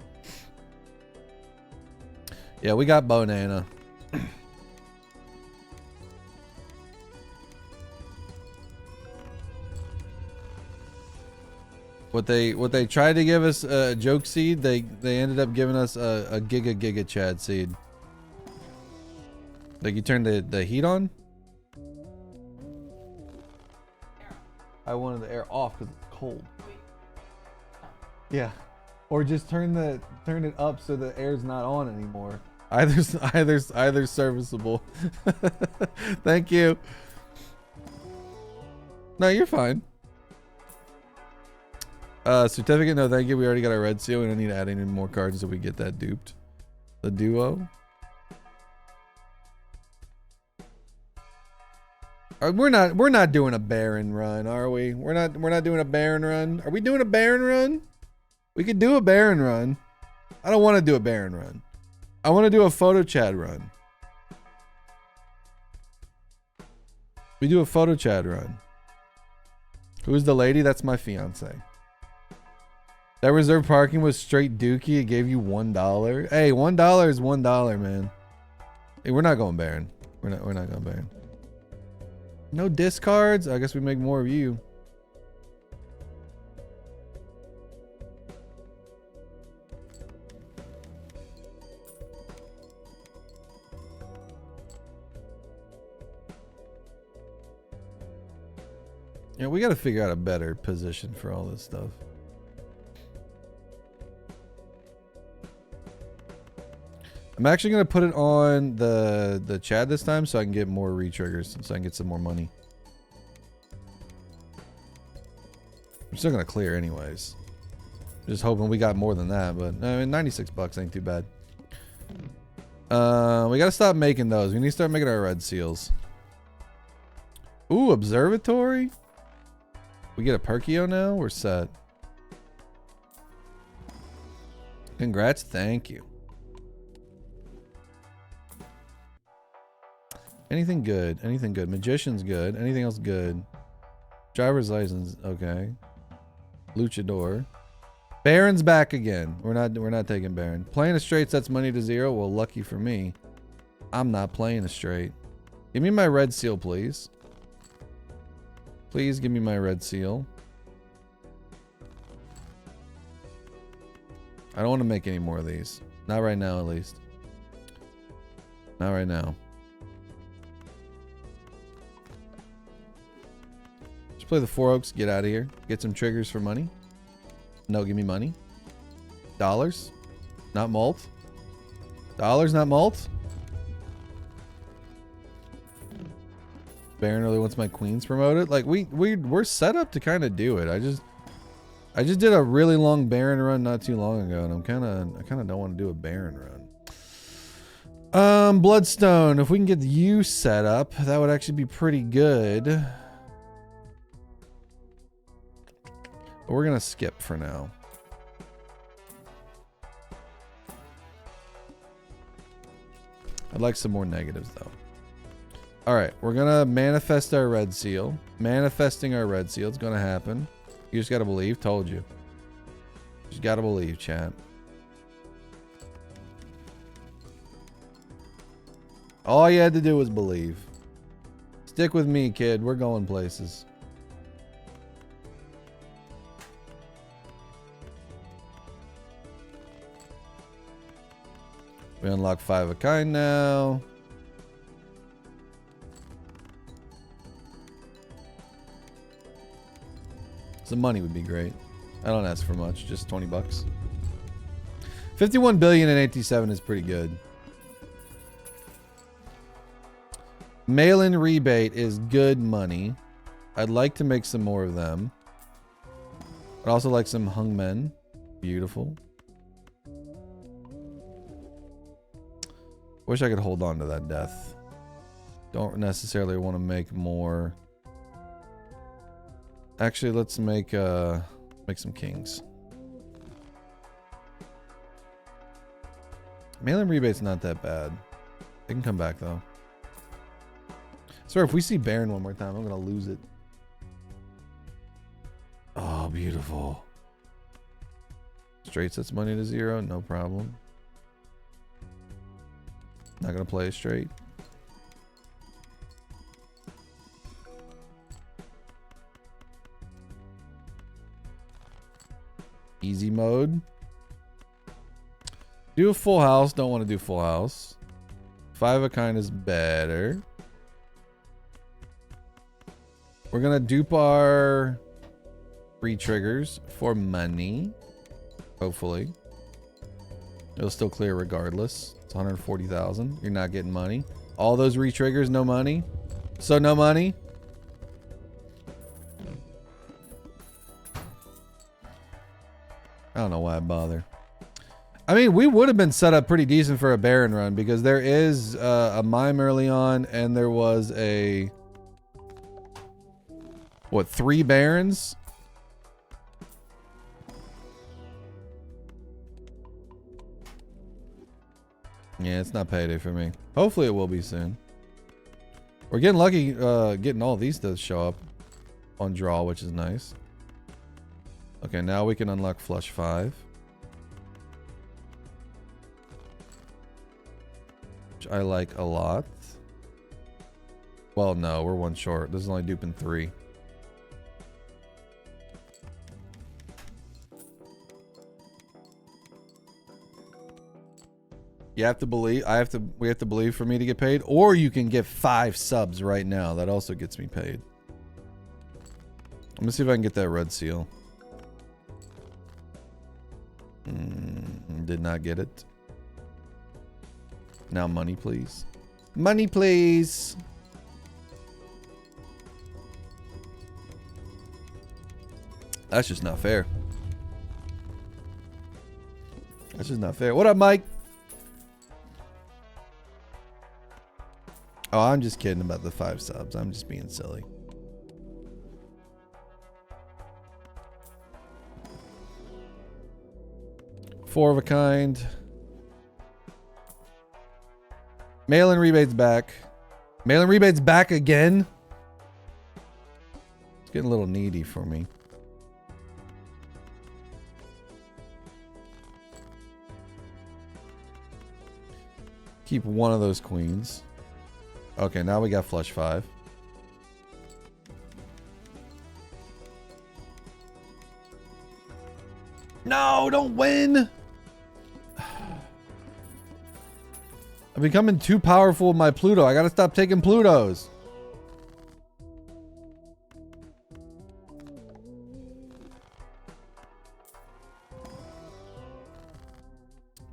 Yeah, we got banana. What they tried to give us a joke seed, they ended up giving us a giga Chad seed. Like you turned the heat on? I wanted the air off because it's cold. Yeah. Or just turn it up so the air's not on anymore. Either's serviceable. Thank you. No, you're fine. Certificate, no thank you. We already got our red seal. We don't need to add any more cards until we get that duped. The duo. We're not doing a Baron run, are we? We're not doing a Baron run. Are we doing a Baron run? We could do a Baron run. I don't want to do a Baron run. I want to do a photo Chad run. We do a photo Chad run. Who's the lady? That's my fiance. That reserved parking was straight dookie. It gave you $1. Hey, $1 is $1, man. Hey, we're not going Baron. We're not going Baron. No discards. I guess we make more of you. Yeah, we got to figure out a better position for all this stuff. I'm actually gonna put it on the Chad this time so I can get more re-triggers, so I can get some more money. I'm still gonna clear anyways. Just hoping we got more than that, but I mean, 96 bucks ain't too bad. We gotta stop making those. We need to start making our red seals. Ooh, observatory. We get a Perkio now. We're set. Congrats. Thank you. Anything good? Anything good? Magician's good. Anything else good? Driver's license. Okay. Luchador. Baron's back again. We're not taking Baron. Playing a straight sets money to 0. Well, lucky for me, I'm not playing a straight. Give me my red seal, please. Please give me my red seal. I don't want to make any more of these. Not right now, at least. Not right now. Just play the Four Oaks. Get out of here. Get some triggers for money. No, give me money. Dollars. Not malt. Dollars, not malt. Baron really wants my queens promoted. Like we're set up to kind of do it. I just did a really long Baron run not too long ago, and I kind of don't want to do a Baron run. Bloodstone. If we can get you set up, that would actually be pretty good. But we're gonna skip for now. I'd like some more negatives though. All right, we're gonna manifest our red seal. Manifesting our red seal. It's gonna happen. You just gotta believe. Told you. Just gotta believe, chat. All you had to do was believe. Stick with me, kid. We're going places. We unlock 5 of a kind now. Some money would be great. I don't ask for much, just 20 bucks. 51 billion and 87 is pretty good. Mail-in rebate is good money. I'd like to make some more of them. I'd also like some hung men. Beautiful. Wish I could hold on to that death. Don't necessarily want to make more. Actually, let's make some kings. Mail-in rebate's not that bad. They can come back though. Swear, if we see Baron one more time, I'm gonna lose it. Oh, beautiful. Straight sets money to 0, no problem. Not gonna play a straight. Easy mode. Do a full house. Don't want to do full house. 5 of a kind is better. We're gonna dupe our re-triggers for money. Hopefully. It'll still clear regardless. It's 140,000. You're not getting money. All those re-triggers, no money. So no money. I don't know why I bother. I mean, we would have been set up pretty decent for a Baron run because there is a mime early on, and there was a what, 3 Barons? Yeah, it's not payday for me. Hopefully it will be soon. We're getting lucky getting all these to show up on draw, which is nice. Okay, now we can unlock flush 5. Which I like a lot. Well, no, we're 1 short. This is only duping 3. You have to believe. We have to believe for me to get paid. Or you can get 5 subs right now. That also gets me paid. Let me see if I can get that red seal. Did not get it. Now money, please. Money, please. That's just not fair. That's just not fair. What up, Mike? Oh, I'm just kidding about the 5 subs. I'm just being silly. Four of a kind. Mail-in rebates back. Mail-in rebates back again? It's getting a little needy for me. Keep one of those queens. Okay, now we got flush 5. No, don't win. I'm becoming too powerful with my Pluto. I gotta stop taking Plutos.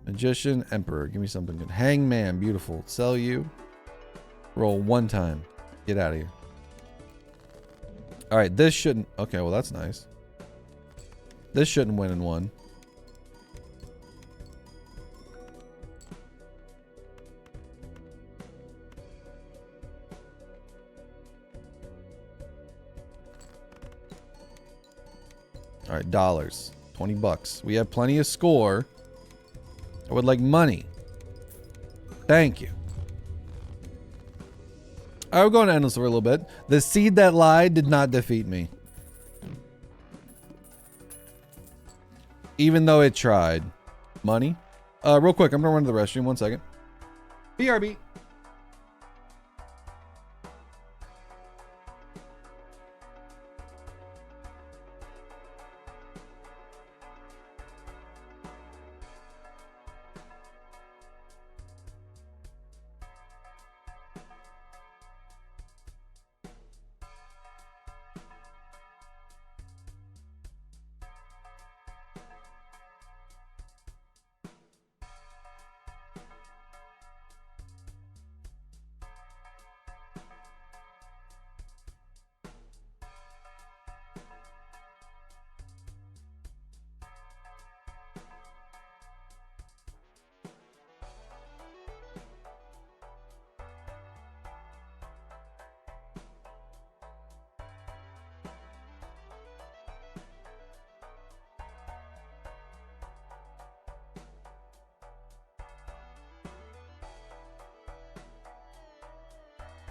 Magician, Emperor. Give me something good. Hangman, beautiful. Sell you. Roll 1 time. Get out of here. All right, this shouldn't. Okay, well, that's nice. This shouldn't win in 1. All right, dollars. 20 bucks. We have plenty of score. I would like money. Thank you. All right, we're going to endless for a little bit. The seed that lied did not defeat me. Even though it tried. Money. Real quick, I'm going to run to the restroom. 1 second. BRB.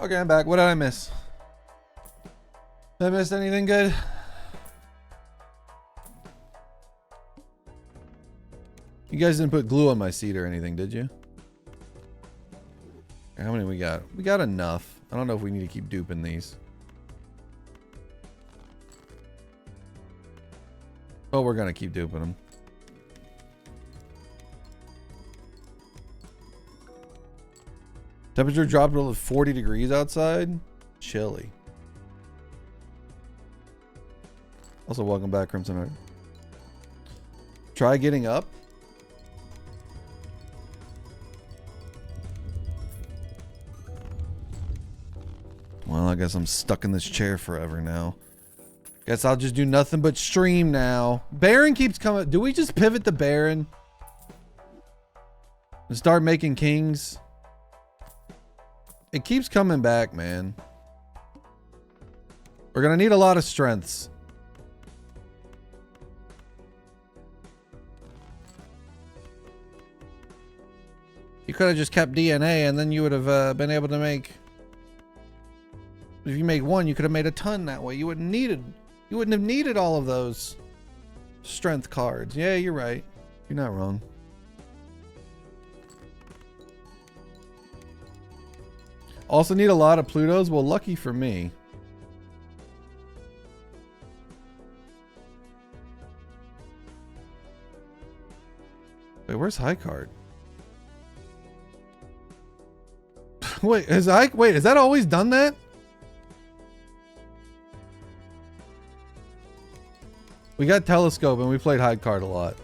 Okay, I'm back. What did I miss? Did I miss anything good? You guys didn't put glue on my seat or anything, did you? How many we got? We got enough. I don't know if we need to keep duping these. But we're gonna keep duping them. Temperature dropped below 40 degrees outside. Chilly. Also, welcome back, Crimson Heart. Try getting up. Well, I guess I'm stuck in this chair forever now. Guess I'll just do nothing but stream now. Baron keeps coming. Do we just pivot the Baron? And start making kings? It keeps coming back, man. We're gonna need a lot of strengths. You could have just kept DNA and then you would have been able to make... If you make 1, you could have made a ton that way. You wouldn't have needed all of those strength cards. Yeah, you're right. You're not wrong. Also need a lot of Plutos. Well, lucky for me. Wait, where's high card? Wait, has that always done that? We got telescope and we played high card a lot.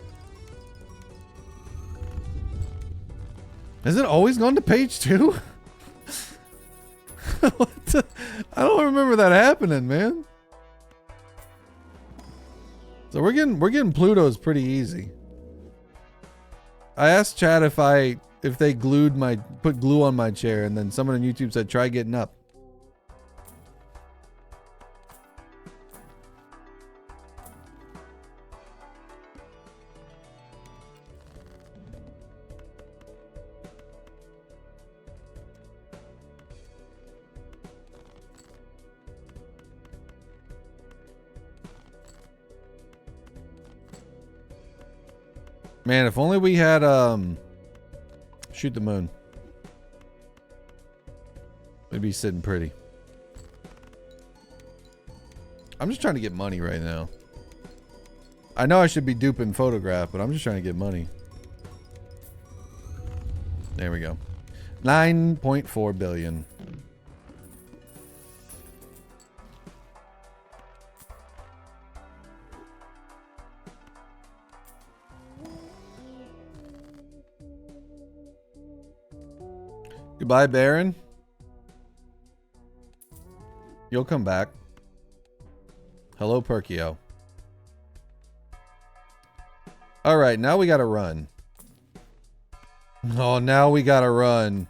Has it always gone to page 2? What the? I don't remember that happening, man. So we're getting Pluto's pretty easy. I asked chat if they put glue on my chair, and then someone on YouTube said try getting up. Man, if only we had shoot the moon. We'd be sitting pretty. I'm just trying to get money right now. I know I should be duping photograph, but I'm just trying to get money. There we go. 9.4 billion. Goodbye, Baron. You'll come back. Hello, Perkio. Alright, now we gotta run. Oh, now we gotta run.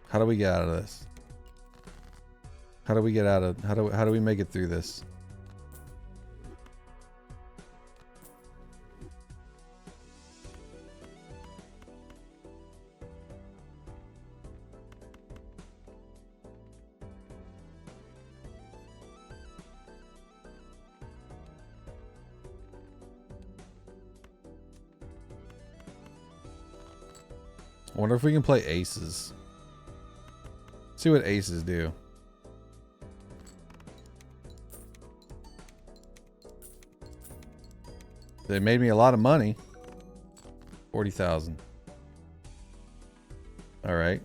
How do we get out of this? How do we get out of... How do we make it through this? I wonder if we can play aces. See what aces do. They made me a lot of money. 40,000. All right.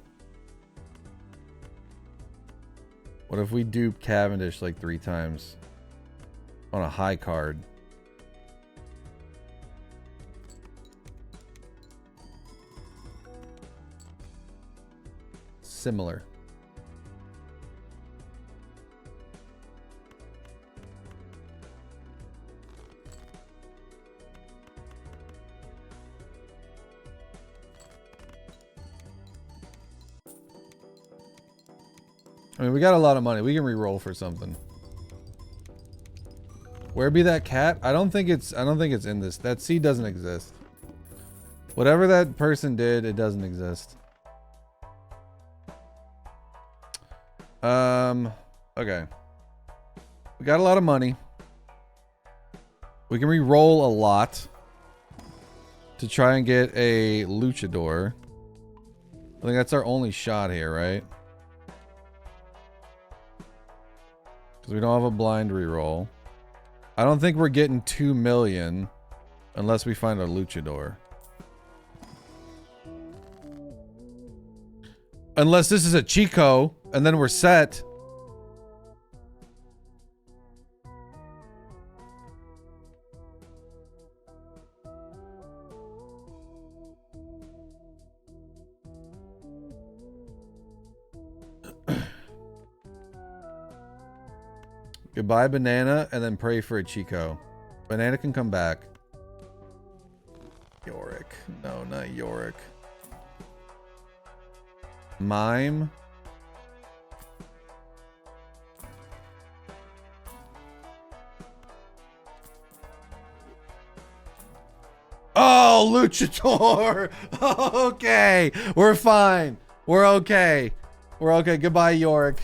What if we dupe Cavendish like 3 times on a high card? Similar. I mean, we got a lot of money. We can re-roll for something. Where be that cat? I don't think it's in this. That seed doesn't exist. Whatever that person did, it doesn't exist. Okay. We got a lot of money. We can re-roll a lot to try and get a luchador. I think that's our only shot here, right? Because we don't have a blind re-roll. I don't think we're getting 2 million unless we find a luchador. Unless this is a Chico, and then we're set. Goodbye, Banana, and then pray for a Chico. Banana can come back. Yorick. No, not Yorick. Mime. Oh, Luchador. Okay. We're fine. We're okay. We're okay. Goodbye, Yorick.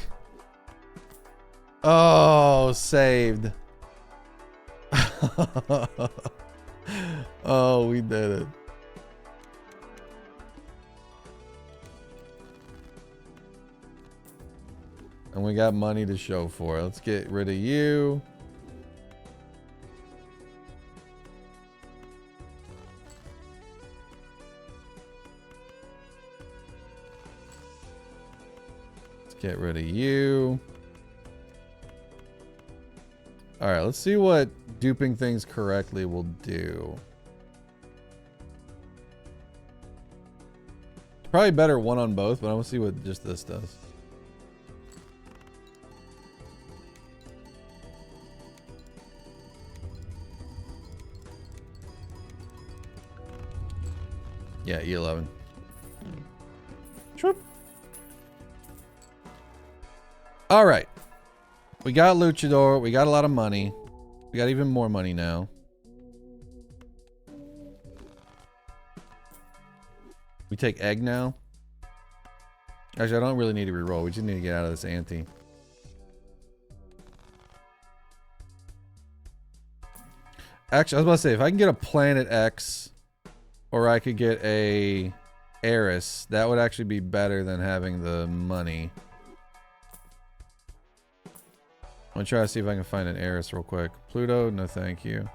Oh, saved. Oh, we did it. And we got money to show for it. Let's get rid of you. Let's get rid of you. All right, let's see what duping things correctly will do. Probably better one on both, but I want to see what just this does. Yeah, E11. Sure. All right. We got Luchador. We got a lot of money. We got even more money now. We take egg now. Actually, I don't really need to reroll. We just need to get out of this ante. Actually, I was about to say, if I can get a Planet X, or I could get a Heiress, that would actually be better than having the money. I'm gonna try to see if I can find an Heiress real quick. Pluto, no thank you.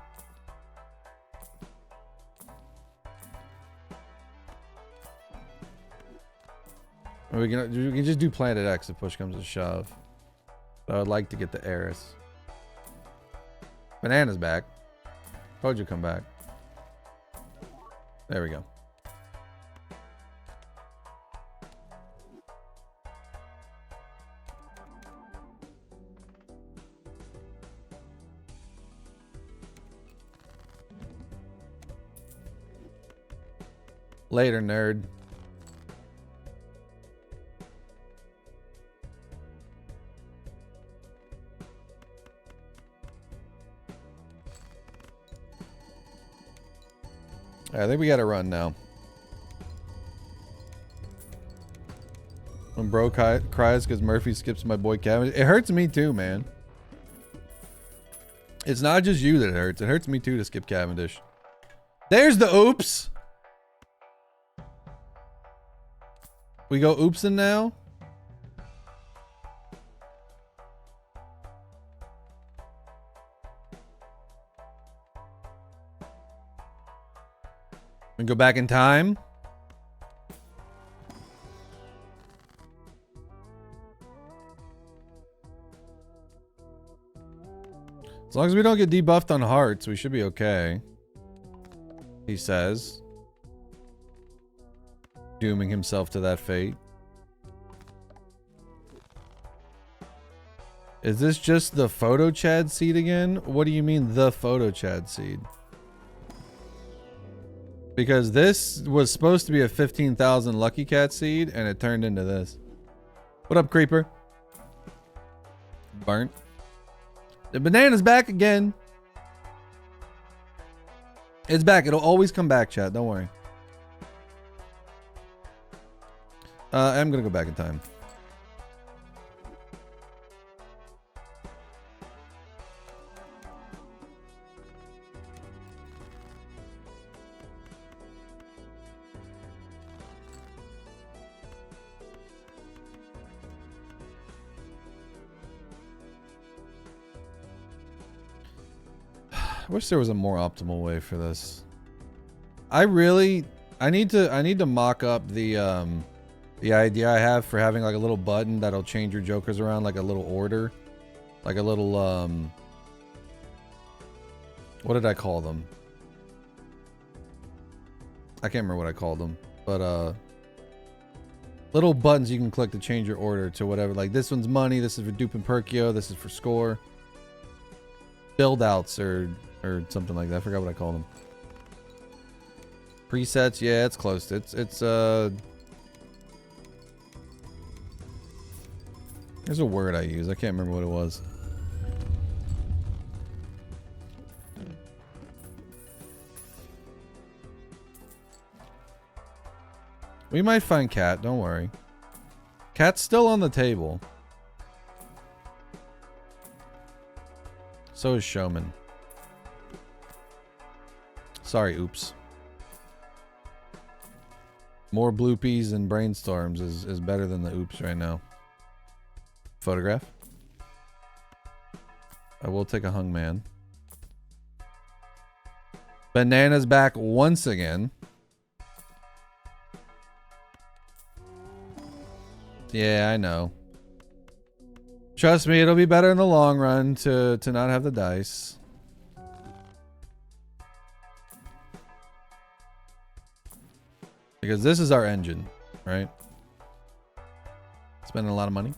We can just do Planet X if push comes to shove. But I would like to get the Heiress. Banana's back. Told you come back. There we go. Later, nerd. I think we gotta run now. When bro cries because Murphy skips my boy Kevin. It hurts me too, man. It's not just you that it hurts. It hurts me too to skip Cavendish. There's the oops. We go oopsin now. We go back in time. As long as we don't get debuffed on hearts, we should be okay. He says. Dooming himself to that fate. Is this just the photo Chad seed again? What do you mean the photo Chad seed? Because this was supposed to be a 15,000 Lucky Cat seed, and it turned into this. What up, Creeper? Burnt. The banana's back again. It's back. It'll always come back, chat. Don't worry. I'm gonna go back in time. I wish there was a more optimal way for this. I need to mock up the idea I have for having like a little button that'll change your jokers around, like a little order, like a little what did I call them? I can't remember what I called them, but little buttons you can click to change your order to whatever. Like this one's money, this is for dupe and Perkio, this is for score. Build outs or something like that. I forgot what I called them. Presets, yeah, it's close. It's there's a word I use. I can't remember what it was. We might find Cat, don't worry. Cat's still on the table. So is Showman. Sorry, oops. More bloopies and brainstorms is better than the oops right now. Photograph. I will take a hung man. Banana's back once again. Yeah, I know. Trust me, it'll be better in the long run to not have the dice. Because this is our engine, right? Spending a lot of money.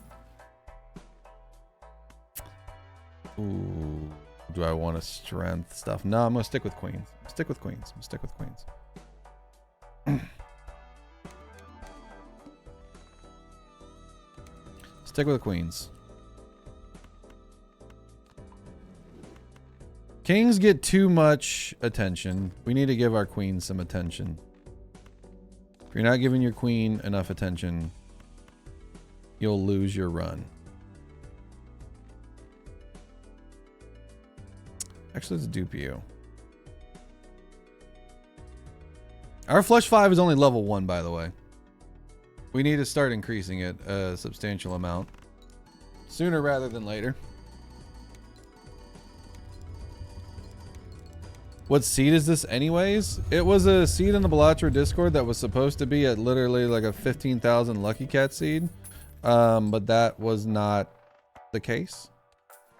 Ooh, do I want a strength stuff? No, I'm gonna stick with queens. Stick with queens. Stick with queens. Stick with queens. Kings get too much attention. We need to give our queens some attention. If you're not giving your queen enough attention, you'll lose your run. Actually, let's dupe you. Our flush 5 is only level 1, by the way. We need to start increasing it a substantial amount. Sooner rather than later. What seed is this anyways? It was a seed in the Balatro Discord that was supposed to be at literally like a 15,000 Lucky Cat seed. But that was not the case.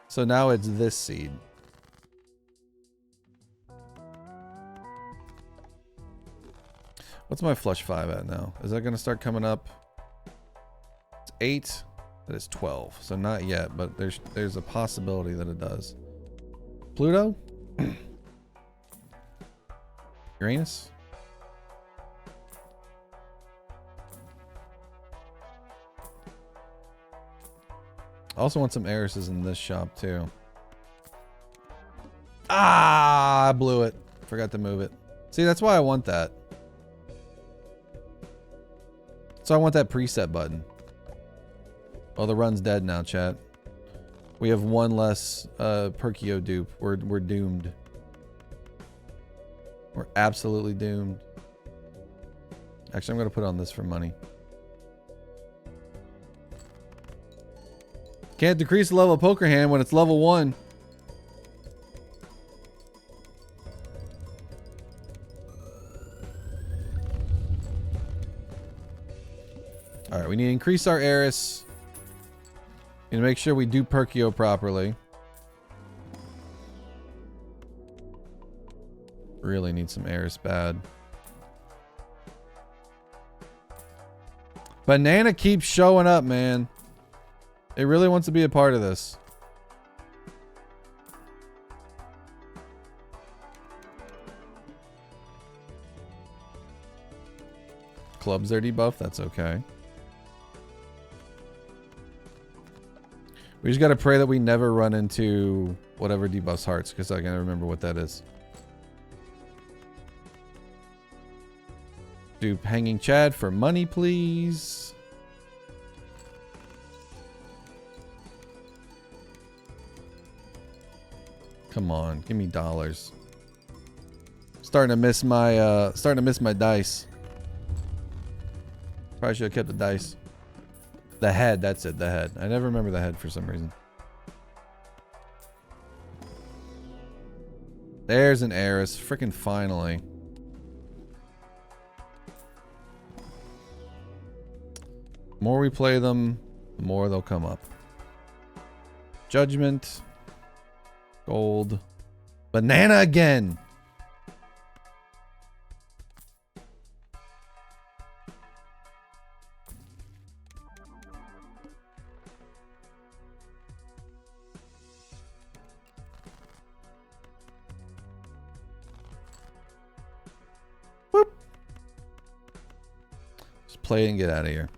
So now it's this seed. What's my flush 5 at now? Is that going to start coming up? It's 8. That is 12. So not yet, but there's a possibility that it does. Pluto? Uranus? I also want some heiresses in this shop too. Ah, I blew it. Forgot to move it. See, that's why I want that. So I want that preset button. Oh, the run's dead now, chat. We have one less Perkio dupe. We're doomed. We're absolutely doomed. Actually, I'm going to put on this for money. Can't decrease the level of poker hand when it's level 1. Alright, we need to increase our heiress. And make sure we do Perkio properly. Really need some heirs bad. Banana keeps showing up, man. It really wants to be a part of this. Clubs are debuffed. That's okay. We just got to pray that we never run into whatever debuffs hearts, because I can't remember what that is. Do hanging Chad for money, please. Come on, give me dollars. Starting to miss my dice. Probably should have kept the dice. The head, that's it, the head. I never remember the head for some reason. There's an heiress, freaking finally. The more we play them, the more they'll come up. Judgment. Gold. Banana again. Whoop. Just play it and get out of here.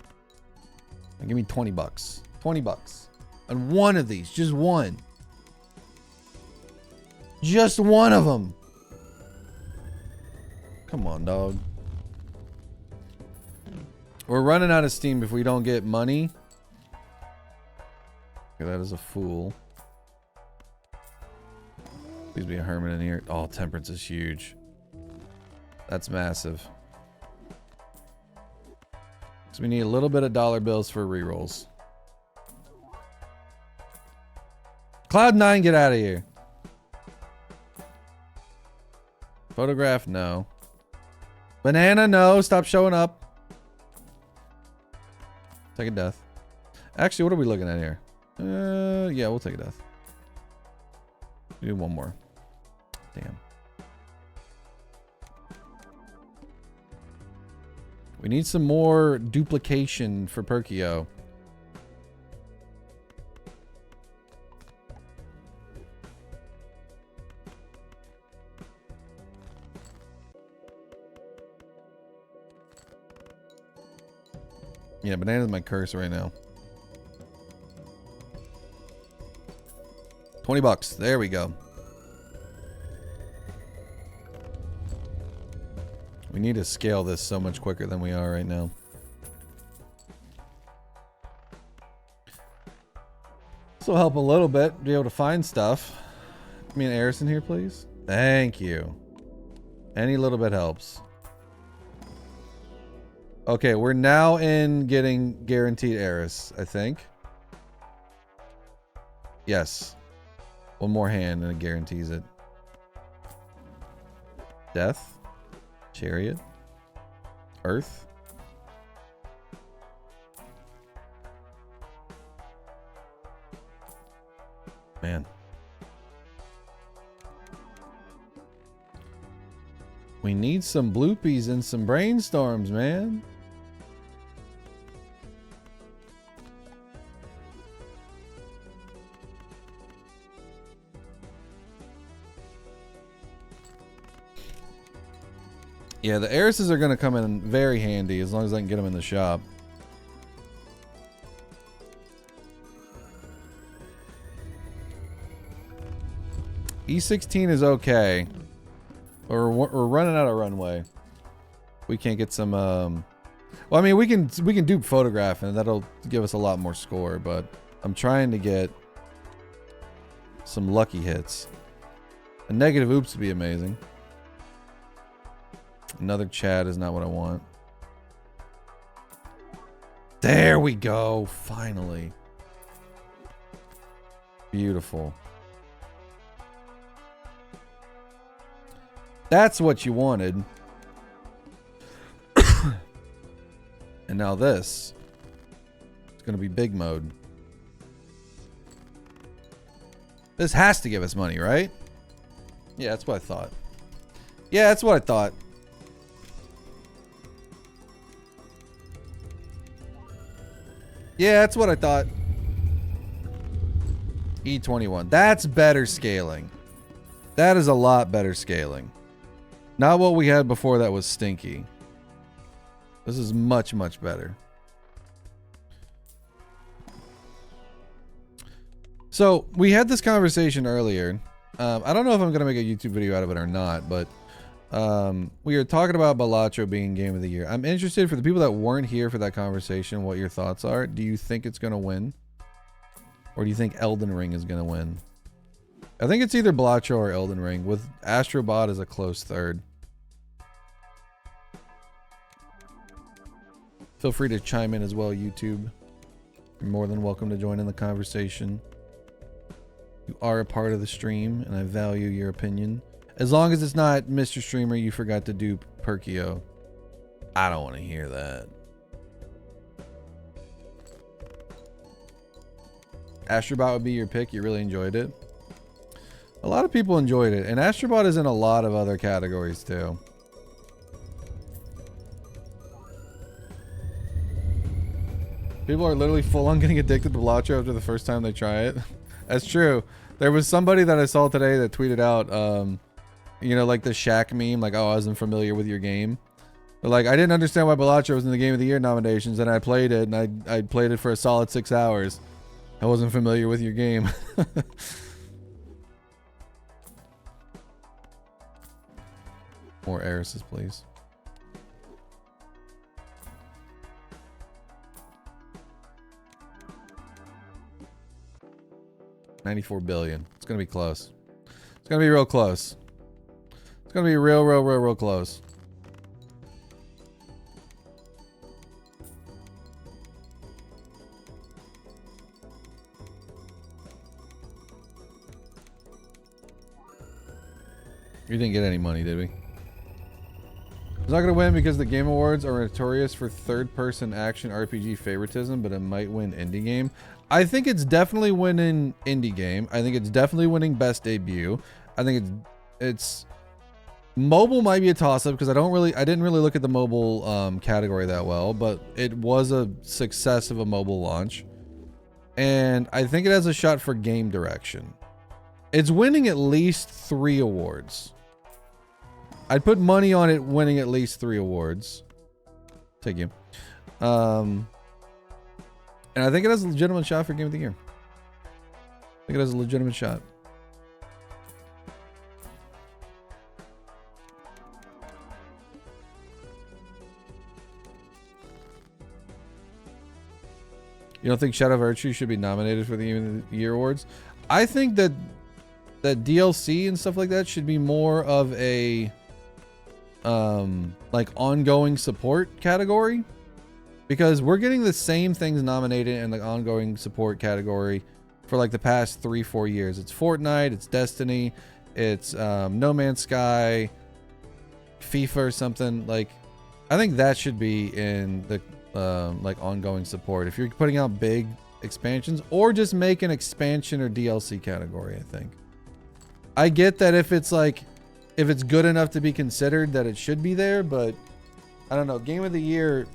And give me 20 bucks. 20 bucks. On one of these. Just one. Just one of them. Come on, dog. We're running out of steam if we don't get money. Okay, that is a fool. Please be a hermit in here. Oh, temperance is huge. That's massive. So we need a little bit of dollar bills for rerolls. Cloud9, get out of here. Photograph, no. Banana, no. Stop showing up. Take a death. Actually, what are we looking at here? Yeah, we'll take a death. Do one more. Damn. We need some more duplication for Perkio. Yeah, banana's my curse right now. 20 bucks. There we go. We need to scale this so much quicker than we are right now. This will help a little bit, be able to find stuff. Give me an Harrison here, please. Thank you. Any little bit helps. Okay, we're now in getting guaranteed heiress, I think. Yes. One more hand and it guarantees it. Death. Chariot. Earth. Man. We need some bloopies and some brainstorms, man. Yeah, the heiresses are going to come in very handy as long as I can get them in the shop. E16 is okay. We're running out of runway. We can't get some well, I mean, we can dupe photograph and that'll give us a lot more score, but I'm trying to get some lucky hits. A negative oops would be amazing. Another Chad is not what I want. There we go. Finally. Beautiful. That's what you wanted. And now this. It's going to be big mode. This has to give us money, right? Yeah, that's what I thought. Yeah, that's what I thought. Yeah, that's what I thought. E21. That's better scaling. That is a lot better scaling. Not what we had before that was stinky. This is much, much better. So, we had this conversation earlier. I don't know if I'm going to make a YouTube video out of it or not, but we were talking about Balatro being Game of the Year. I'm interested, for the people that weren't here for that conversation, what your thoughts are. Do you think it's going to win? Or do you think Elden Ring is going to win? I think it's either Balatro or Elden Ring, with Astrobot as a close third. Feel free to chime in as well, YouTube. You're more than welcome to join in the conversation. You are a part of the stream, and I value your opinion. As long as it's not, Mr. Streamer, you forgot to dupe Perkio. I don't want to hear that. Astrobot would be your pick. You really enjoyed it. A lot of people enjoyed it, and Astrobot is in a lot of other categories too. People are literally full on getting addicted to Balatro after the first time they try it. That's true. There was somebody that I saw today that tweeted out, you know, like the Shaq meme, like, oh, I wasn't familiar with your game. But like, I didn't understand why Balatro was in the Game of the Year nominations, and I played it, and I played it for a solid 6 hours. I wasn't familiar with your game. More heiresses, please. $94 billion. It's gonna be close. It's gonna be real close. It's gonna be real close. We didn't get any money, did we? It's not going to win because the Game Awards are notorious for third-person action RPG favoritism, but it might win indie game. I think it's definitely winning indie game. I think it's definitely winning best debut. I think it's mobile might be a toss-up because I didn't really look at the mobile category that well, but it was a success of a mobile launch. And I think it has a shot for game direction. It's winning at least 3 awards. I'd put money on it winning at least 3 awards. Thank you. And I think it has a legitimate shot for Game of the Year. I think it has a legitimate shot. You don't think Shadow of Virtue should be nominated for the Game of the Year awards? I think that DLC and stuff like that should be more of a like ongoing support category, because we're getting the same things nominated in the ongoing support category for like the past 3-4 years. It's Fortnite, it's Destiny, it's No Man's Sky, FIFA or something. Like, I think that should be in the like ongoing support if you're putting out big expansions, or just make an expansion or DLC category. I think I get that if it's good enough to be considered, that it should be there, but I don't know. Game of the Year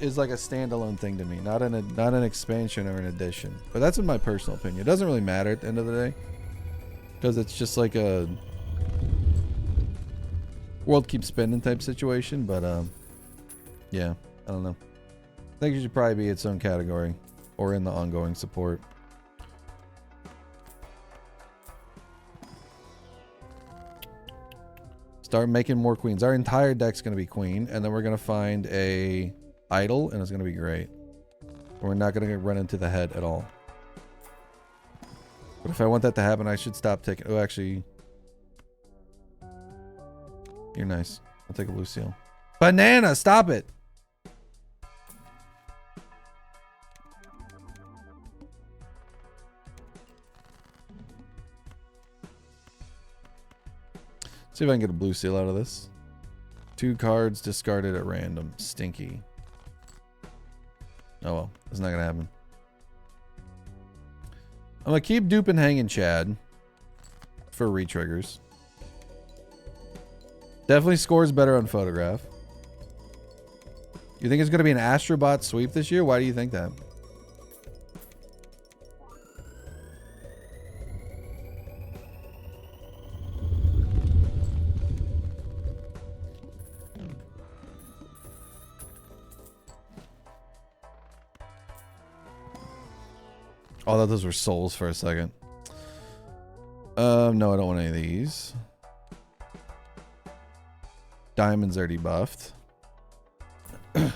is like a standalone thing to me, not an expansion or an addition. But that's in my personal opinion. It doesn't really matter at the end of the day, because it's just like a world keeps spinning type situation. But yeah, I don't know. I think it should probably be its own category or in the ongoing support. Start making more queens. Our entire deck's going to be queen, and then we're going to find a idol, and it's going to be great. We're not going to run into the head at all. But if I want that to happen, I should stop taking... Oh, actually... You're nice. I'll take a blue seal. Banana! Stop it! See if I can get a blue seal out of this. 2 cards discarded at random. Stinky. Oh well, it's not gonna happen. I'm gonna keep duping Hanging Chad for retriggers. Definitely scores better on Photograph. You think it's gonna be an Astrobot sweep this year? Why do you think that? Oh, I thought those were souls for a second. No, I don't want any of these. Diamonds are debuffed. I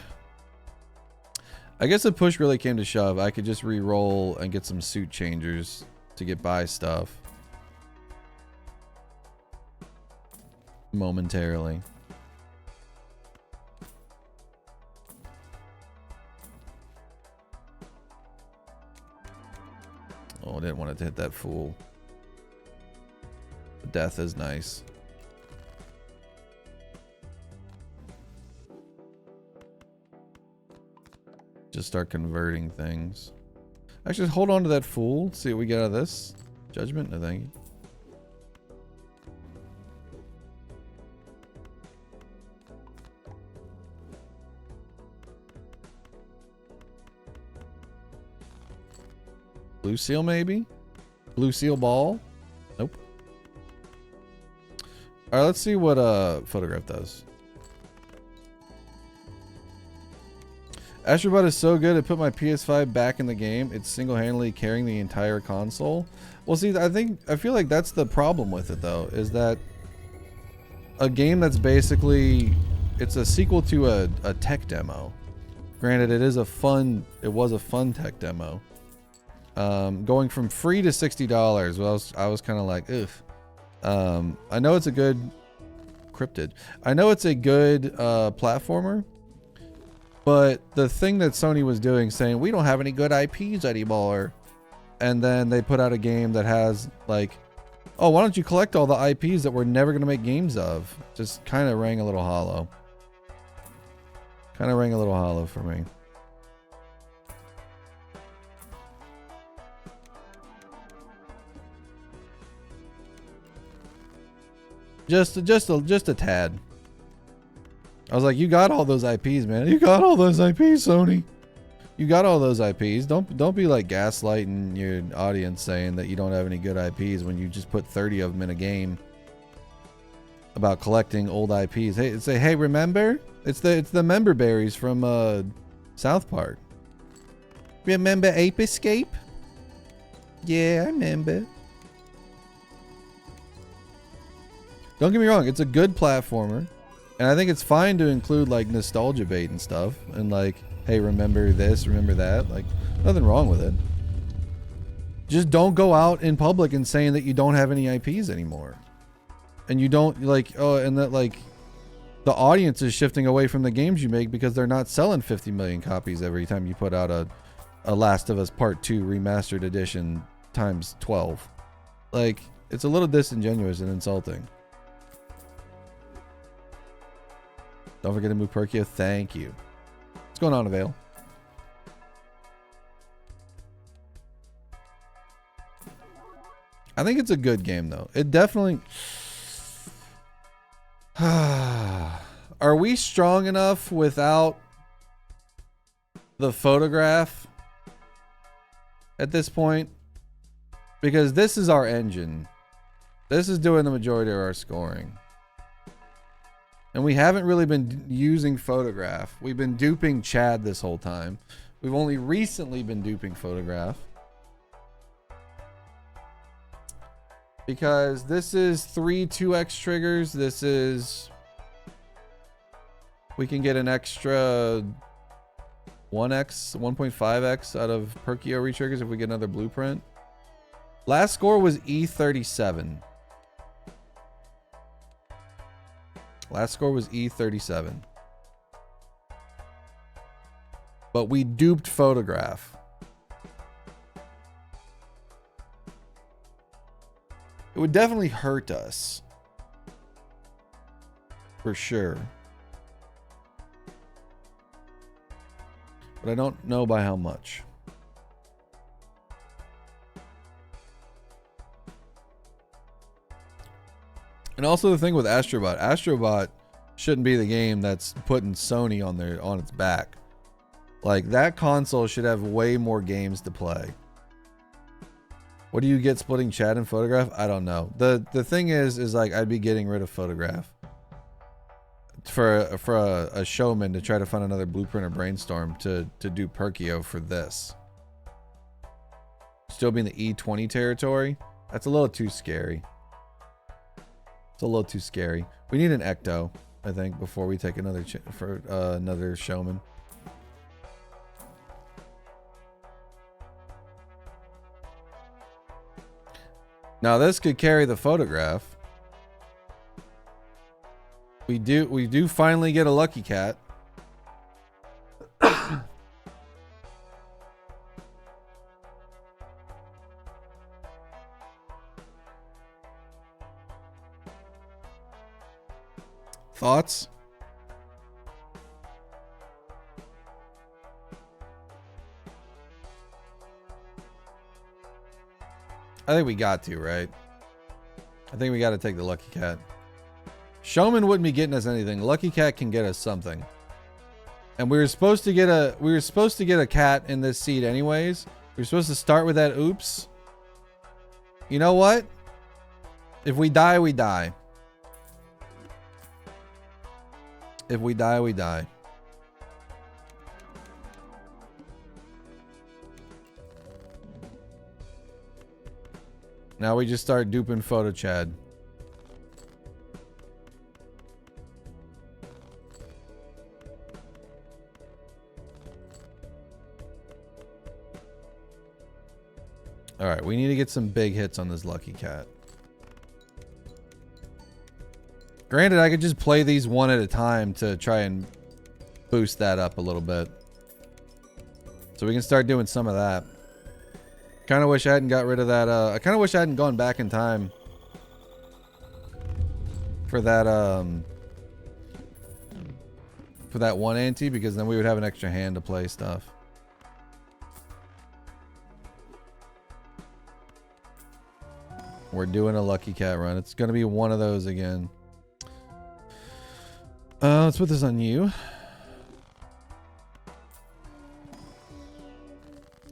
guess if push really came to shove, I could just re-roll and get some suit changers to get by stuff. Momentarily. Oh, I didn't want it to hit that fool. Death is nice. Just start converting things. Actually, hold on to that fool. See what we get out of this. Judgment? No, thank you. Blue seal, maybe? Blue seal ball? Nope. Alright, let's see what Photograph does. Astrobot is so good, it put my PS5 back in the game. It's single-handedly carrying the entire console. Well, see, I feel like that's the problem with it, though, is that a game that's basically, it's a sequel to a tech demo. Granted, it was a fun tech demo. Going from free to $60. Well, I was kind of like, ugh. I know it's a good cryptid. I know it's a good platformer, but the thing that Sony was doing, saying we don't have any good IPs anymore, and then they put out a game that has like, oh, why don't you collect all the IPs that we're never gonna make games of? Just kind of rang a little hollow. Kind of rang a little hollow for me. Just a tad. I was like, you got all those IPs, man. You got all those IPs, Sony. You got all those IPs. Don't be like gaslighting your audience saying that you don't have any good IPs when you just put 30 of them in a game about collecting old IPs. Hey, say, hey, remember? It's the member berries from South Park. Remember Ape Escape? Yeah, I remember. Don't get me wrong, it's a good platformer. And I think it's fine to include like nostalgia bait and stuff. And like, hey, remember this, remember that. Like, nothing wrong with it. Just don't go out in public and saying that you don't have any IPs anymore. And you don't like, oh, and that like the audience is shifting away from the games you make because they're not selling 50 million copies every time you put out a Last of Us Part 2 remastered edition times 12. Like, it's a little disingenuous and insulting. Don't forget to move Perkio. Thank you. What's going on, Avail? I think it's a good game, though. It definitely... Are we strong enough without the photograph at this point? Because this is our engine. This is doing the majority of our scoring. And we haven't really been using photograph. We've been duping Chad this whole time. We've only recently been duping photograph. Because this is 3 2x triggers. This is... We can get an extra 1x, 1.5x out of Perkio retriggers if we get another blueprint. Last score was E37. Last score was E37. But we duped photograph. It would definitely hurt us. For sure. But I don't know by how much. And also the thing with Astrobot. Astrobot shouldn't be the game that's putting Sony on its back. Like, that console should have way more games to play. What do you get splitting chat and photograph? I don't know. The thing is like I'd be getting rid of photograph for a showman to try to find another blueprint or brainstorm to do Perkio for this. Still be in the E20 territory. That's a little too scary. It's a little too scary. We need an Ecto, I think, before we take another another showman. Now this could carry the photograph. We do finally get a lucky cat. Thoughts? I think we got to, right? I think we got to take the lucky cat. Showman wouldn't be getting us anything. Lucky cat can get us something. And we were supposed to get a cat in this seed anyways. We were supposed to start with that oops. You know what? If we die, we die. If we die, we die. Now we just start duping Photo Chad. Alright, we need to get some big hits on this lucky cat. Granted, I could just play these one at a time to try and boost that up a little bit. So we can start doing some of that. Kind of wish I hadn't got rid of that. I kind of wish I hadn't gone back in time for that for that one ante, because then we would have an extra hand to play stuff. We're doing a lucky cat run. It's going to be one of those again. Let's put this on you.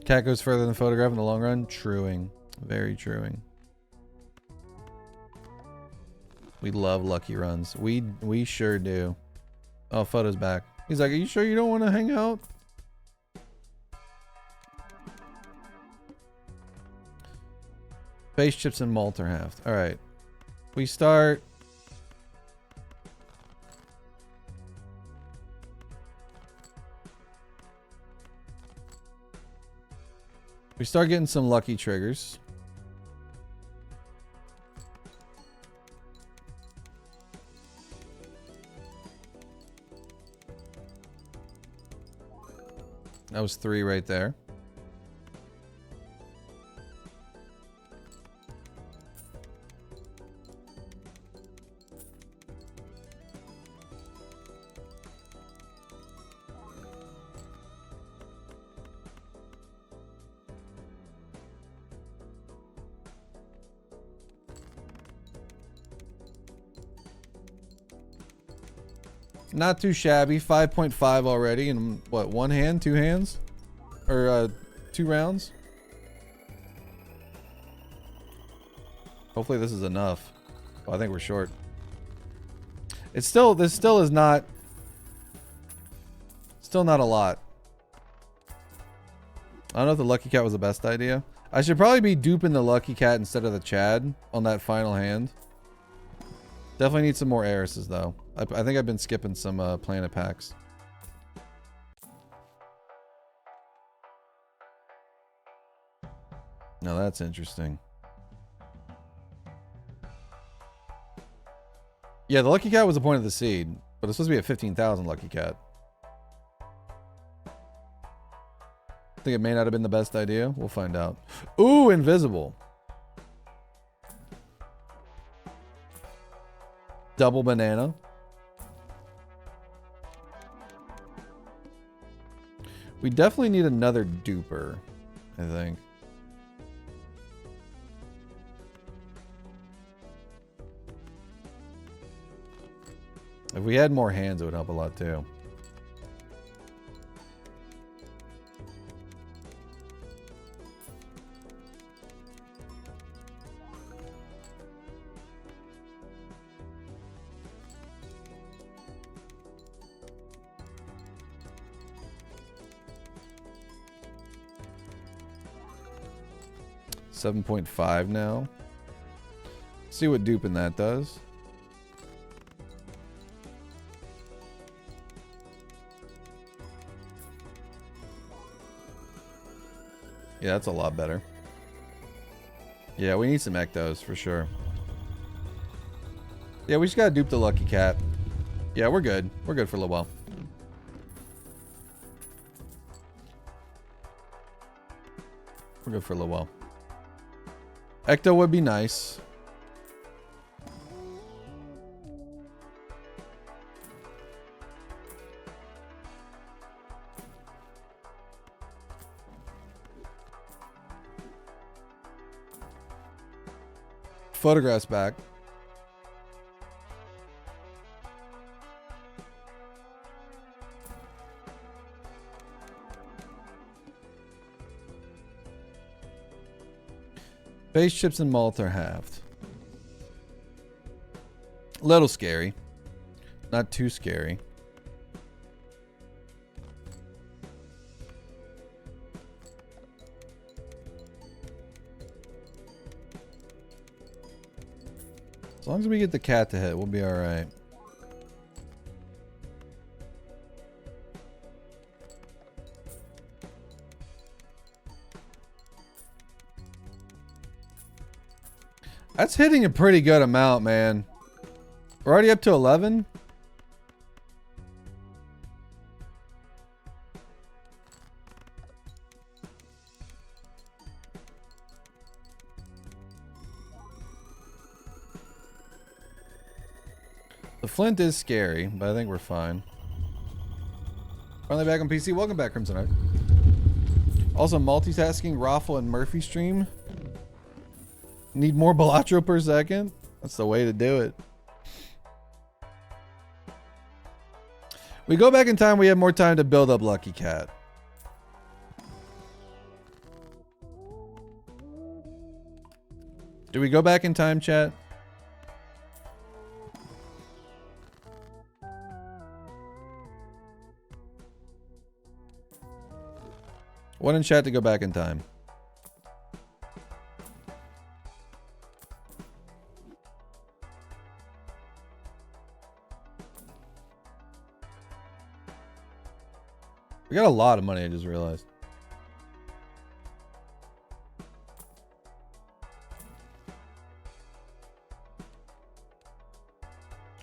Cat goes further than photograph in the long run. Truing. Very truing. We love lucky runs. We sure do. Oh, photo's back. He's like, are you sure you don't want to hang out? Face chips and malt are halved. All right. We start. We start getting some lucky triggers. That was 3 right there. Not too shabby. 5.5 already in what, 1 hand, 2 hands? Or 2 rounds? Hopefully this is enough. Oh, I think we're short. It's still, this still is not, still not a lot. I don't know if the lucky cat was the best idea. I should probably be duping the lucky cat instead of the Chad on that final hand. Definitely need some more heiresses though. I think I've been skipping some planet packs. No, that's interesting. Yeah, the lucky cat was the point of the seed, but it's supposed to be a 15,000 lucky cat. I think it may not have been the best idea. We'll find out. Ooh, invisible. Double banana. We definitely need another duper, I think. If we had more hands, it would help a lot too. $7.5 now. See what duping that does. Yeah, that's a lot better. Yeah, we need some ectos for sure. Yeah, we just gotta dupe the lucky cat. Yeah, we're good. We're good for a little while. We're good for a little while. Ecto would be nice. Photographs back. Base chips and malt are halved. Little scary. Not too scary. As long as we get the cat to hit, we'll be alright. That's hitting a pretty good amount, man. We're already up to 11. The flint is scary, but I think we're fine. Finally back on PC. Welcome back, Crimson Art. Also, multitasking, Raffle and Murphy stream. Need more Balatro per second? That's the way to do it. We go back in time, we have more time to build up Lucky Cat. Do we go back in time, chat? One in chat to go back in time. We got a lot of money, I just realized.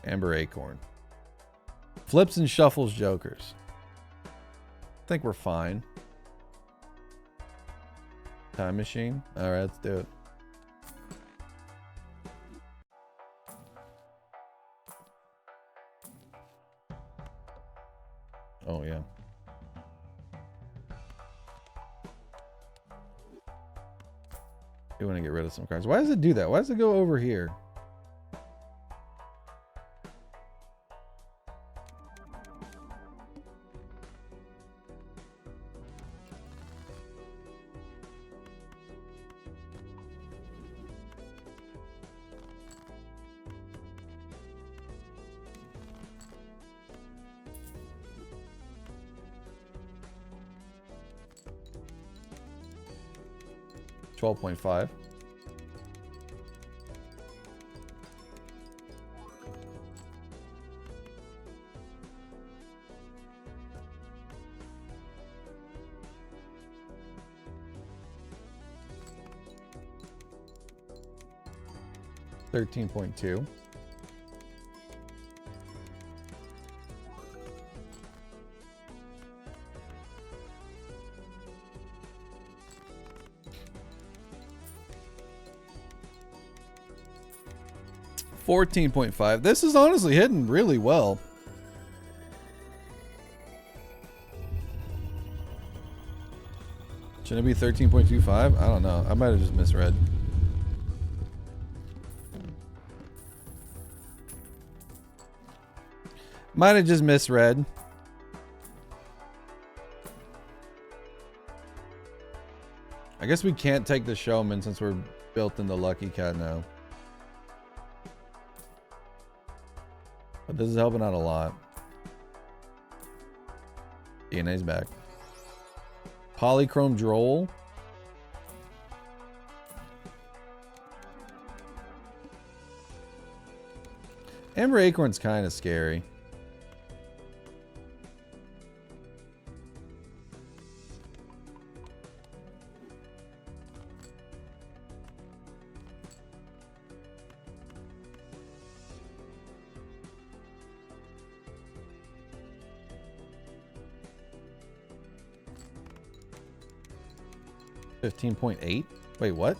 Amber Acorn. Flips and shuffles jokers. I think we're fine. Time machine. All right, let's do it. Oh, yeah. You want to get rid of some cards. Why does it do that? Why does it go over here? $12.5. $13.2. $14.5. This is honestly hitting really well. Shouldn't it be 13.25? I don't know. I might have just misread. Might have just misread. I guess we can't take the Showman since we're built in the Lucky Cat now. But this is helping out a lot. DNA's back. Polychrome Droll. Amber Acorn's kind of scary. $15.8? Wait, what?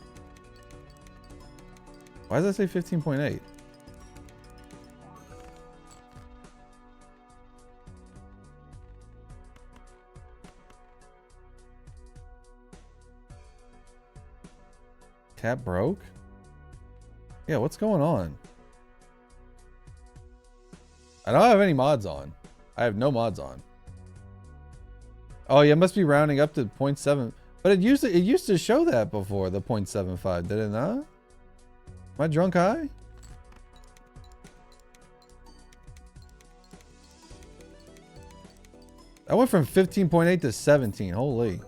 Why does that say 15.8? Tap broke? Yeah, what's going on? I don't have any mods on. I have no mods on. Oh, yeah, it must be rounding up to 0.7. But it used to show that before, the 0.75, did it not? Am I drunk high? I went from 15.8 to 17. Holy.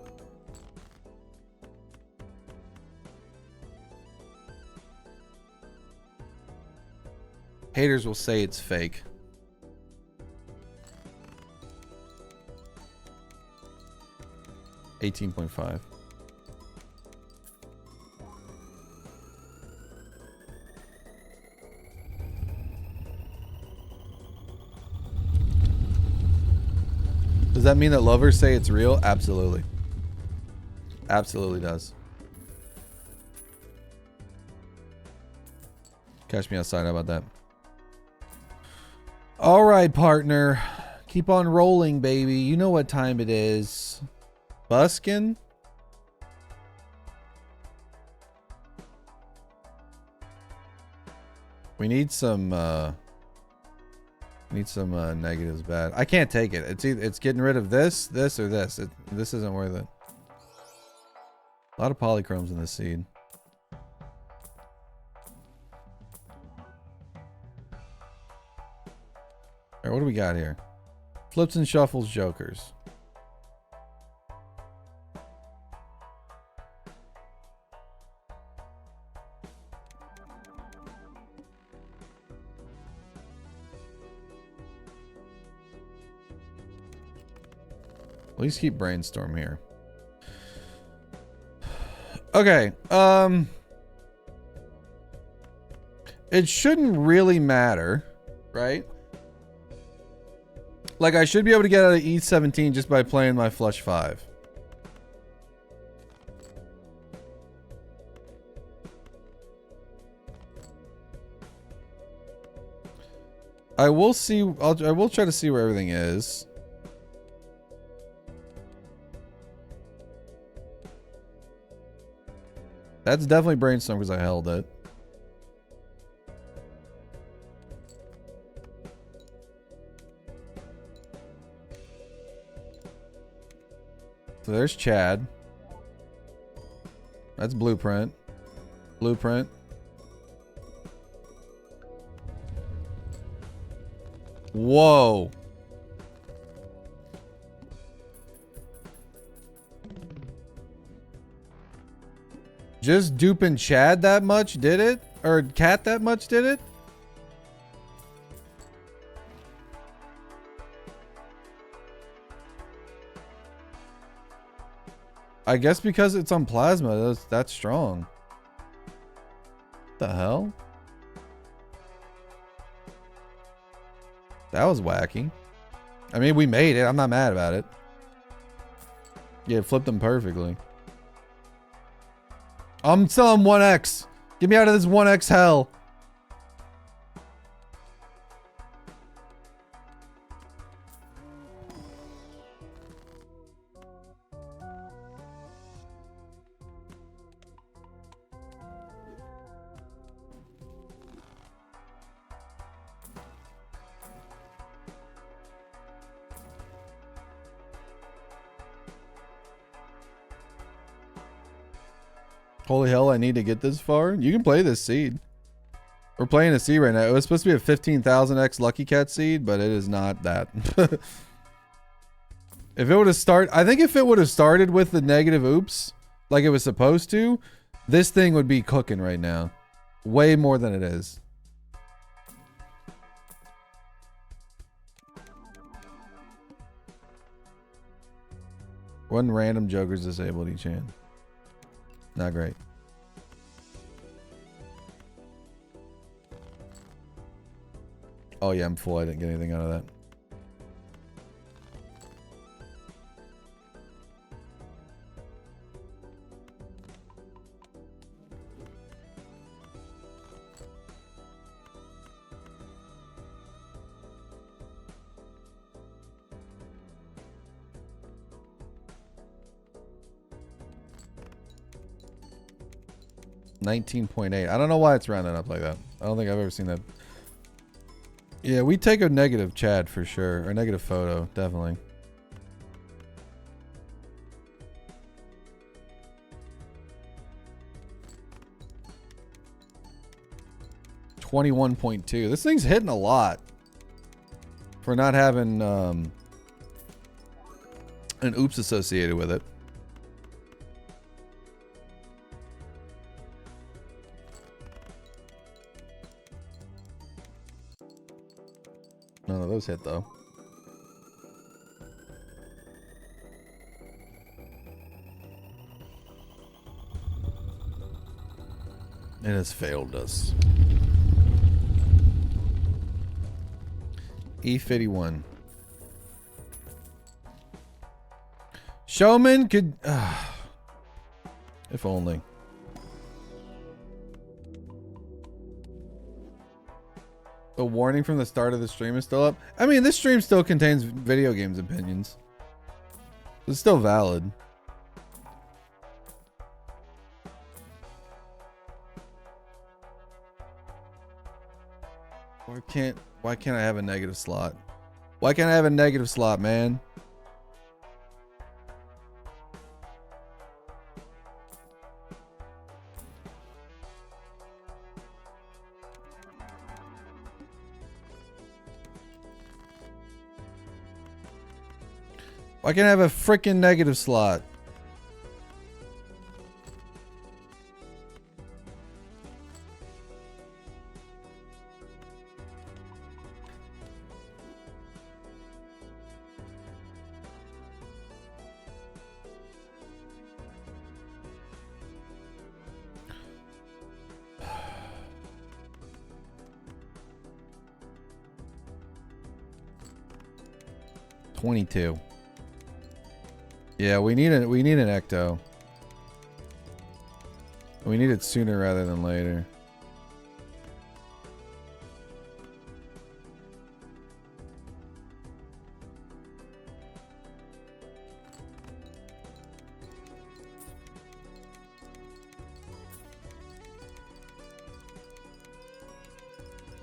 Haters will say it's fake. $18.5. Does that mean that lovers say it's real? Absolutely. Absolutely does. Catch me outside. How about that? All right, partner. Keep on rolling, baby. You know what time it is. Buskin? We need some negatives bad. I can't take it. It's getting rid of this, or this. This isn't worth it. A lot of polychromes in this seed. Alright, what do we got here? Flips and shuffles jokers. At least keep brainstorm here. Okay, it shouldn't really matter, right? Like, I should be able to get out of E17 just by playing my flush 5. I will see, I will try to see where everything is. That's definitely brainstorm because I held it. So there's Chad. That's blueprint. Blueprint. Whoa. Just duping Chad that much did it? Or Cat that much did it? I guess because it's on plasma, that's strong. What the hell? That was wacky. I mean, we made it. I'm not mad about it. Yeah, it flipped them perfectly. I'm selling 1x. Get me out of this 1x hell. Holy hell, I need to get this far? You can play this seed. We're playing a seed right now. It was supposed to be a 15,000x Lucky Cat seed, but it is not that. If it would have started, I think if it would have started with the negative oops, like it was supposed to, this thing would be cooking right now. Way more than it is. One random Joker's disabled each hand. Not great. Oh yeah, I'm full. I didn't get anything out of that. $19.8. I don't know why it's rounded up like that. I don't think I've ever seen that. Yeah, we take a negative Chad for sure. Or negative photo, definitely. $21.2. This thing's hitting a lot for not having an oops associated with it. None of those hit though. It has failed us. E51. Showman could... if only. The warning from the start of the stream is still up. I mean, this stream still contains video games opinions. It's still valid. Why can't I have a negative slot? Why can't I have a negative slot, man? Why can't I have a freaking negative slot? $22. Yeah, we need an ecto. We need it sooner rather than later.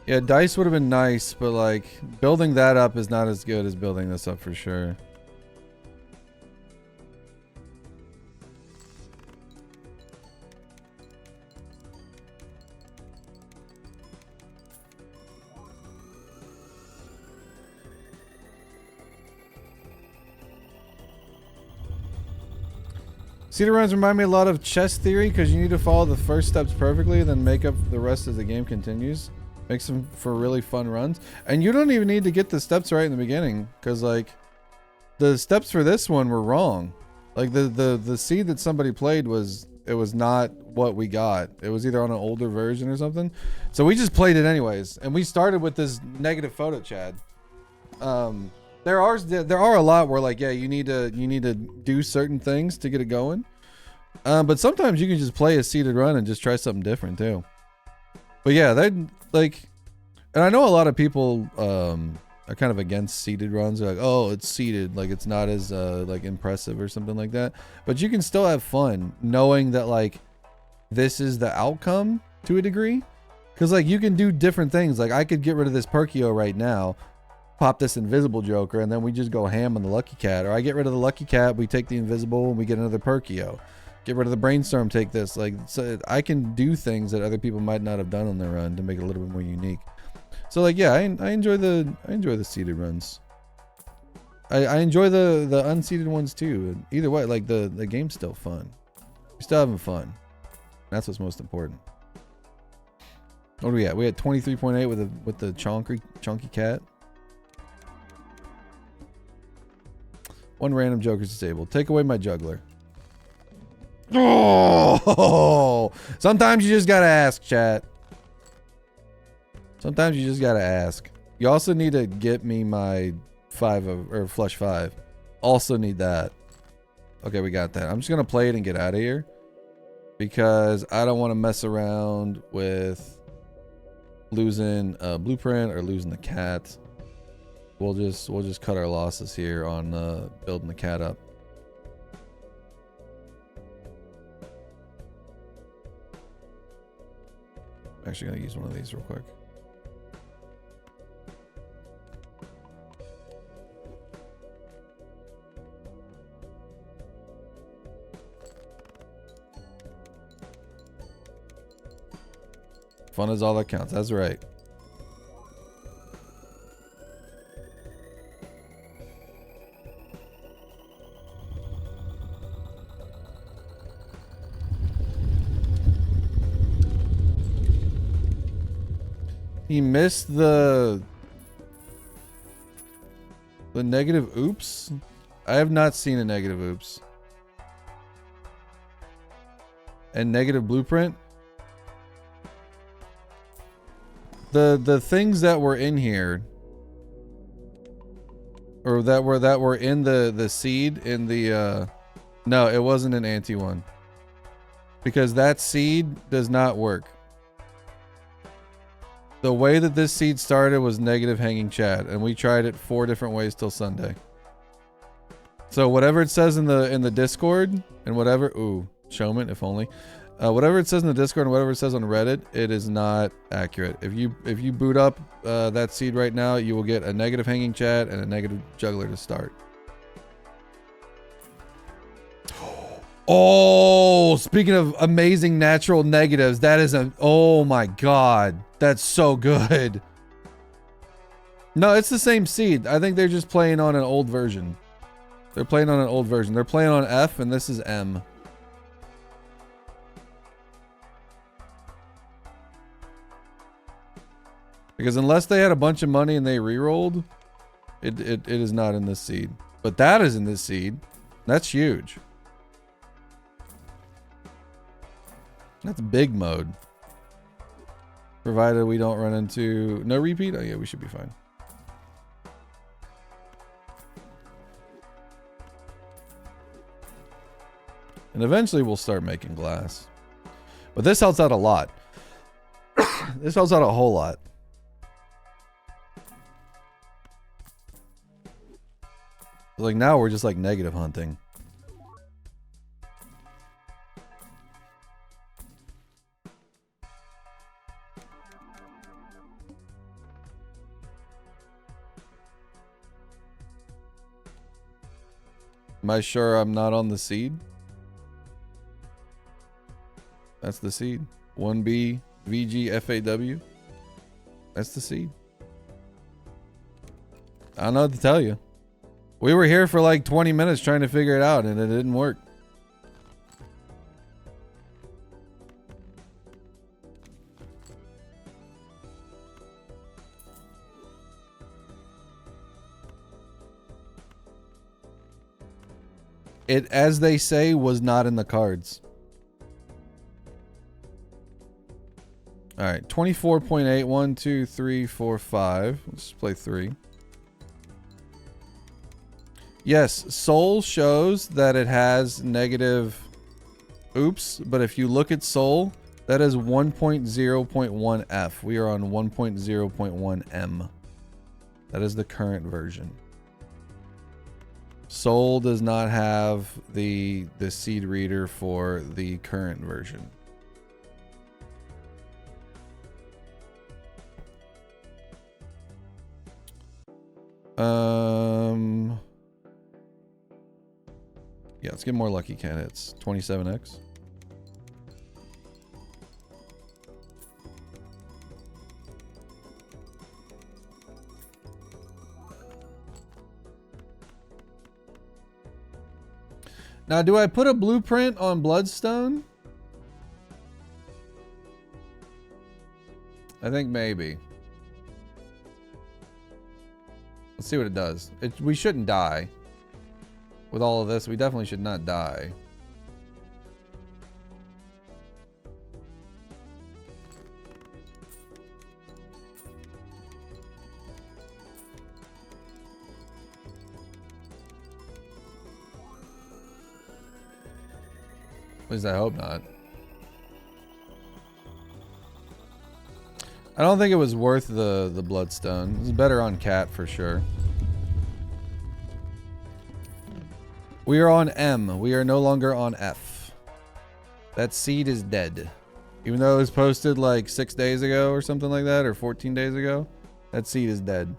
Yeah, dice would have been nice, but like building that up is not as good as building this up for sure. Seeded runs remind me a lot of chess theory because you need to follow the first steps perfectly, then make up the rest as the game continues. Makes them for really fun runs. And you don't even need to get the steps right in the beginning because like the steps for this one were wrong. Like the seed that somebody played was not what we got. It was either on an older version or something. So we just played it anyways. And we started with this negative photo Chad. There are a lot where like, yeah, you need to do certain things to get it going. But sometimes you can just play a seeded run and just try something different too. But yeah, that like, and I know a lot of people are kind of against seeded runs. They're like, oh, it's seeded, like it's not as like impressive or something like that. But you can still have fun knowing that like this is the outcome to a degree. Because like you can do different things. Like I could get rid of this Perkio right now, pop this invisible Joker, and then we just go ham on the Lucky Cat. Or I get rid of the Lucky Cat, we take the invisible, and we get another Perkio. Get rid of the Brainstorm, take this. Like, so I can do things that other people might not have done on their run to make it a little bit more unique. So like, yeah, I enjoy the seeded runs. I enjoy the unseeded ones too. Either way, like the game's still fun. We're still having fun. That's what's most important. What do we at? We had 23.8 with the chunky cat. One random Joker's disabled. Take away my juggler. Oh, sometimes you just gotta ask, chat. Sometimes you just gotta ask. You also need to get me my flush 5. Also need that. Okay, we got that. I'm just gonna play it and get out of here because I don't want to mess around with losing a blueprint or losing the cat. We'll just cut our losses here on building the cat up. I'm actually gonna use one of these real quick. Fun is all that counts. That's right. He missed the negative oops. I have not seen a negative oops. And negative blueprint. The things that were in here, or that were in the seed in the no, it wasn't an anti one. Because that seed does not work. The way that this seed started was negative hanging chat, and we tried it 4 different ways till Sunday. So whatever it says in the Discord and whatever, ooh, showman if only, whatever it says in the Discord and whatever it says on Reddit, it is not accurate. If you boot up that seed right now, you will get a negative hanging chat and a negative juggler to start. Oh, speaking of amazing natural negatives, that is oh my god, that's so good. No, it's the same seed. I think they're just playing on an old version. They're playing on an old version. They're playing on F and this is M. Because unless they had a bunch of money and they re-rolled, it is not in this seed. But that is in this seed. That's huge. That's big mode. Provided we don't run into... No repeat? Oh yeah, we should be fine. And eventually we'll start making glass. But this helps out a lot. This helps out a whole lot. Like now we're just like negative hunting. Am I sure I'm not on the seed? That's the seed. 1B VG FAW. That's the seed. I don't know what to tell you. We were here for like 20 minutes trying to figure it out and it didn't work. It, as they say, was not in the cards. All right, 24.8, 1, 2, 3, 4, 5. Let's play 3. Yes, Soul shows that it has negative oops, but if you look at Soul, that is 1.0.1 F. We are on 1.0.1 M. That is the current version. Soul does not have the seed reader for the current version. Yeah, let's get more lucky candidates. 27x. Now, do I put a blueprint on Bloodstone? I think maybe. Let's see what it does. We shouldn't die. With all of this, we definitely should not die. At least I hope not. I don't think it was worth the Bloodstone. It was better on Cat for sure. We are on M. We are no longer on F. That seed is dead. Even though it was posted like 6 days ago or something like that, or 14 days ago, that seed is dead.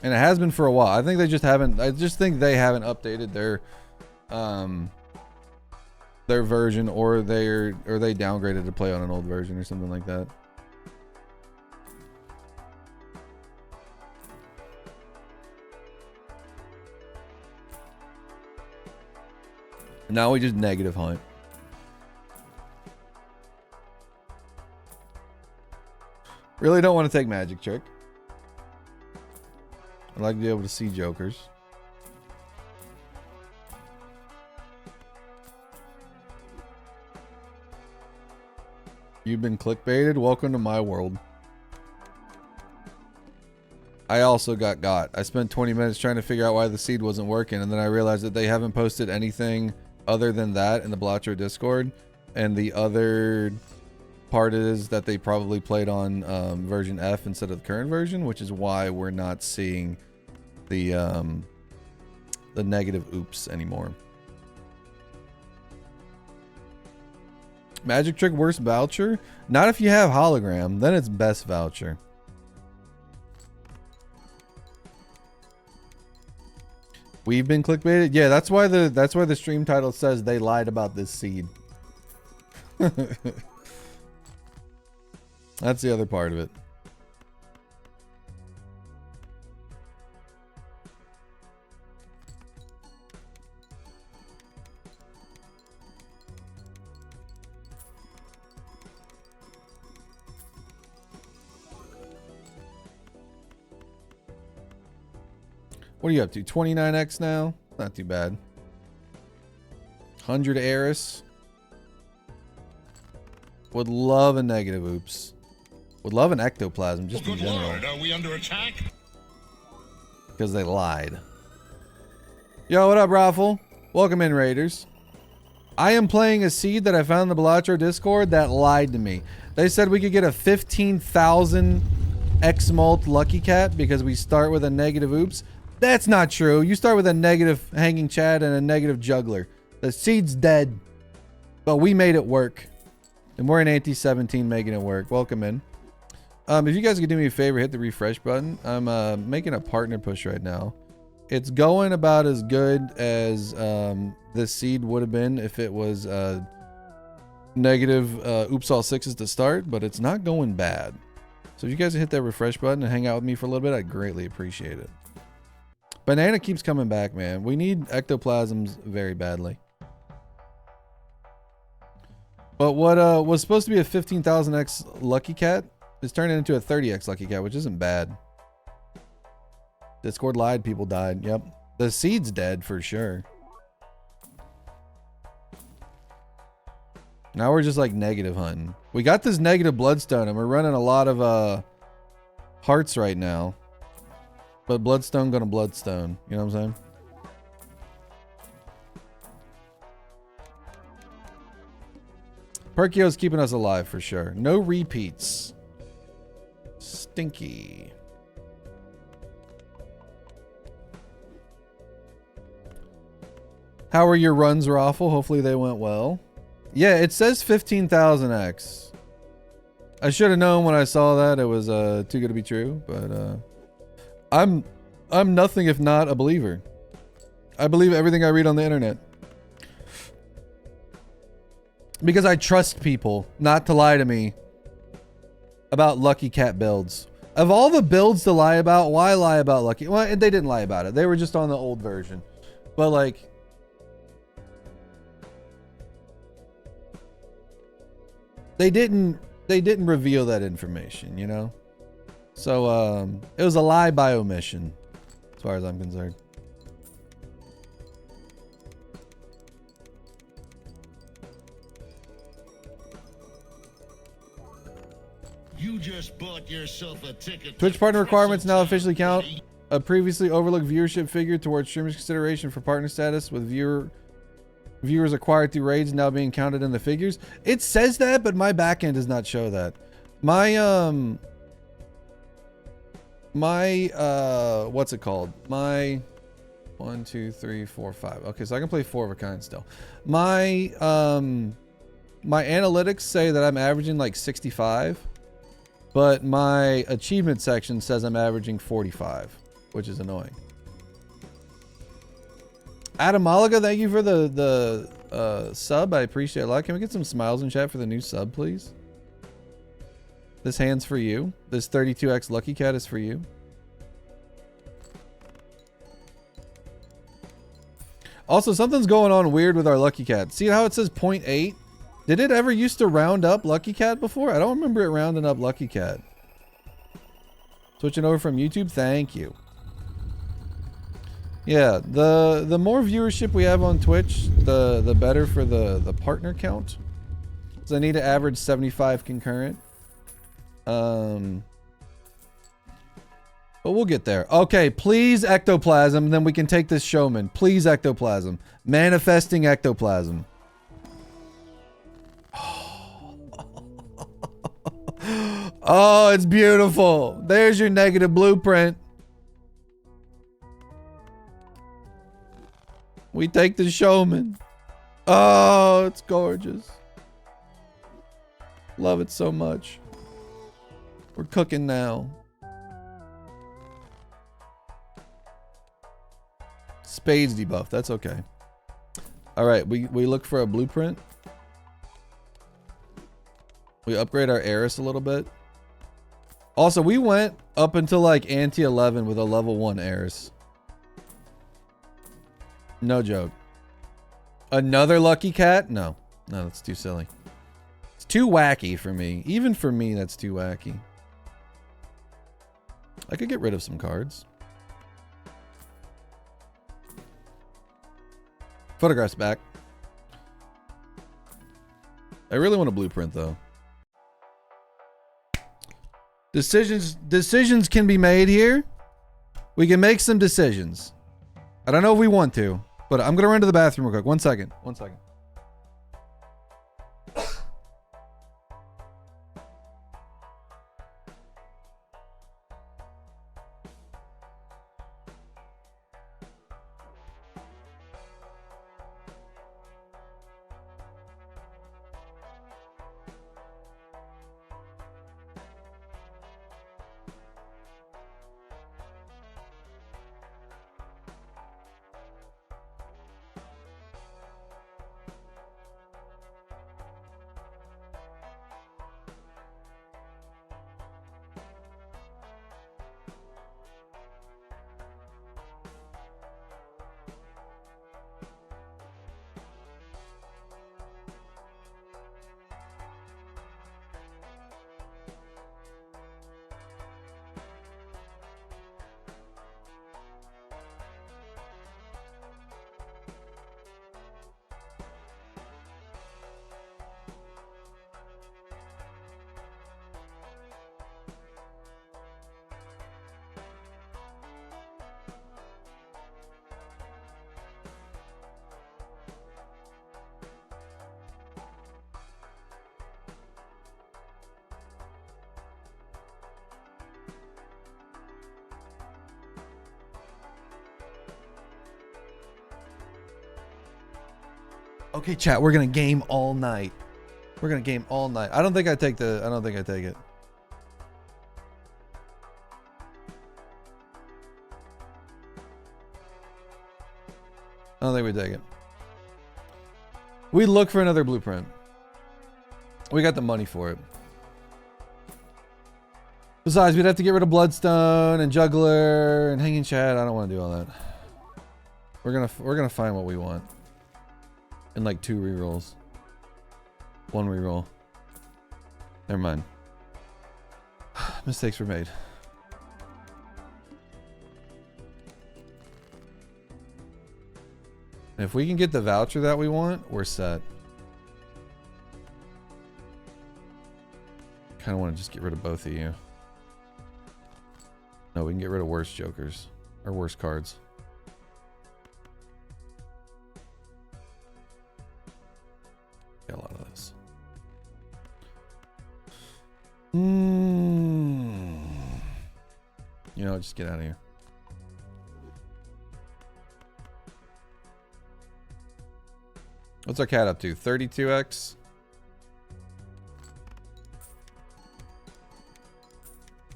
And it has been for a while. I think they just haven't, I just think they haven't updated their version, or they downgraded to play on an old version or something like that. Now we just negative hunt. Really don't want to take magic trick. I'd like to be able to see jokers. You've been clickbaited? Welcome to my world. I also got. I spent 20 minutes trying to figure out why the seed wasn't working, and then I realized that they haven't posted anything other than that in the Balatro Discord. And the other part is that they probably played on version F instead of the current version, which is why we're not seeing the negative oops anymore. Magic trick worst voucher? Not if you have hologram, then it's best voucher. We've been clickbaited. Yeah, that's why the stream title says they lied about this seed. That's the other part of it. What are you up to? 29x now? Not too bad. 100 Eris. Would love a negative oops. Would love an ectoplasm just in general. Lord, are we under attack? Because they lied. Yo, what up, Raffle? Welcome in, Raiders. I am playing a seed that I found in the Balatro Discord that lied to me. They said we could get a 15,000 X-Mult Lucky Cat because we start with a negative oops. That's not true. You start with a negative Hanging Chad and a negative Juggler. The seed's dead. But we made it work. And we're in Anti-17 making it work. Welcome in. If you guys could do me a favor, hit the refresh button. I'm making a partner push right now. It's going about as good as this seed would have been if it was negative oops all sixes to start, but it's not going bad. So if you guys hit that refresh button and hang out with me for a little bit, I'd greatly appreciate it. Banana keeps coming back, man. We need ectoplasms very badly. But what was supposed to be a 15,000x Lucky Cat is turning into a 30x Lucky Cat, which isn't bad. Discord lied, people died. Yep. The seed's dead for sure. Now we're just like negative hunting. We got this negative bloodstone and we're running a lot of hearts right now. But bloodstone gonna bloodstone. You know what I'm saying? Perkio's keeping us alive for sure. No repeats. Stinky. How are your runs, Raffle? Hopefully they went well. Yeah, it says 15,000x. I should have known when I saw that it was too good to be true, but I'm nothing if not a believer. I believe everything I read on the internet. Because I trust people not to lie to me about Lucky Cat builds. Of all the builds to lie about, why lie about Lucky? Well, they didn't lie about it. They were just on the old version. But like, they didn't reveal that information, you know? So it was a lie by omission, as far as I'm concerned. You just bought yourself a ticket. Twitch partner requirements now officially count a previously overlooked viewership figure towards streamers' consideration for partner status, with viewers acquired through raids now being counted in the figures. It says that, but my backend does not show that. My what's it called? My 1, 2, 3, 4, 5. Okay, so I can play 4 of a kind still. My analytics say that I'm averaging like 65. But my achievement section says I'm averaging 45, which is annoying. Adam Malaga, thank you for the sub. I appreciate it a lot. Can we get some smiles in chat for the new sub, please? This hand's for you. This 32x Lucky Cat is for you. Also, something's going on weird with our Lucky Cat. See how it says 0.8? Did it ever used to round up Lucky Cat before? I don't remember it rounding up Lucky Cat. Switching over from YouTube, thank you. Yeah, the more viewership we have on Twitch, the better for the partner count. So I need to average 75 concurrent. But But we'll get there. Okay, please ectoplasm, then we can take this showman. Please ectoplasm. Manifesting ectoplasm. Oh, it's beautiful. There's your negative blueprint. We take the showman. Oh, it's gorgeous. Love it so much. We're cooking now. Spades debuff. That's okay. All right, we look for a blueprint. We upgrade our heiress a little bit. Also, we went up until like ante 11 with a level 1 heiress. No joke. Another lucky cat? No. No, that's too silly. It's too wacky for me. Even for me, that's too wacky. I could get rid of some cards. Photographs back. I really want a blueprint though. Decisions can be made here. We can make some decisions. I don't know if we want to, but I'm gonna run to the bathroom real quick. 1 second. 1 second. Okay, chat, we're gonna game all night. We're gonna game all night. I don't think I take it. I don't think we take it. We look for another blueprint. We got the money for it. Besides, we'd have to get rid of Bloodstone and Juggler and Hanging Chad. I don't want to do all that. We're gonna find what we want. In like 2 rerolls. 1 reroll. Never mind. Mistakes were made. If we can get the voucher that we want, we're set. Kind of want to just get rid of both of you. No, we can get rid of worse jokers. Or worse cards. Got a lot of this. You know, just get out of here. What's our cat up to? 32x?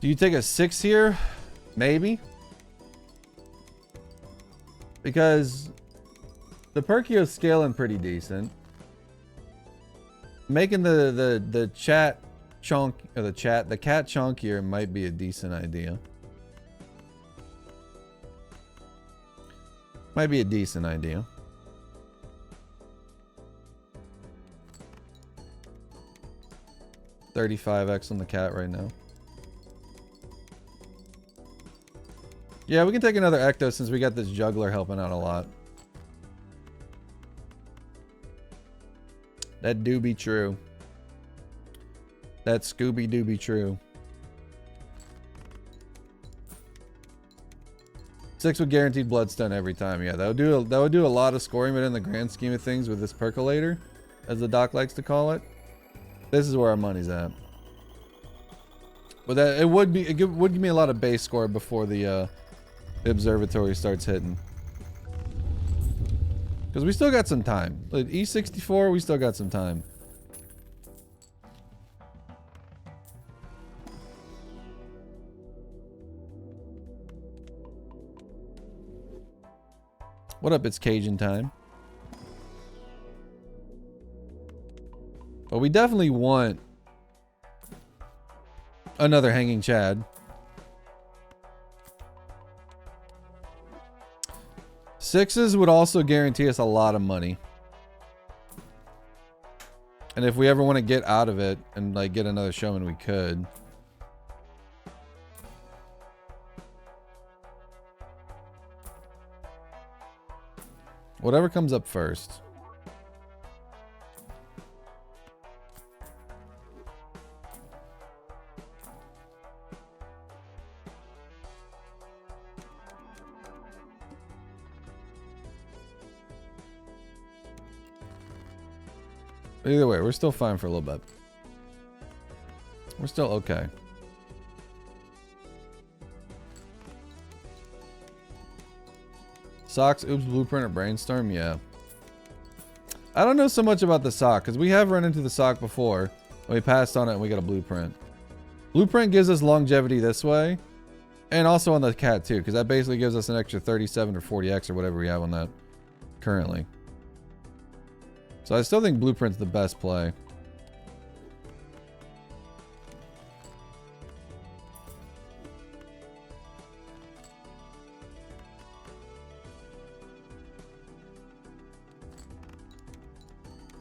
Do you take a 6 here? Maybe. Because the Perkio's scaling pretty decent. Making the chat chunk or the cat chunkier might be a decent idea. Might be a decent idea. $35x on the cat right now. Yeah, we can take another Ecto since we got this Juggler helping out a lot. That do be true. That Scooby do be true. 6 with guaranteed bloodstone every time. Yeah, that would do a lot of scoring, but in the grand scheme of things with this percolator, as the doc likes to call it, this is where our money's at. But that it would give me a lot of base score before the observatory starts hitting. Because we still got some time. Like E64, we still got some time. What up? It's Cajun time. But we definitely want another hanging Chad. Sixes would also guarantee us a lot of money. And if we ever want to get out of it and like get another showman, we could. Whatever comes up first. Either way, we're still fine for a little bit. We're still okay. Socks, oops, blueprint, or brainstorm? Yeah. I don't know so much about the sock, because we have run into the sock before. We passed on it and we got a blueprint. Blueprint gives us longevity this way. And also on the cat too, because that basically gives us an extra 37 or 40x or whatever we have on that currently. So I still think blueprint's the best play.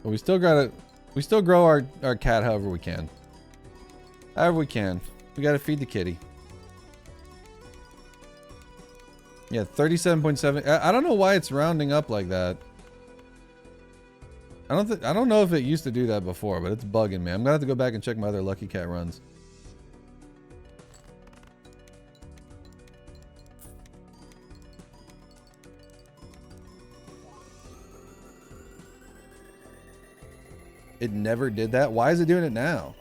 But we still grow our cat however we can. However we can. We gotta feed the kitty. Yeah, 37.7. I don't know why it's rounding up like that. I don't know if it used to do that before, but it's bugging me. I'm gonna have to go back and check my other Lucky Cat runs. It never did that? Why is it doing it now?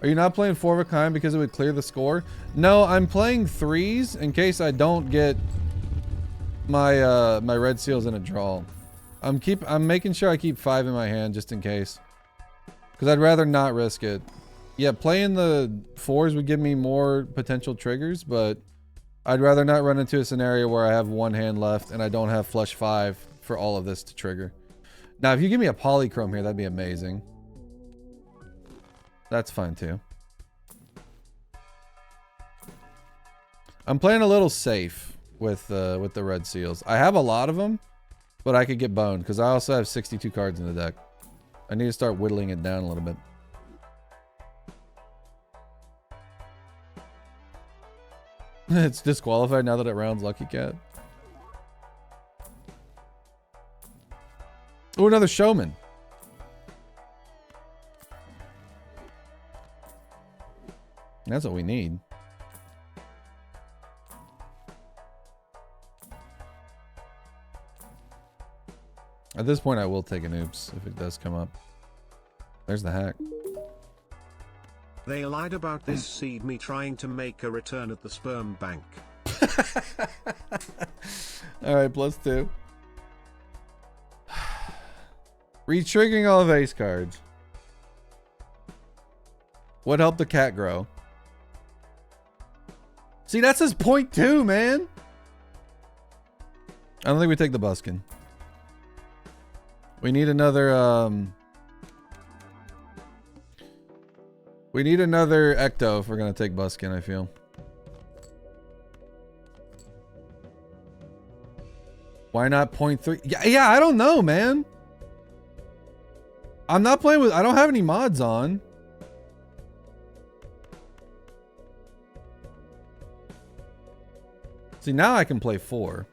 Are you not playing 4 of a kind because it would clear the score? No, I'm playing 3s in case I don't get my my red seals in a draw. I'm making sure I keep 5 in my hand just in case. Because I'd rather not risk it. Yeah, playing the 4s would give me more potential triggers, but I'd rather not run into a scenario where I have 1 hand left and I don't have flush 5 for all of this to trigger. Now, if you give me a polychrome here, that'd be amazing. That's fine too. I'm playing a little safe with the red seals. I have a lot of them, but I could get boned because I also have 62 cards in the deck. I need to start whittling it down a little bit. It's disqualified now that it rounds Lucky Cat. Oh, another showman. That's what we need. At this point, I will take an oops if it does come up. There's the hack. They lied about this seed me trying to make a return at the sperm bank. Alright, +2. Retriggering all of ace cards. What helped the cat grow? See, that's his point too, man. I don't think we take the buskin. We need another we need another ecto if we're gonna take buskin, I feel. Why not 0.3? Yeah, I don't know, man. I'm not playing with, I don't have any mods on. See, now I can play 4.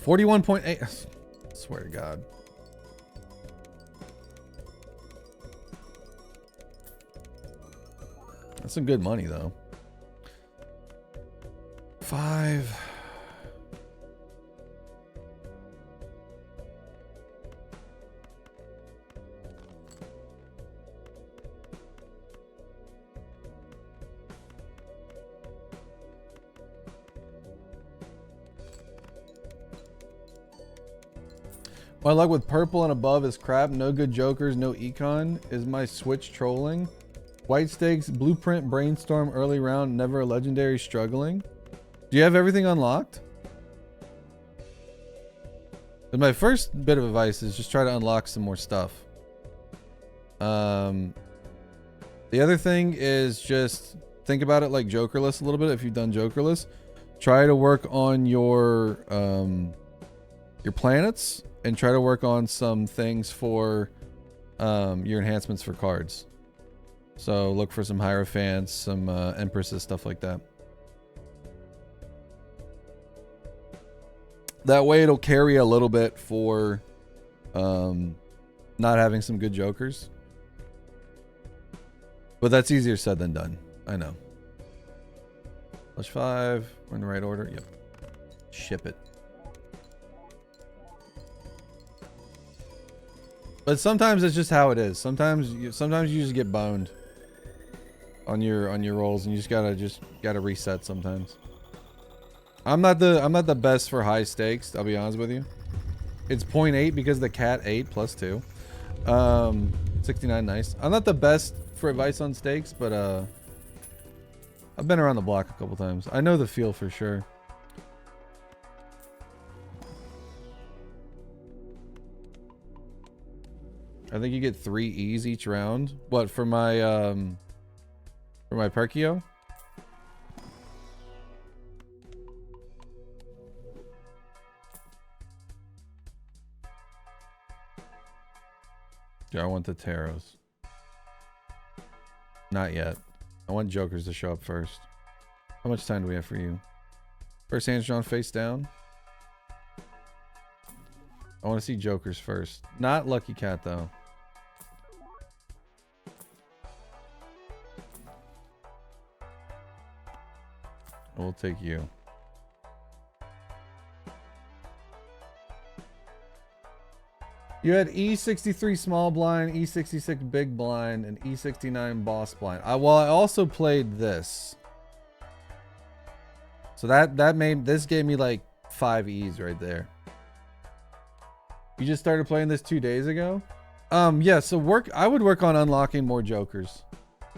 41.8. I swear to God. That's some good money though. 5. My luck with purple and above is crap. No good jokers, no econ. Is my switch trolling? White stakes, blueprint, brainstorm, early round, never a legendary, struggling. Do you have everything unlocked? But my first bit of advice is just try to unlock some more stuff. The other thing is just think about it like Jokerless a little bit. If you've done Jokerless, try to work on your planets and try to work on some things for your enhancements for cards. So look for some Hierophants, some Empresses, stuff like that. That way it'll carry a little bit for not having some good jokers. But that's easier said than done. I know. +5. We're in the right order. Yep. Ship it. But sometimes it's just how it is. Sometimes you just get boned on your rolls, and you just gotta reset sometimes. I'm not the best for high stakes, I'll be honest with you. It's 0.8 because the cat ate +2. 69, nice. I'm not the best for advice on stakes, but I've been around the block a couple times. I know the feel for sure. I think you get 3 E's each round. What, for my Perkio? Yeah, I want the tarots. Not yet. I want jokers to show up first. How much time do we have for you? First hands drawn face down. I want to see jokers first. Not Lucky Cat though. We'll take you. You had E63 small blind, E66 big blind, and E69 boss blind. I also played this. So this gave me like 5 E's right there. You just started playing this 2 days ago? Yeah, so I would work on unlocking more jokers.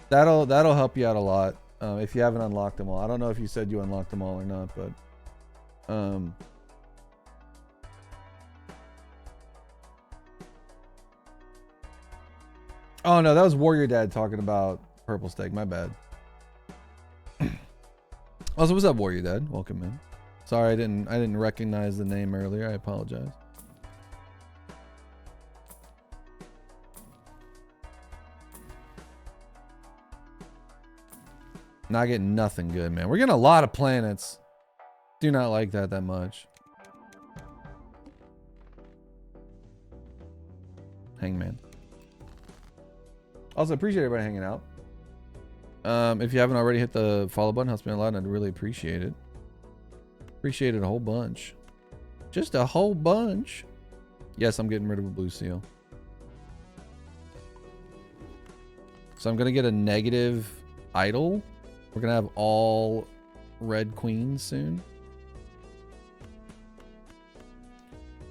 That'll help you out a lot. If you haven't unlocked them all. I don't know if you said you unlocked them all or not, but oh no, that was Warrior Dad talking about purple stake. My bad. Also, what's up, Warrior Dad? Welcome in. Sorry, I didn't recognize the name earlier. I apologize. Not getting nothing good, man. We're getting a lot of planets. Do not like that much. Hangman. Also, appreciate everybody hanging out. If you haven't already hit the follow button, helps me a lot, and I'd really appreciate it. Appreciate it a whole bunch. Just a whole bunch. Yes, I'm getting rid of a blue seal. So I'm gonna get a negative idol. We're gonna have all red queens soon.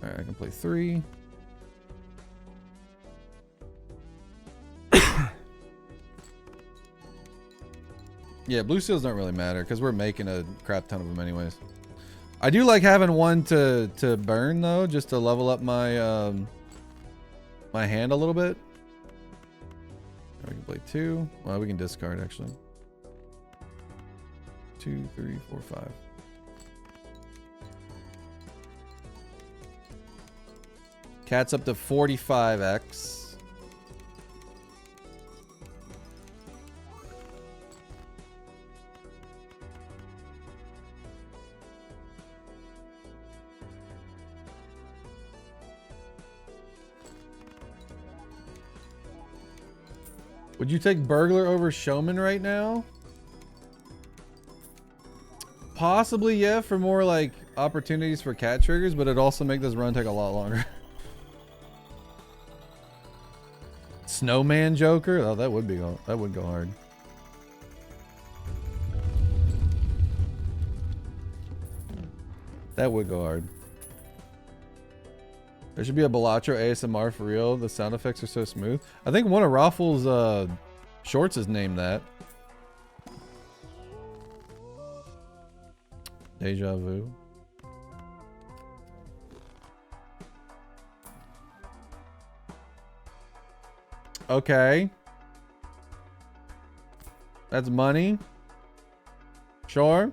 Alright, I can play 3. Yeah, blue seals don't really matter because we're making a crap ton of them anyways. I do like having one to burn though, just to level up my my hand a little bit. We can play 2. Well, we can discard actually. 2, 3, 4, 5. Cat's up to 45x. Would you take burglar over showman right now? Possibly, yeah, for more like opportunities for cat triggers, but it'd also make this run take a lot longer. Snowman Joker? Oh, that would go hard. That would go hard. There should be a Balatro ASMR for real. The sound effects are so smooth. I think one of Raffles' shorts is named that. Deja vu. Okay. That's money. Sure.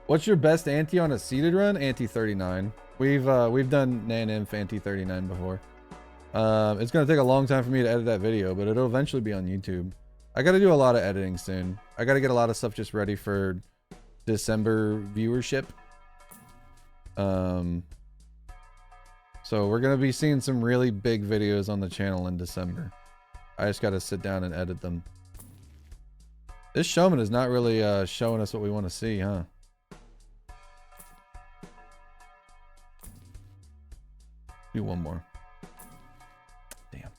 What's your best ante on a seated run? Ante 39. We've done Nan-Inf Ante 39 before. It's gonna take a long time for me to edit that video, but it'll eventually be on YouTube. I gotta do a lot of editing soon. I gotta get a lot of stuff just ready for December viewership. So we're gonna be seeing some really big videos on the channel in December. I just gotta sit down and edit them. This showman is not really showing us what we want to see, huh? Do one more. Damn.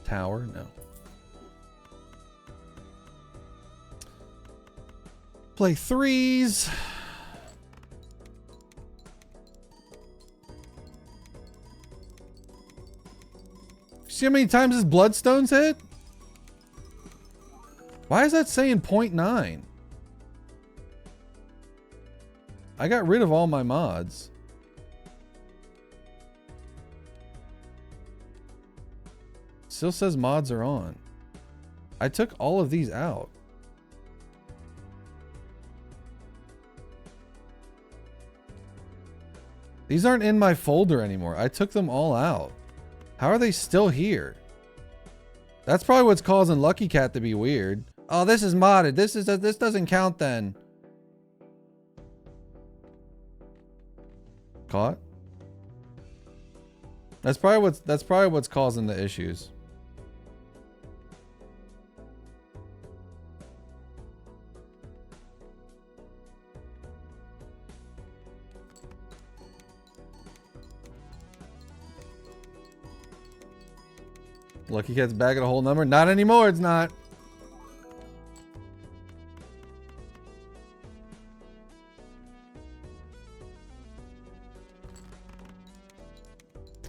Tower? No. Play threes. See how many times his bloodstones hit? Why is that saying 0.9? I got rid of all my mods. Still says mods are on. I took all of these out. These aren't in my folder anymore. I took them all out. How are they still here? That's probably what's causing Lucky Cat to be weird. Oh, this is modded. This doesn't count then. Caught? That's probably what's causing the issues. Lucky Cat's back at a whole number. Not anymore, it's not.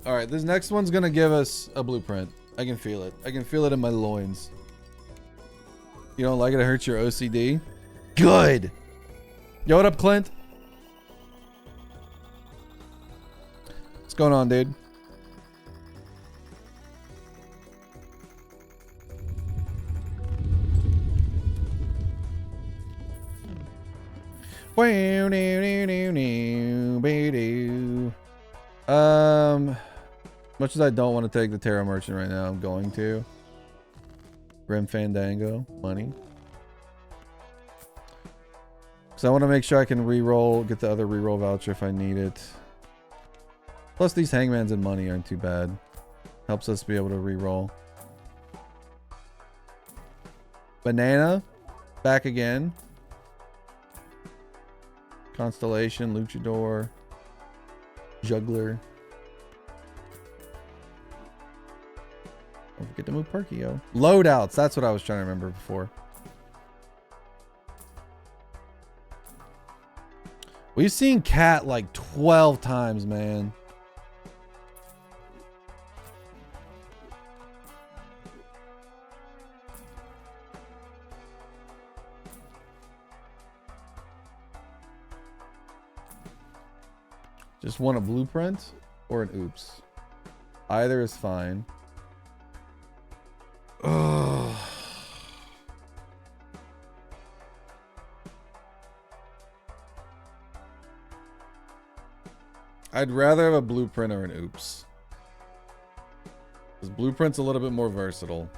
Alright, this next one's gonna give us a blueprint. I can feel it. I can feel it in my loins. You don't like it? It hurts your OCD? Good! Yo, what up, Clint? What's going on, dude? Much as I don't want to take the Terra Merchant right now, I'm going to. Grim Fandango, money. So I want to make sure I can re-roll, get the other re-roll voucher if I need it. Plus these hangmans and money aren't too bad. Helps us be able to re-roll. Banana, back again. Constellation, Luchador, Juggler. Don't forget to move Perkio. Loadouts, that's what I was trying to remember before. We've seen Cat like 12 times, man. Just want a blueprint or an oops. Either is fine. Ugh. I'd rather have a blueprint or an oops. Because blueprint's a little bit more versatile.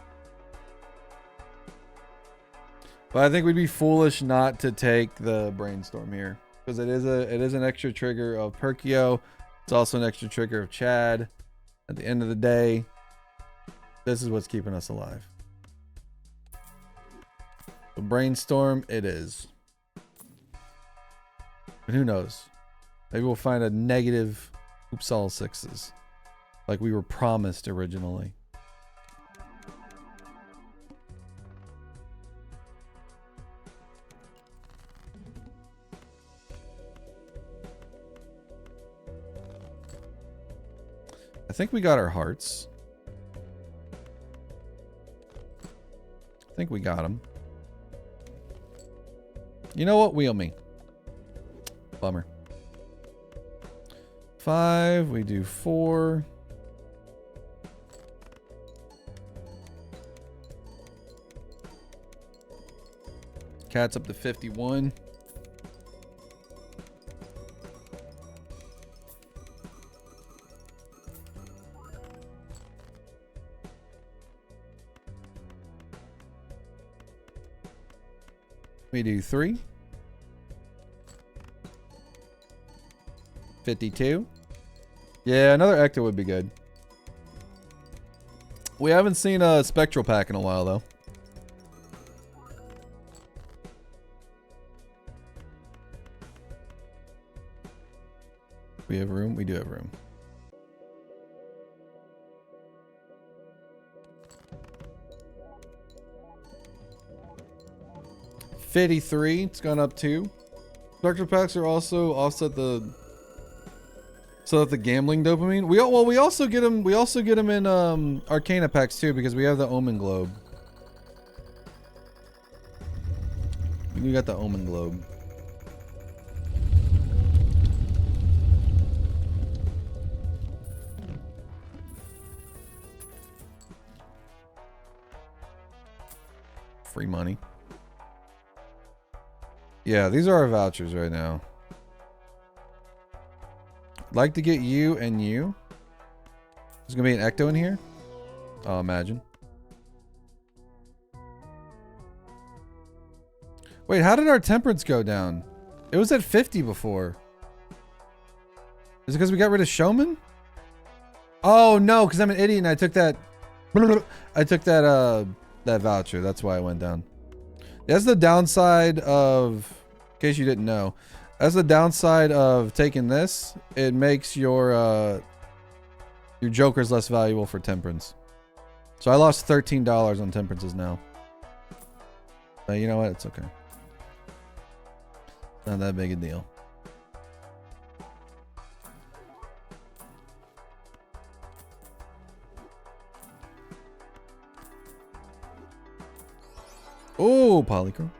But I think we'd be foolish not to take the brainstorm here. Because it is an extra trigger of Perkio. It's also an extra trigger of Chad. At the end of the day, this is what's keeping us alive. The brainstorm, it is. And who knows? Maybe we'll find a negative oops all sixes. Like we were promised originally. I think we got our hearts. I think we got them. You know what? Wheel me. Bummer. 5. We do 4. Cat's up to 51. We do 3. 52. Yeah, another Ecto would be good. We haven't seen a Spectral pack in a while, though. We have room? We do have room. $53. It's gone up 2. Spectral packs are also offset the so that the gambling dopamine. We also get them. We also get them in Arcana packs too because we have the Omen Globe. We got the Omen Globe. Free money. Yeah, these are our vouchers right now. Like to get you and you. There's gonna be an Ecto in here. Oh, imagine. Wait, how did our temperance go down? It was at 50 before. Is it because we got rid of Showman? Oh no, because I'm an idiot and I took that. I took that that voucher. That's why it went down. That's the downside of. In case you didn't know. That's the downside of taking this. It makes your jokers less valuable for temperance. So I lost $13 on temperances now. You know what? It's okay. Not that big a deal. Oh, Polychrome.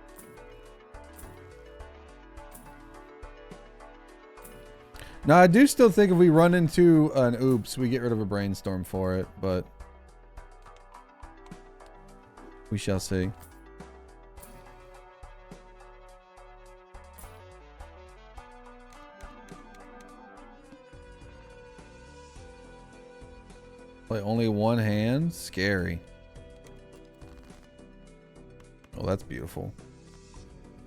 Now, I do still think if we run into an oops, we get rid of a brainstorm for it, but we shall see. Play only one hand? Scary. Oh, that's beautiful.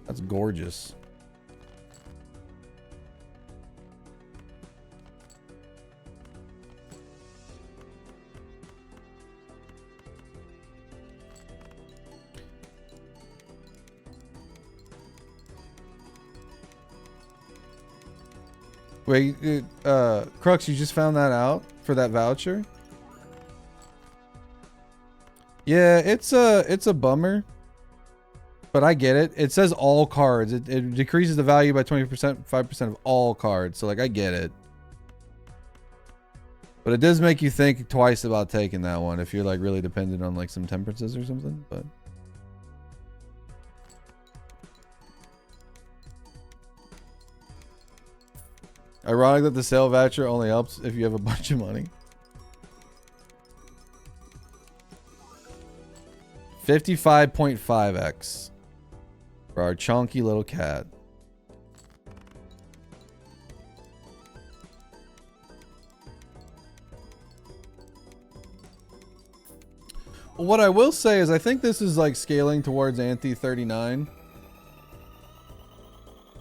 That's gorgeous. Wait, Crux, you just found that out for that voucher? Yeah, it's a bummer. But I get it. It says all cards. It decreases the value by 20%, 5% of all cards. So like I get it. But it does make you think twice about taking that one if you're like really dependent on like some temperances or something, but ironic that the sale voucher only helps if you have a bunch of money. 55.5x for our chunky little cat. What I will say is I think this is like scaling towards anti 39.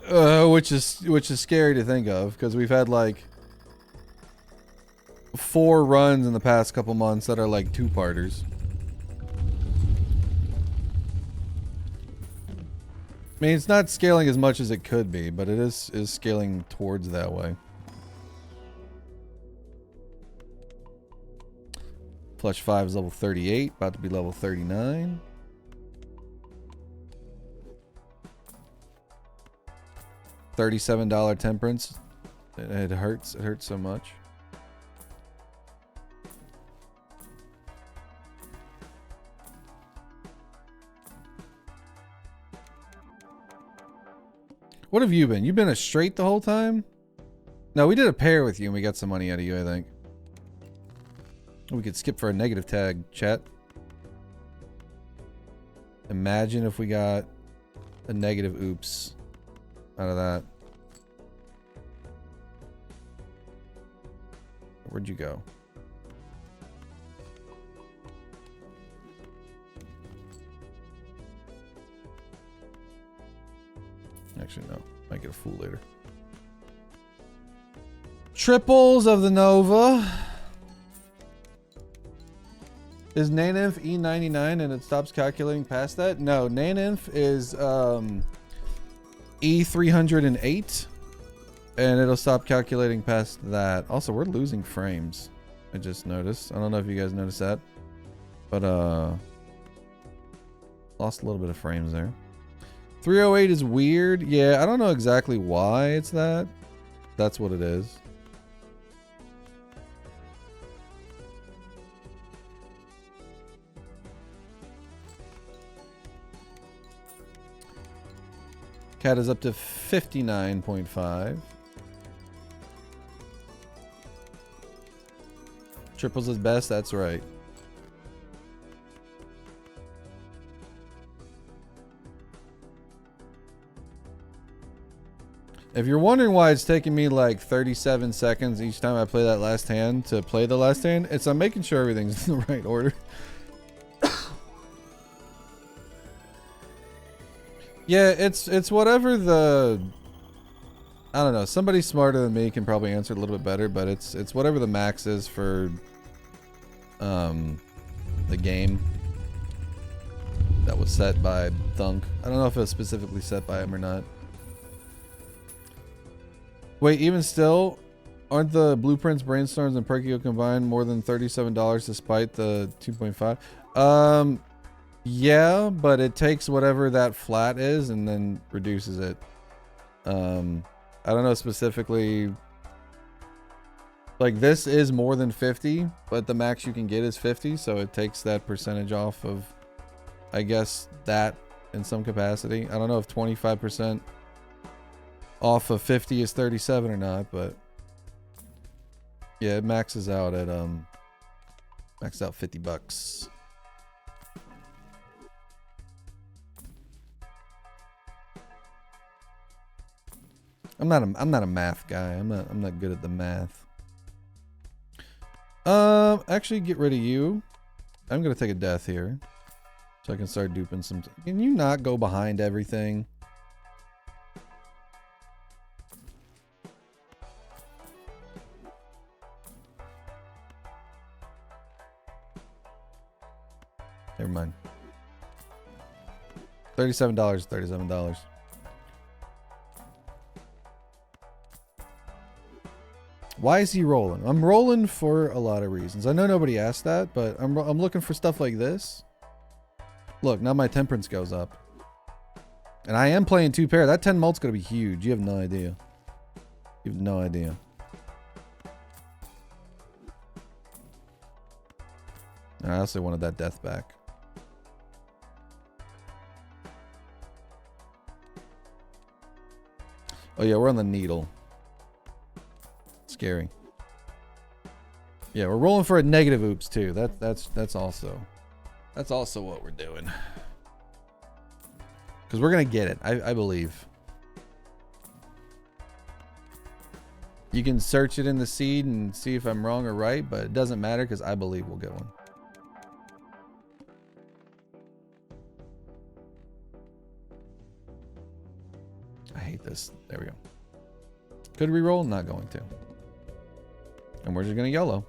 Which is scary to think of because we've had like 4 runs in the past couple months that are like 2-parters. I mean, it's not scaling as much as it could be, but it is scaling towards that way. Flush 5 is level 38, about to be level 39. $37 temperance. It hurts. It hurts so much. What have you been? You've been a straight the whole time? No, we did a pair with you and we got some money out of you, I think. We could skip for a negative tag, chat. Imagine if we got a negative oops out of that. Where'd you go? Actually, no. Might get a fool later. Triples of the Nova. Is Nanith E99 and it stops calculating past that? No, Nanith is E308 and it'll stop calculating past that. Also, we're losing frames. I just noticed. I don't know if you guys noticed that. But lost a little bit of frames there. 308 is weird. Yeah, I don't know exactly why it's that. That's what it is. Cat is up to 59.5. Triples is best, that's right. If you're wondering why it's taking me like 37 seconds each time I play that last hand to play the last hand, I'm making sure everything's in the right order. Yeah, it's whatever the... I don't know. Somebody smarter than me can probably answer it a little bit better, but it's whatever the max is for the game that was set by Thunk. I don't know if it was specifically set by him or not. Wait, even still, aren't the blueprints, brainstorms, and Perkio combined more than $37 despite the 2.5? Yeah, but it takes whatever that flat is and then reduces it. I don't know specifically. Like this is more than 50, but the max you can get is 50, so it takes that percentage off of, I guess, that in some capacity. I don't know if 25% off of 50 is 37 or not, but yeah, it maxes out at maxed out $50. I'm not a math guy. I'm not good at the math. Actually get rid of you. I'm gonna take a death here. So I can start duping some. Can you not go behind everything? Never mind. $37, $37. Why is he rolling? I'm rolling for a lot of reasons. I know nobody asked that, but I'm looking for stuff like this. Look, now my temperance goes up. And I am playing 2 pair. That 10 mult's going to be huge. You have no idea. You have no idea. I also wanted that death back. Oh yeah, we're on the needle. Scary. Yeah, we're rolling for a negative oops too. That's also what we're doing. Because we're gonna get it. I believe. You can search it in the seed and see if I'm wrong or right, but it doesn't matter because I believe we'll get one. There we go. Could reroll? Not going to. And we're just going to YOLO.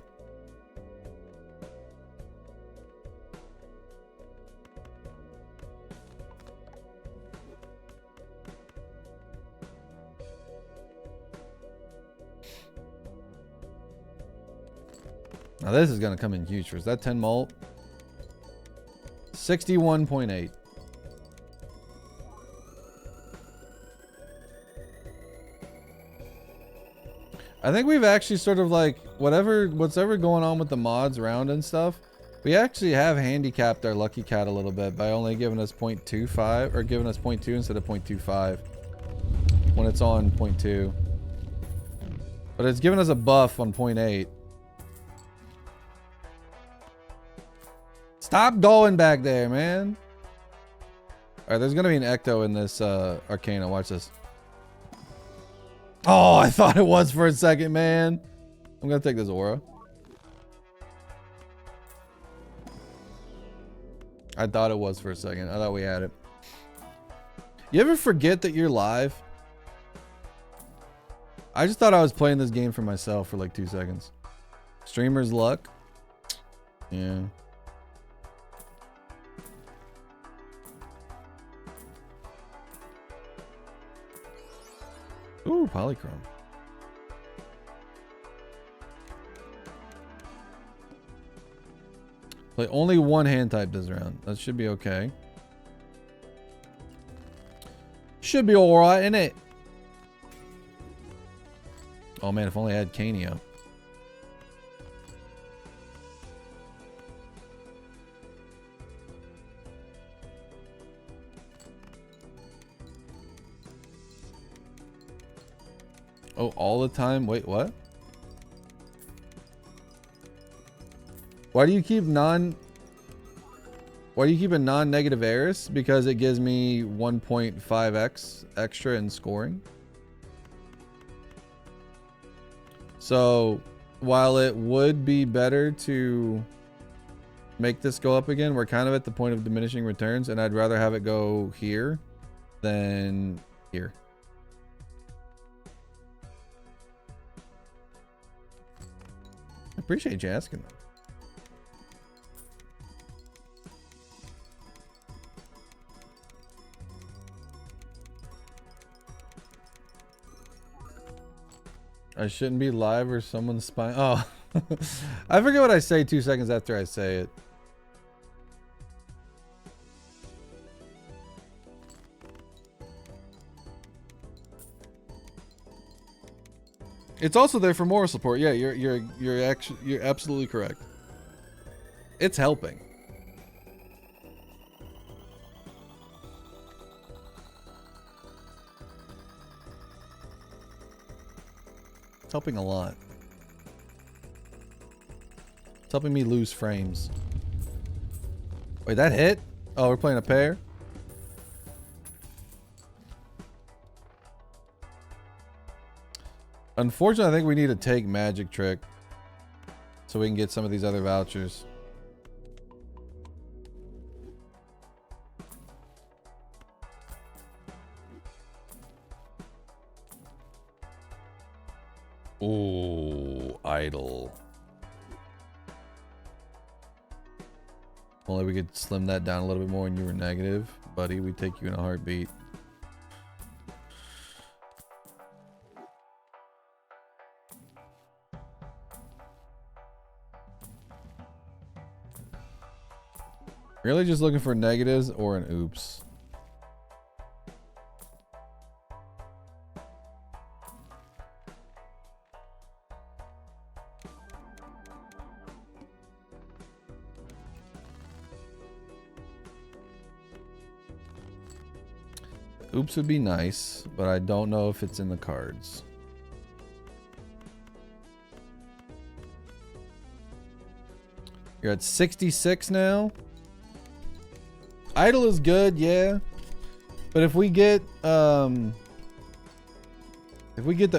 Now this is going to come in huge for us. That 10 mult? 61.8. I think we've actually sort of like what's ever going on with the mods around and stuff. We actually have handicapped our lucky cat a little bit by only giving us 0.25 or giving us 0.2 instead of 0.25 when it's on 0.2. But it's giving us a buff on 0.8. Stop going back there, man. All right, there's gonna be an ecto in this Arcana. Watch this. Oh, I thought it was for a second, man. I'm gonna take this aura. I thought it was for a second. I thought we had it. You ever forget that you're live? I just thought I was playing this game for myself for like 2 seconds. Streamer's luck. Yeah. Ooh, polychrome. Play only one hand type this round. That should be okay. Should be alright, innit? Oh man, if only I had Canio. Oh, all the time? Wait, what? Why do you keep a non-negative Eris? Because it gives me 1.5x extra in scoring. So, while it would be better to make this go up again, we're kind of at the point of diminishing returns, and I'd rather have it go here than here. I appreciate you asking that. I shouldn't be live or someone's spying. Oh, I forget what I say 2 seconds after I say it. It's also there for moral support. Yeah, you're absolutely correct. It's helping. It's helping a lot. It's helping me lose frames. Wait, that hit? Oh, we're playing a pair? Unfortunately, I think we need to take magic trick so we can get some of these other vouchers. Ooh, idle. Only we could slim that down a little bit more and you were negative. Buddy, we take you in a heartbeat. Really just looking for negatives or an oops. Oops would be nice, but I don't know if it's in the cards. You're at 66 now. Idle is good, yeah. But if we get the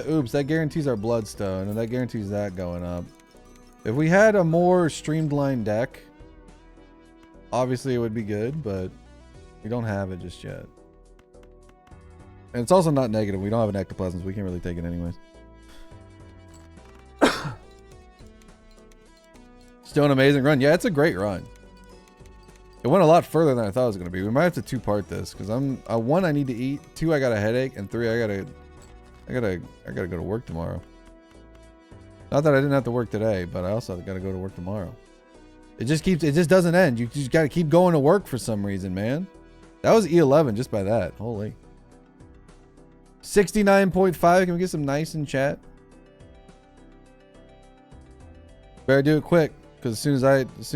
oops, that guarantees our bloodstone, and that guarantees that going up. If we had a more streamlined deck, obviously it would be good, but we don't have it just yet. And it's also not negative. We don't have an ectoplasm, so we can't really take it anyways. Still an amazing run. Yeah, it's a great run. It went a lot further than I thought it was going to be. We might have to two-part this because I'm one, I need to eat. Two, I got a headache, and three, I gotta go to work tomorrow. Not that I didn't have to work today, but I also got to go to work tomorrow. It just doesn't end. You just got to keep going to work for some reason, man. That was E11 just by that. Holy. 69.5. Can we get some nice in chat? Better do it quick, because as soon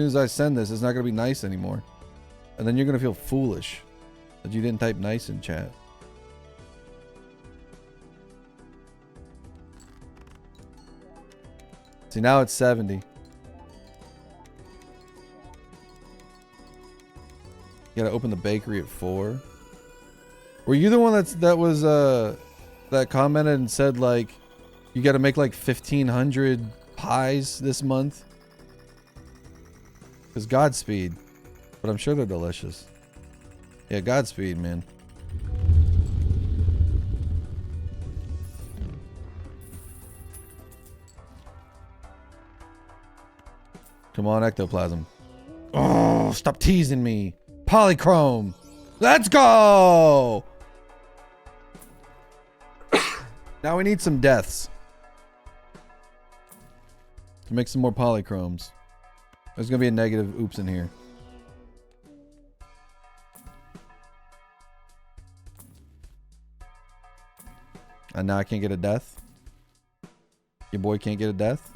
as I send this, it's not gonna be nice anymore, and then you're gonna feel foolish that you didn't type nice in chat. See, now it's 70. You gotta open the bakery at 4. Were you the one that commented and said like you gotta make like 1,500 pies this month? Because Godspeed. But I'm sure they're delicious. Yeah, Godspeed, man. Come on, ectoplasm. Oh, stop teasing me. Polychrome. Let's go. Now we need some deaths to make some more polychromes. There's gonna be a negative oops in here. And now I can't get a death. Your boy can't get a death.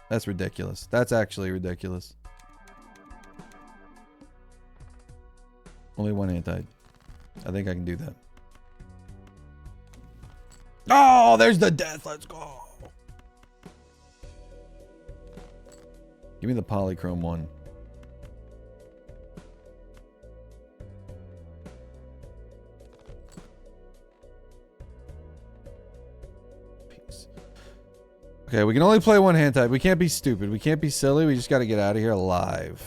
That's ridiculous. That's actually ridiculous. Only one hand-tied. I think I can do that. Oh, there's the death. Let's go. Give me the polychrome one. Peace. Okay, we can only play one hand type. We can't be stupid. We can't be silly. We just got to get out of here alive.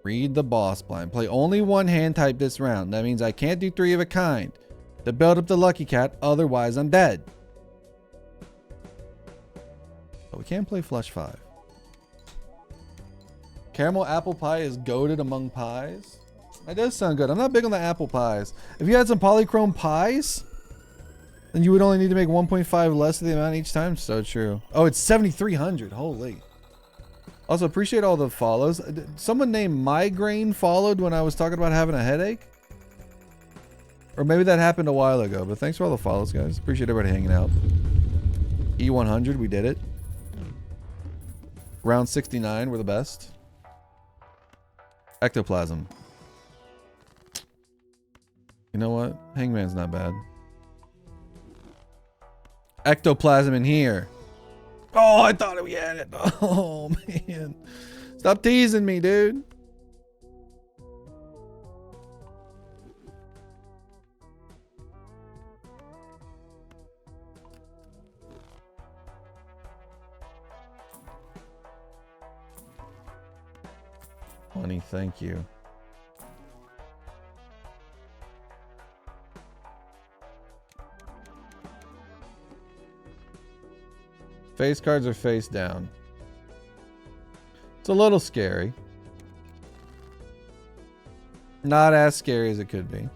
Read the boss blind. Play only one hand type this round. That means I can't do 3 of a kind to build up the lucky cat. Otherwise, I'm dead. But we can play flush 5. Caramel apple pie is goated among pies. That does sound good. I'm not big on the apple pies. If you had some polychrome pies, then you would only need to make 1.5 less of the amount each time. So true. Oh, it's 7,300. Holy. Also, appreciate all the follows. Someone named Migraine followed when I was talking about having a headache. Or maybe that happened a while ago. But thanks for all the follows, guys. Appreciate everybody hanging out. E100, we did it. Round 69, we're the best. Ectoplasm. You know what? Hangman's not bad. Ectoplasm in here. Oh, I thought we had it. Oh, man. Stop teasing me, dude. Honey, thank you. Face cards are face down. It's a little scary. Not as scary as it could be.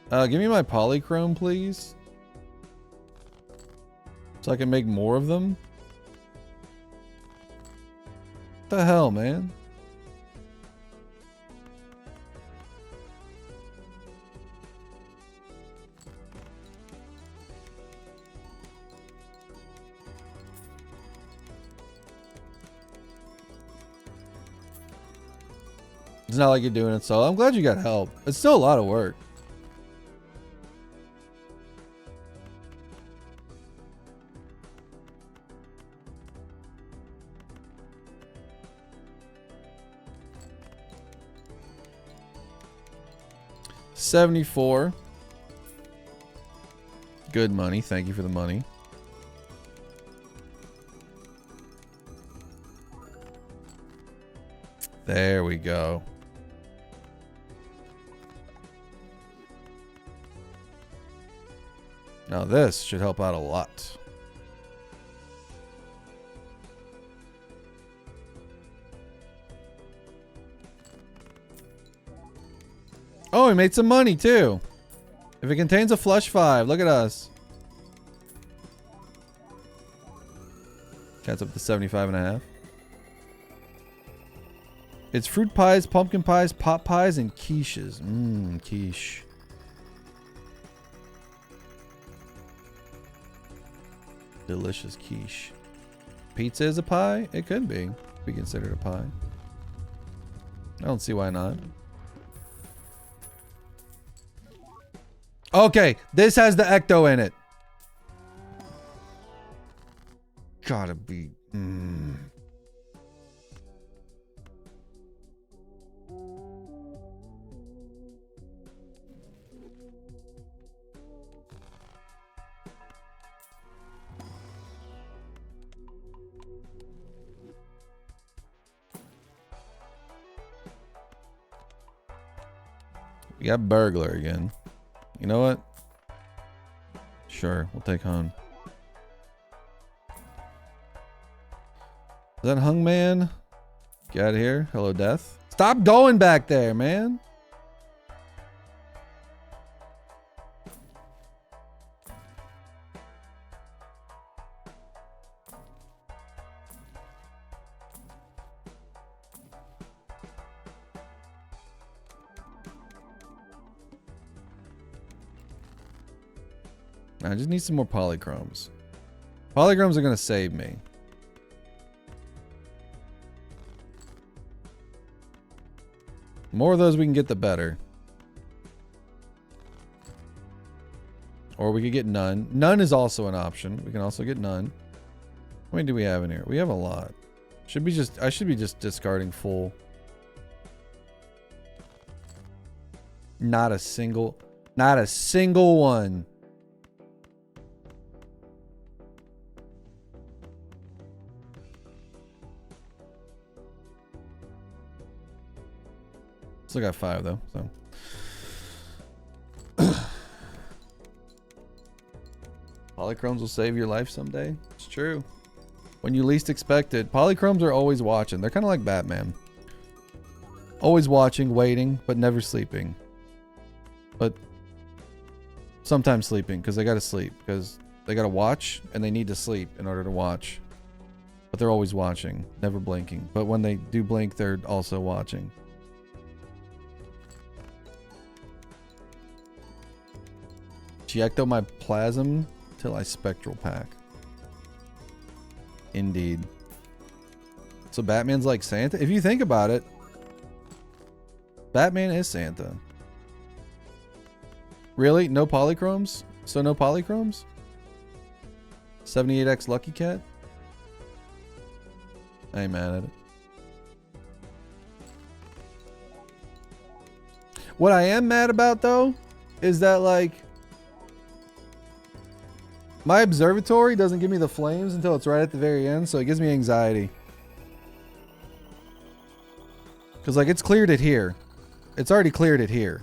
Give me my polychrome, please. So I can make more of them. What the hell, man? It's not like you're doing it solo. I'm glad you got help. It's still a lot of work. $74. Good money. Thank you for the money. There we go. Now this should help out a lot. Oh, we made some money too. If it contains a flush 5, look at us. That's up to 75.5. It's fruit pies, pumpkin pies, pot pies, and quiches. Mmm, quiche. Delicious quiche. Pizza is a pie? It could be considered a pie. I don't see why not. Okay, this has the ecto in it. Gotta be. We got burglar again. You know what? Sure, we'll take home. Is that Hung Man? Get out of here. Hello, Death. Stop going back there, man. I just need some more polychromes. Polychromes are going to save me. The more of those we can get, the better. Or we could get none. None is also an option. We can also get none. How many do we have in here? We have a lot. Should be just, I should be just discarding full. Not a single one. Still got 5 though, so. Polychromes will save your life someday. It's true. When you least expect it. Polychromes are always watching. They're kind of like Batman. Always watching, waiting, but never sleeping. But sometimes sleeping because they got to sleep. Because they got to watch and they need to sleep in order to watch. But they're always watching, never blinking. But when they do blink, they're also watching. Ejecto my plasm till I spectral pack. Indeed. So Batman's like Santa? If you think about it, Batman is Santa. Really? No polychromes? So no polychromes? 78X Lucky Cat? I ain't mad at it. What I am mad about though is that like my observatory doesn't give me the flames until it's right at the very end, so it gives me anxiety. Because, like, it's cleared it here. It's already cleared it here.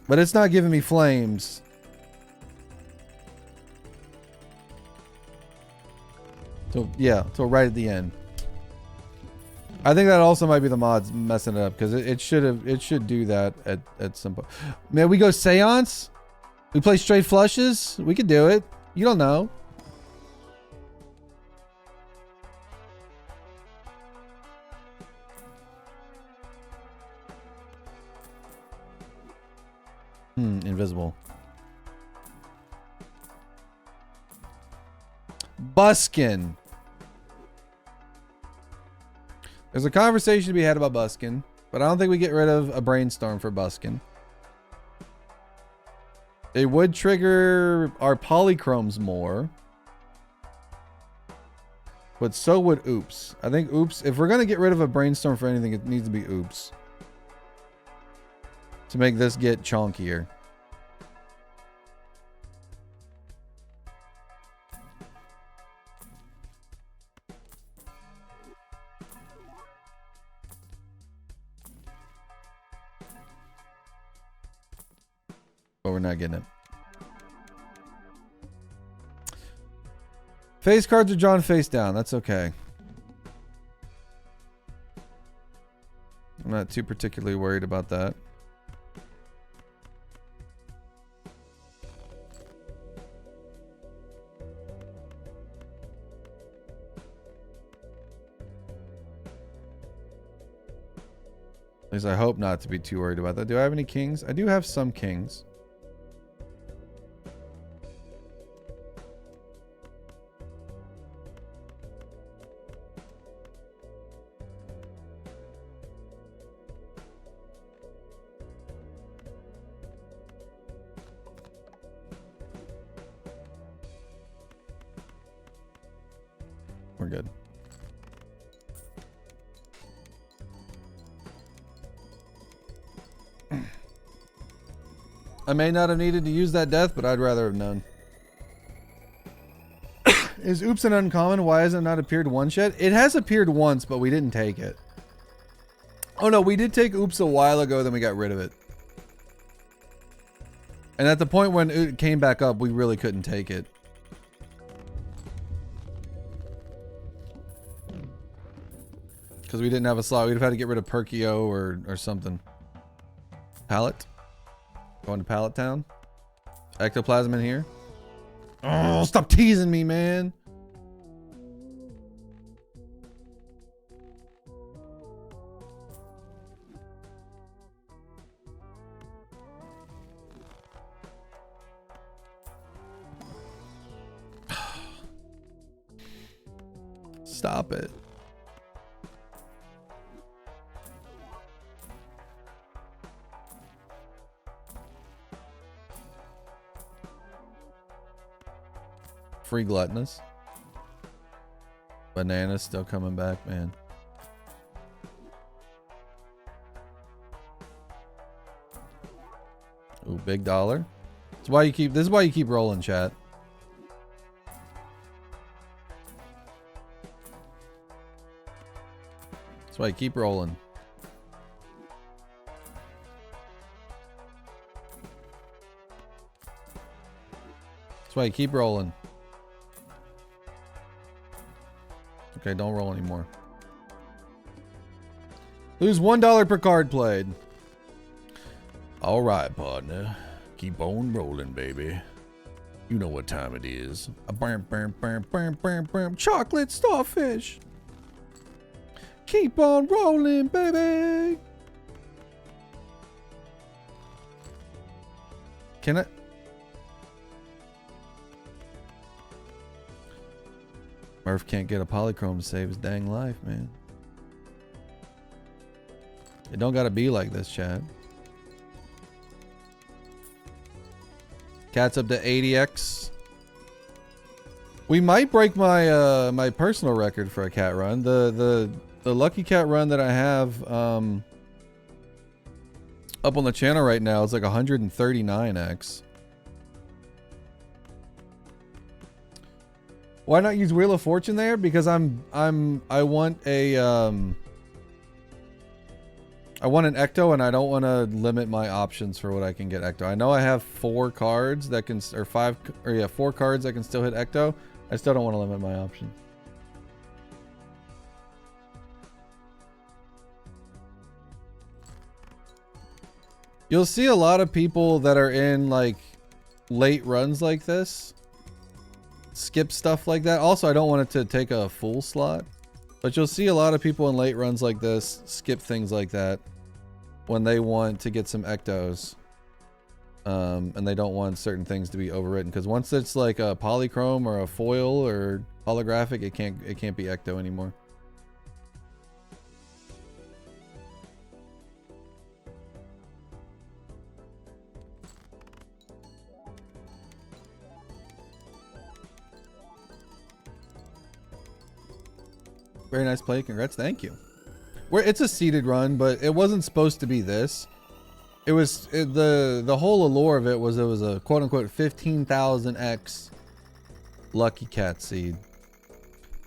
But it's not giving me flames. So, yeah, so right at the end. I think that also might be the mods messing it up, because it should do that at some point. Man, we go Seance? We play straight flushes? We could do it. You don't know. Invisible. Buskin. There's a conversation to be had about Buskin, but I don't think we get rid of a brainstorm for Buskin. It would trigger our polychromes more. But so would Oops. I think Oops, if we're going to get rid of a brainstorm for anything, it needs to be Oops. To make this get chonkier. but we're not getting it. Face cards are drawn face down. That's okay. I'm not too particularly worried about that. At least I hope not to be too worried about that. Do I have any kings? I do have some kings. We're good. I may not have needed to use that death, but I'd rather have known. Is Oops an uncommon? Why has it not appeared once yet? It has appeared once, but we didn't take it. Oh no, we did take Oops a while ago, then we got rid of it. And at the point when it came back up, we really couldn't take it. Because we didn't have a slot. We'd have had to get rid of Perkio or something. Pallet? Going to Pallet Town? Ectoplasm in here? Oh, stop teasing me, man. Stop it. Free gluttonous. Banana's still coming back, man. Ooh, big dollar. That's why you keep. This is why you keep rolling, chat. That's why you keep rolling. That's why you keep rolling. Okay, don't roll anymore. Lose $1 per card played. All right, partner. Keep on rolling, baby. You know what time it is. Chocolate starfish. Keep on rolling, baby. Can I? Murph can't get a polychrome to save his dang life, man. It don't gotta be like this, Chad. Cat's up to 80x. We might break my my personal record for a cat run. The lucky cat run that I have up on the channel right now is like 139x. Why not use Wheel of Fortune there? Because I want a I want an Ecto, and I don't want to limit my options for what I can get Ecto. I know I have 4 cards that can, or 4 cards that can still hit Ecto. I still don't want to limit my options. You'll see a lot of people that are in like late runs like this skip stuff like that. Also, I don't want it to take a full slot, but you'll see a lot of people in late runs like this skip things like that when they want to get some Ectos, and they don't want certain things to be overwritten, because once it's like a polychrome or a foil or holographic, it can't be Ecto anymore. Very nice play. Congrats. Thank you. It's a seeded run, but it wasn't supposed to be this. It was the whole allure of it was a quote unquote 15,000x lucky cat seed,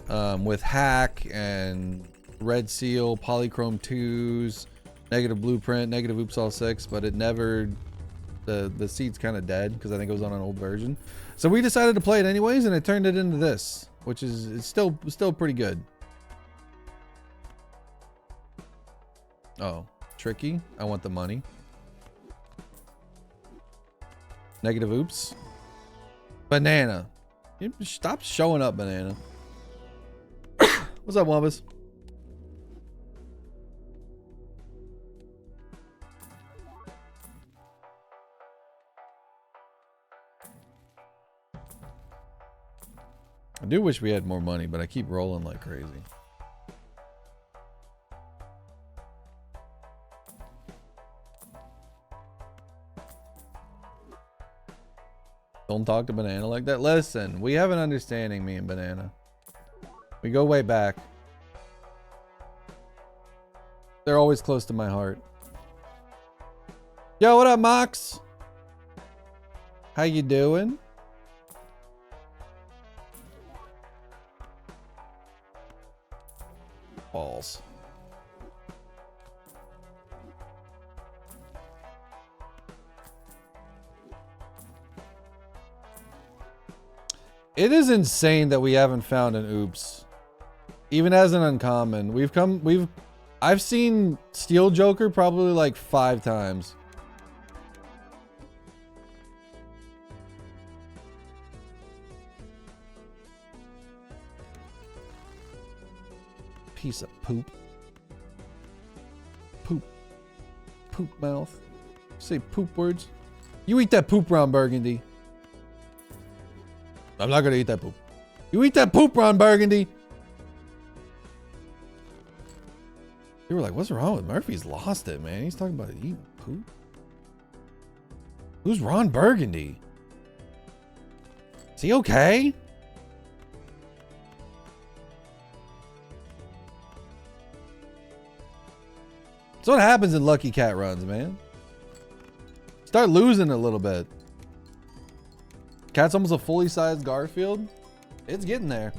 with hack and red seal, polychrome 2s, negative blueprint, negative oops all 6, but it never The seed's kind of dead because I think it was on an old version. So we decided to play it anyways, and it turned it into this, which is it's still pretty good. Oh, tricky. I want the money. Negative oops. Banana. Stop showing up, banana. What's up, Wumbus? I do wish we had more money, but I keep rolling like crazy. Don't talk to Banana like that. Listen, we have an understanding, me and Banana. We go way back. They're always close to my heart. Yo, what up, Mox? How you doing? Balls. It is insane that we haven't found an oops. Even as an uncommon. I've seen Steel Joker probably like 5 times. Piece of poop. Poop. Poop mouth. Say poop words. You eat that poop, Ron Burgundy. I'm not gonna eat that poop. You eat that poop, Ron Burgundy. You were like, what's wrong with Murphy's lost it, man? He's talking about eating poop. Who's Ron Burgundy? Is he okay? That's what happens in Lucky Cat runs, man. Start losing a little bit. Cat's almost a fully sized Garfield. It's getting there.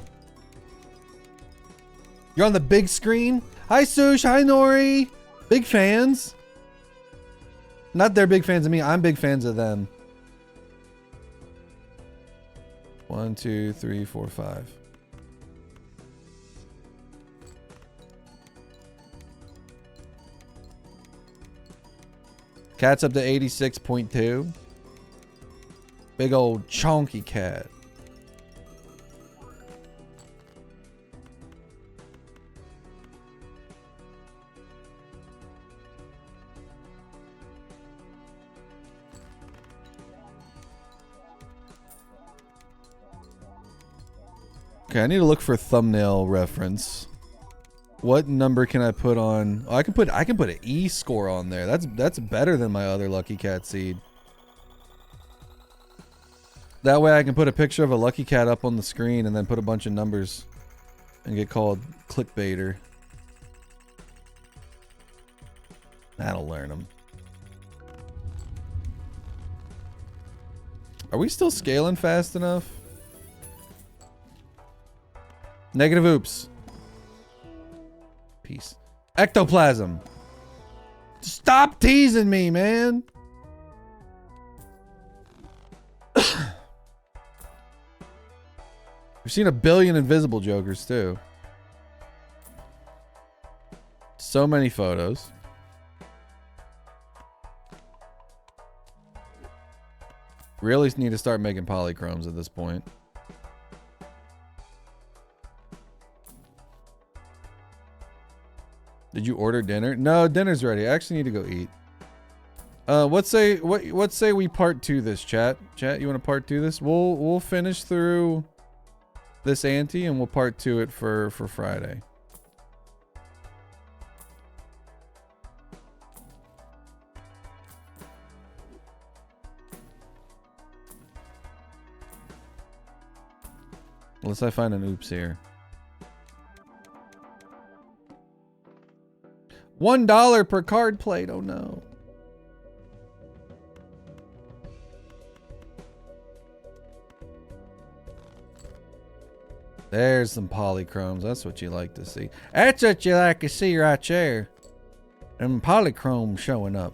You're on the big screen. Hi, Sush. Hi, Nori. Big fans. Not they're big fans of me. I'm big fans of them. 1, 2, 3, 4, 5. Cat's up to 86.2. Big old chunky cat. Okay, I need to look for thumbnail reference. What number can I put on? Oh, I can put an E score on there. That's better than my other Lucky Cat seed. That way I can put a picture of a Lucky Cat up on the screen and then put a bunch of numbers and get called clickbaiter. That'll learn them. Are we still scaling fast enough? Negative oops. Peace. Ectoplasm. Stop teasing me, man. We've seen 1 billion invisible jokers too. So many photos. Really need to start making polychromes at this point. Did you order dinner? No, dinner's ready. I actually need to go eat. What say we part 2 this, chat? Chat, you want to part 2 this? We'll finish through this ante and we'll part 2 it for Friday. Unless I find an oops here. $1 per card plate. Oh no. There's some polychromes. That's what you like to see. That's what you like to see right there. Them polychromes showing up.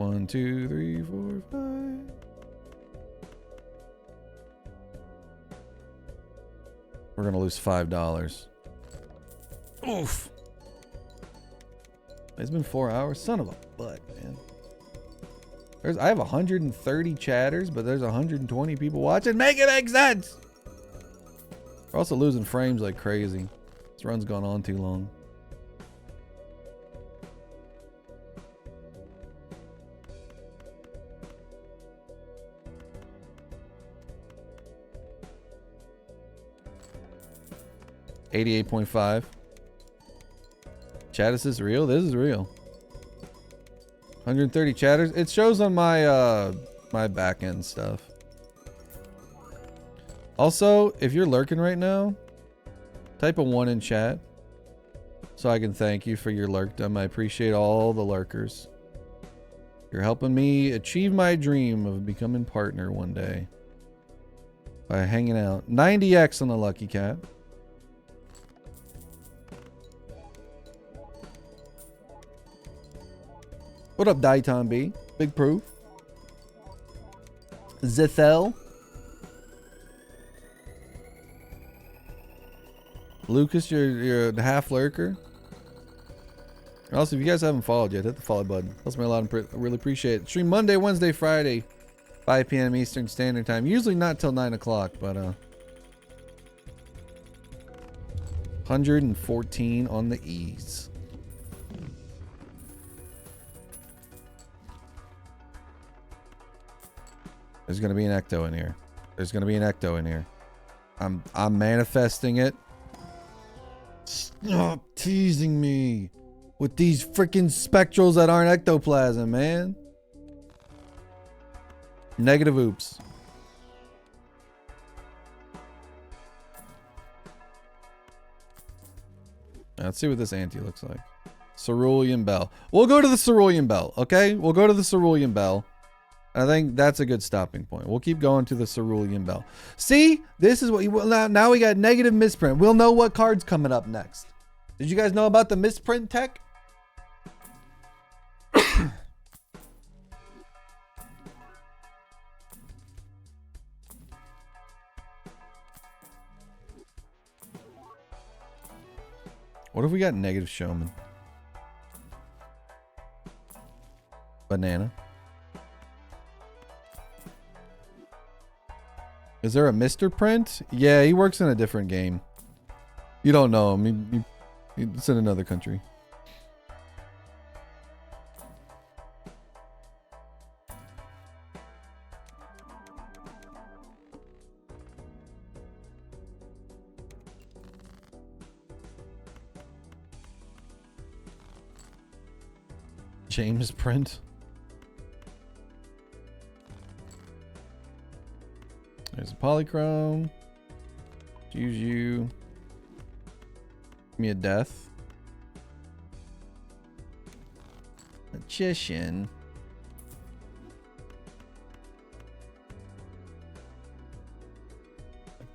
1, 2, 3, 4, 5. We're gonna lose $5. Oof. It's been 4 hours. Son of a butt, man. I have 130 chatters, but there's 120 people watching. Make it make sense. We're also losing frames like crazy. This run's gone on too long. $88.5. Chat, is this real? This is real. 130 chatters. It shows on my my back end stuff. Also, if you're lurking right now, type a 1 in chat so I can thank you for your lurkdom. I appreciate all the lurkers. You're helping me achieve my dream of becoming partner one day by hanging out. 90x on the Lucky Cat. What up, Daiton B? Big proof. Zithel. Lucas, you're a half lurker. Also, if you guys haven't followed yet, hit the follow button. Helps me a lot and I really appreciate it. Stream Monday, Wednesday, Friday, 5 p.m. Eastern Standard Time. Usually not till 9 o'clock, but 114 on the E's. There's gonna be an ecto in here. There's gonna be an ecto in here. I'm manifesting it. Stop teasing me with these freaking spectrals that aren't ectoplasm, man. Negative oops. Let's see what this ante looks like. Cerulean Bell. We'll go to the Cerulean Bell, okay? We'll go to the Cerulean Bell. I think that's a good stopping point. We'll keep going to the Cerulean Bell. See, this is what you now we got negative misprint. We'll know what card's coming up next. Did you guys know about the misprint tech? What if we got negative showman? Banana. Is there a Mr. Print? Yeah, he works in a different game. You don't know him. He's in another country. James Print. There's a polychrome. Juju. Give me a death. Magician.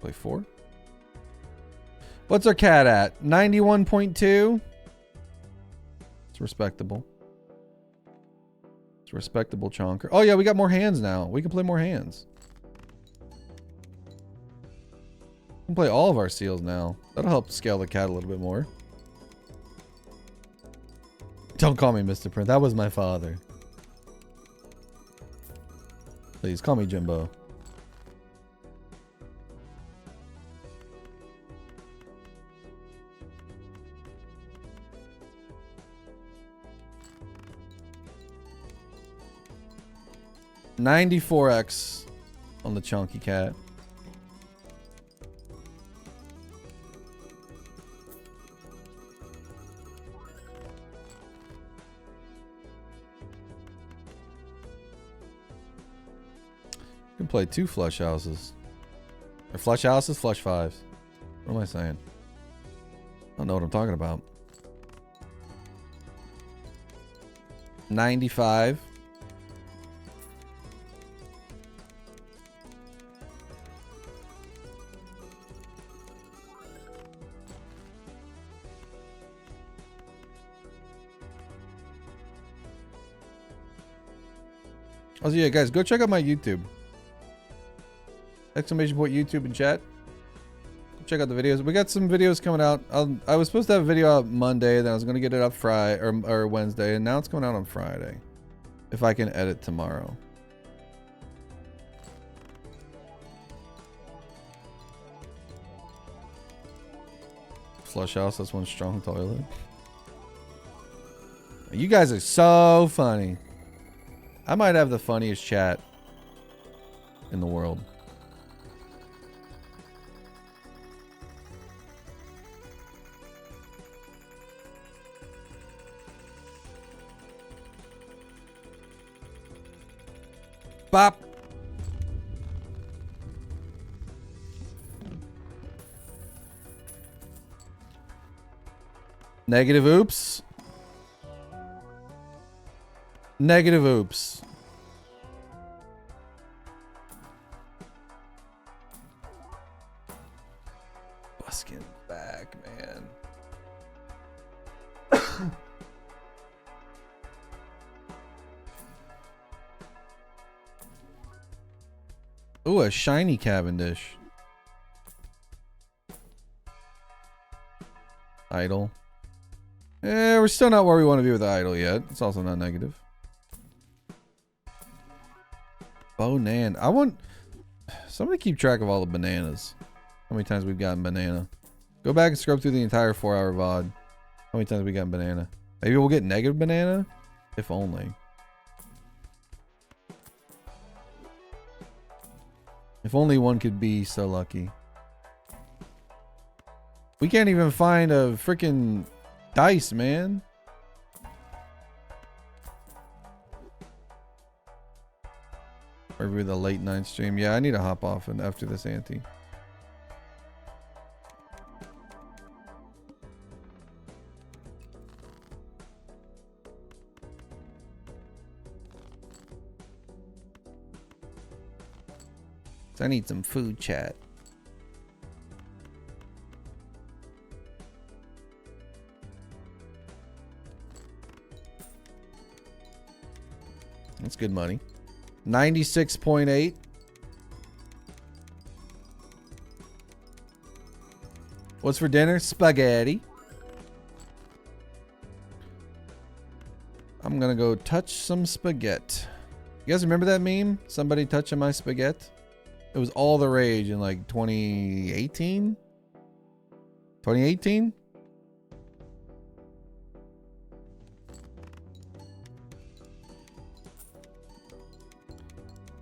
Play 4. What's our cat at? 91.2. It's respectable. It's a respectable chonker. Oh yeah, we got more hands now. We can play more hands. We can play all of our seals now. That'll help scale the cat a little bit more. Don't call me Mr. Print. That was my father. Please call me Jimbo. $94X on the chunky cat. You can play 2 flush houses. Or flush houses, flush 5s. What am I saying? I don't know what I'm talking about. 95. Also, yeah, guys, go check out my YouTube. Exclamation point YouTube in chat. Check out the videos. We got some videos coming out. I was supposed to have a video out Monday, then I was going to get it up Friday or Wednesday, and now it's coming out on Friday. If I can edit tomorrow. Flush house, that's one strong toilet. You guys are so funny. I might have the funniest chat in the world. Bop. Negative oops. Negative oops. Buskin back, man. Ooh, a shiny Cavendish. Idle. We're still not where we want to be with the idle yet. It's also not negative. Bonan. I want somebody keep track of all the bananas. How many times we've gotten banana? Go back and scrub through the entire 4-hour VOD. How many times we gotten banana? Maybe we'll get negative banana? If only. If only one could be so lucky. We can't even find a freaking dice, man. Or with a late night stream. Yeah, I need to hop off and after this ante. I need some food chat. That's good money. 96.8. What's for dinner? Spaghetti. I'm gonna go touch some spaghetti. You guys remember that meme? Somebody touching my spaghetti? It was all the rage in like 2018? 2018?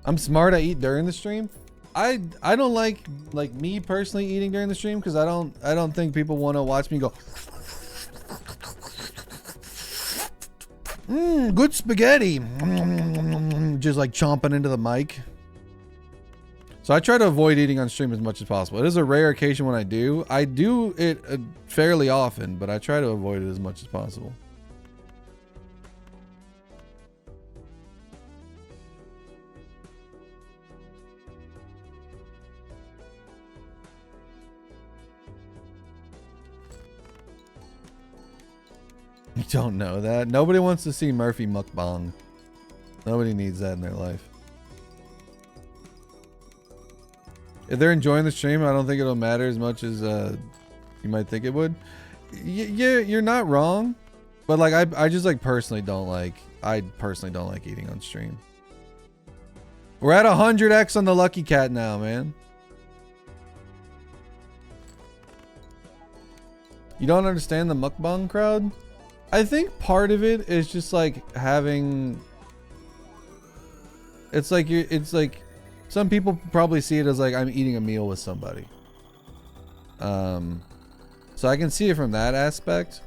I'm smart. I eat during the stream. I don't like me personally eating during the stream because I don't think people want to watch me go good spaghetti just like chomping into the mic. So I try to avoid eating on stream as much as possible. It is a rare occasion when I do. I do it fairly often, but I try to avoid it as much as possible. You don't know that. Nobody wants to see Murphy mukbang. Nobody needs that in their life. If they're enjoying the stream, I don't think it'll matter as much as you might think it would. Yeah, you're not wrong. But like I just like personally don't like eating on stream. We're at 100x on the Lucky Cat now, man. You don't understand the mukbang crowd? I think part of it is just like having it's like some people probably see it as like I'm eating a meal with somebody. So I can see it from that aspect.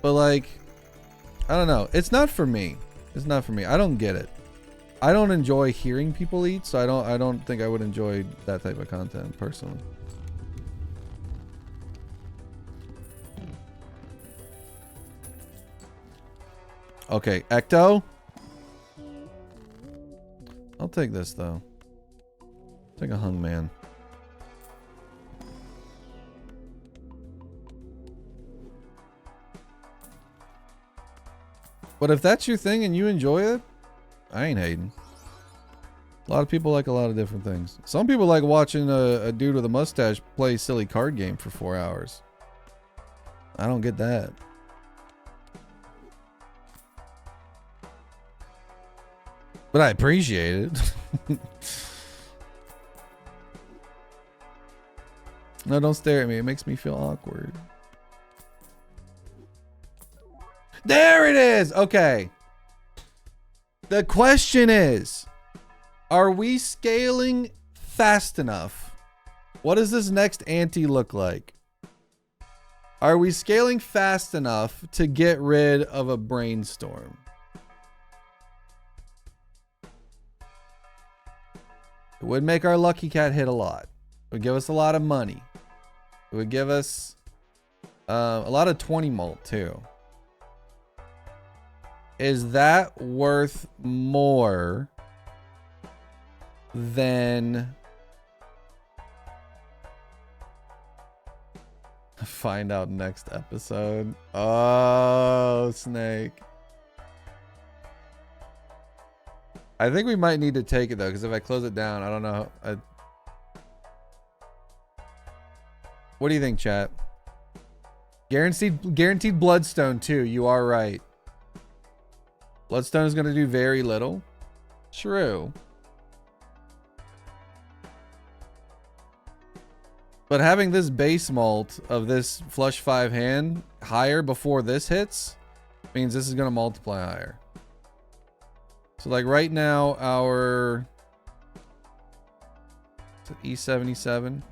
But like I don't know. It's not for me. It's not for me. I don't get it. I don't enjoy hearing people eat, so I don't think I would enjoy that type of content personally. Okay, Ecto. I'll take this though. Take a hung man. But if that's your thing and you enjoy it, I ain't hating. A lot of people like a lot of different things. Some people like watching a dude with a mustache play a silly card game for 4 hours. I don't get that. But I appreciate it. No, don't stare at me. It makes me feel awkward. There it is. Okay. The question is, are we scaling fast enough? What does this next ante look like? Are we scaling fast enough to get rid of a brainstorm? It would make our lucky cat hit a lot. It would give us a lot of money. It would give us a lot of 20 mult too. Is that worth more than find out next episode? Oh, Snake. I think we might need to take it though, because if I close it down, I don't know. What do you think, chat? Guaranteed bloodstone too. You are right. Bloodstone is going to do very little. True. But having this base mult of this flush 5 hand higher before this hits means this is going to multiply higher. So like right now, our E77.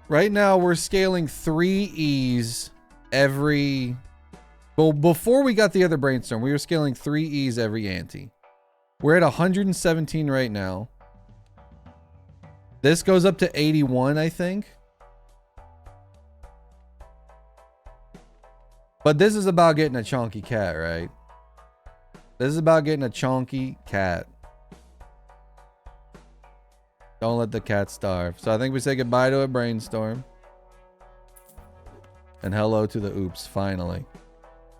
Right now we're scaling 3 E's every... Well, before we got the other brainstorm, we were scaling 3 E's every ante. We're at 117 right now. This goes up to 81, I think. But this is about getting a chonky cat, right? This is about getting a chonky cat. Don't let the cat starve. So I think we say goodbye to a brainstorm. And hello to the oops, finally.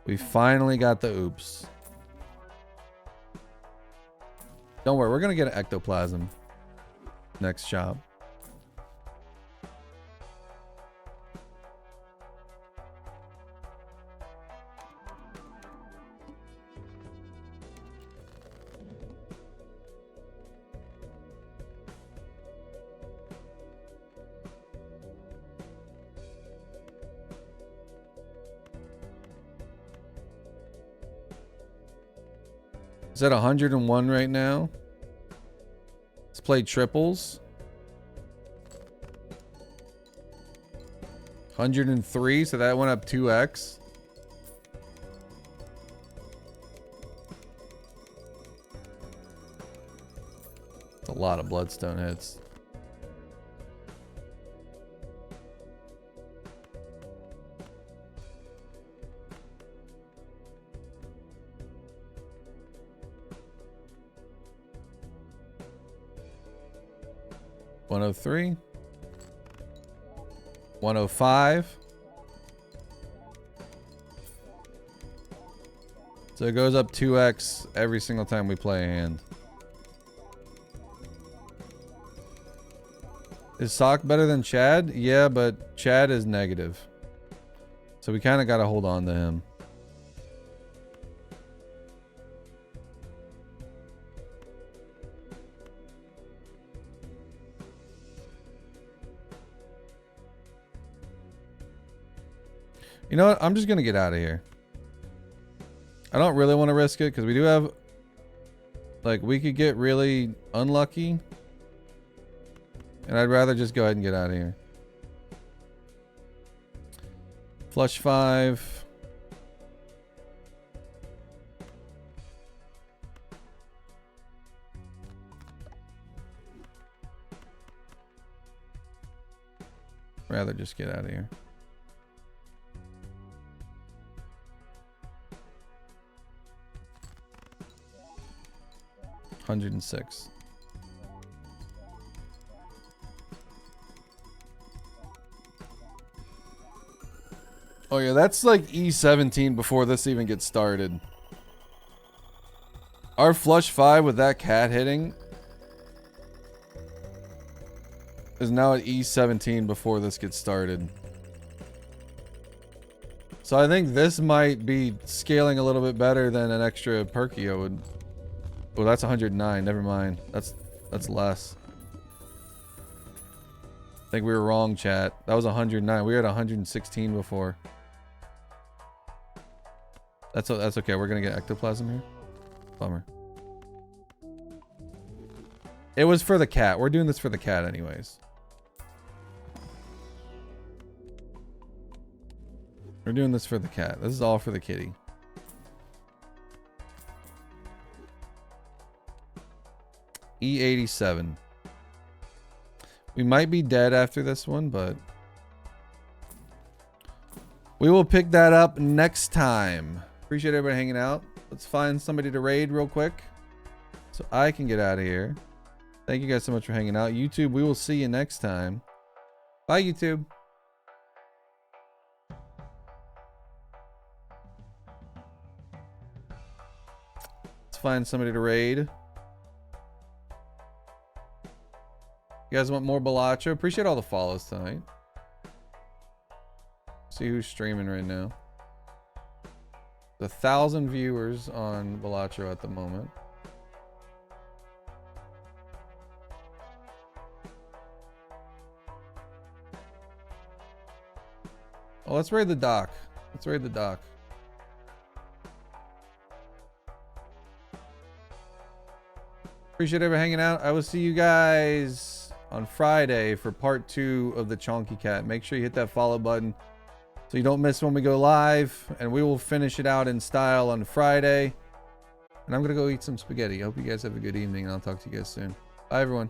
We finally got the oops. Don't worry, we're going to get an ectoplasm next shop. Is that 101 right now? Let's play triples. 103, so that went up 2x. That's a lot of bloodstone hits. $103. 105. So it goes up 2x every single time we play a hand. Is Sock better than Chad? Yeah, but Chad is negative. So we kind of got to hold on to him. You know what? I'm just going to get out of here. I don't really want to risk it because we do have... Like, we could get really unlucky. And I'd rather just go ahead and get out of here. Flush 5. Rather just get out of here. $106. Oh yeah, that's like E17 before this even gets started. Our flush 5 with that cat hitting is now at E17 before this gets started. So I think this might be scaling a little bit better than an extra Perkio would. Oh, that's 109. Never mind. That's less. I think we were wrong, chat. That was 109. We were at 116 before. That's okay. We're gonna get ectoplasm here. Bummer. It was for the cat. We're doing this for the cat anyways. We're doing this for the cat. This is all for the kitty. E87. We might be dead after this one, but we will pick that up next time. Appreciate everybody hanging out. Let's find somebody to raid real quick so I can get out of here. Thank you guys so much for hanging out. YouTube, we will see you next time. Bye, YouTube. Let's find somebody to raid. You guys want more Balatro? Appreciate all the follows tonight. See who's streaming right now. 1,000 viewers on Balatro at the moment. Oh, let's raid the dock. Let's raid the dock. Appreciate everybody hanging out. I will see you guys on Friday for part 2 of the Chonky Cat. Make sure you hit that follow button so you don't miss when we go live, and we will finish it out in style on Friday. And I'm gonna go eat some spaghetti. I hope you guys have a good evening, and I'll talk to you guys soon. Bye, everyone.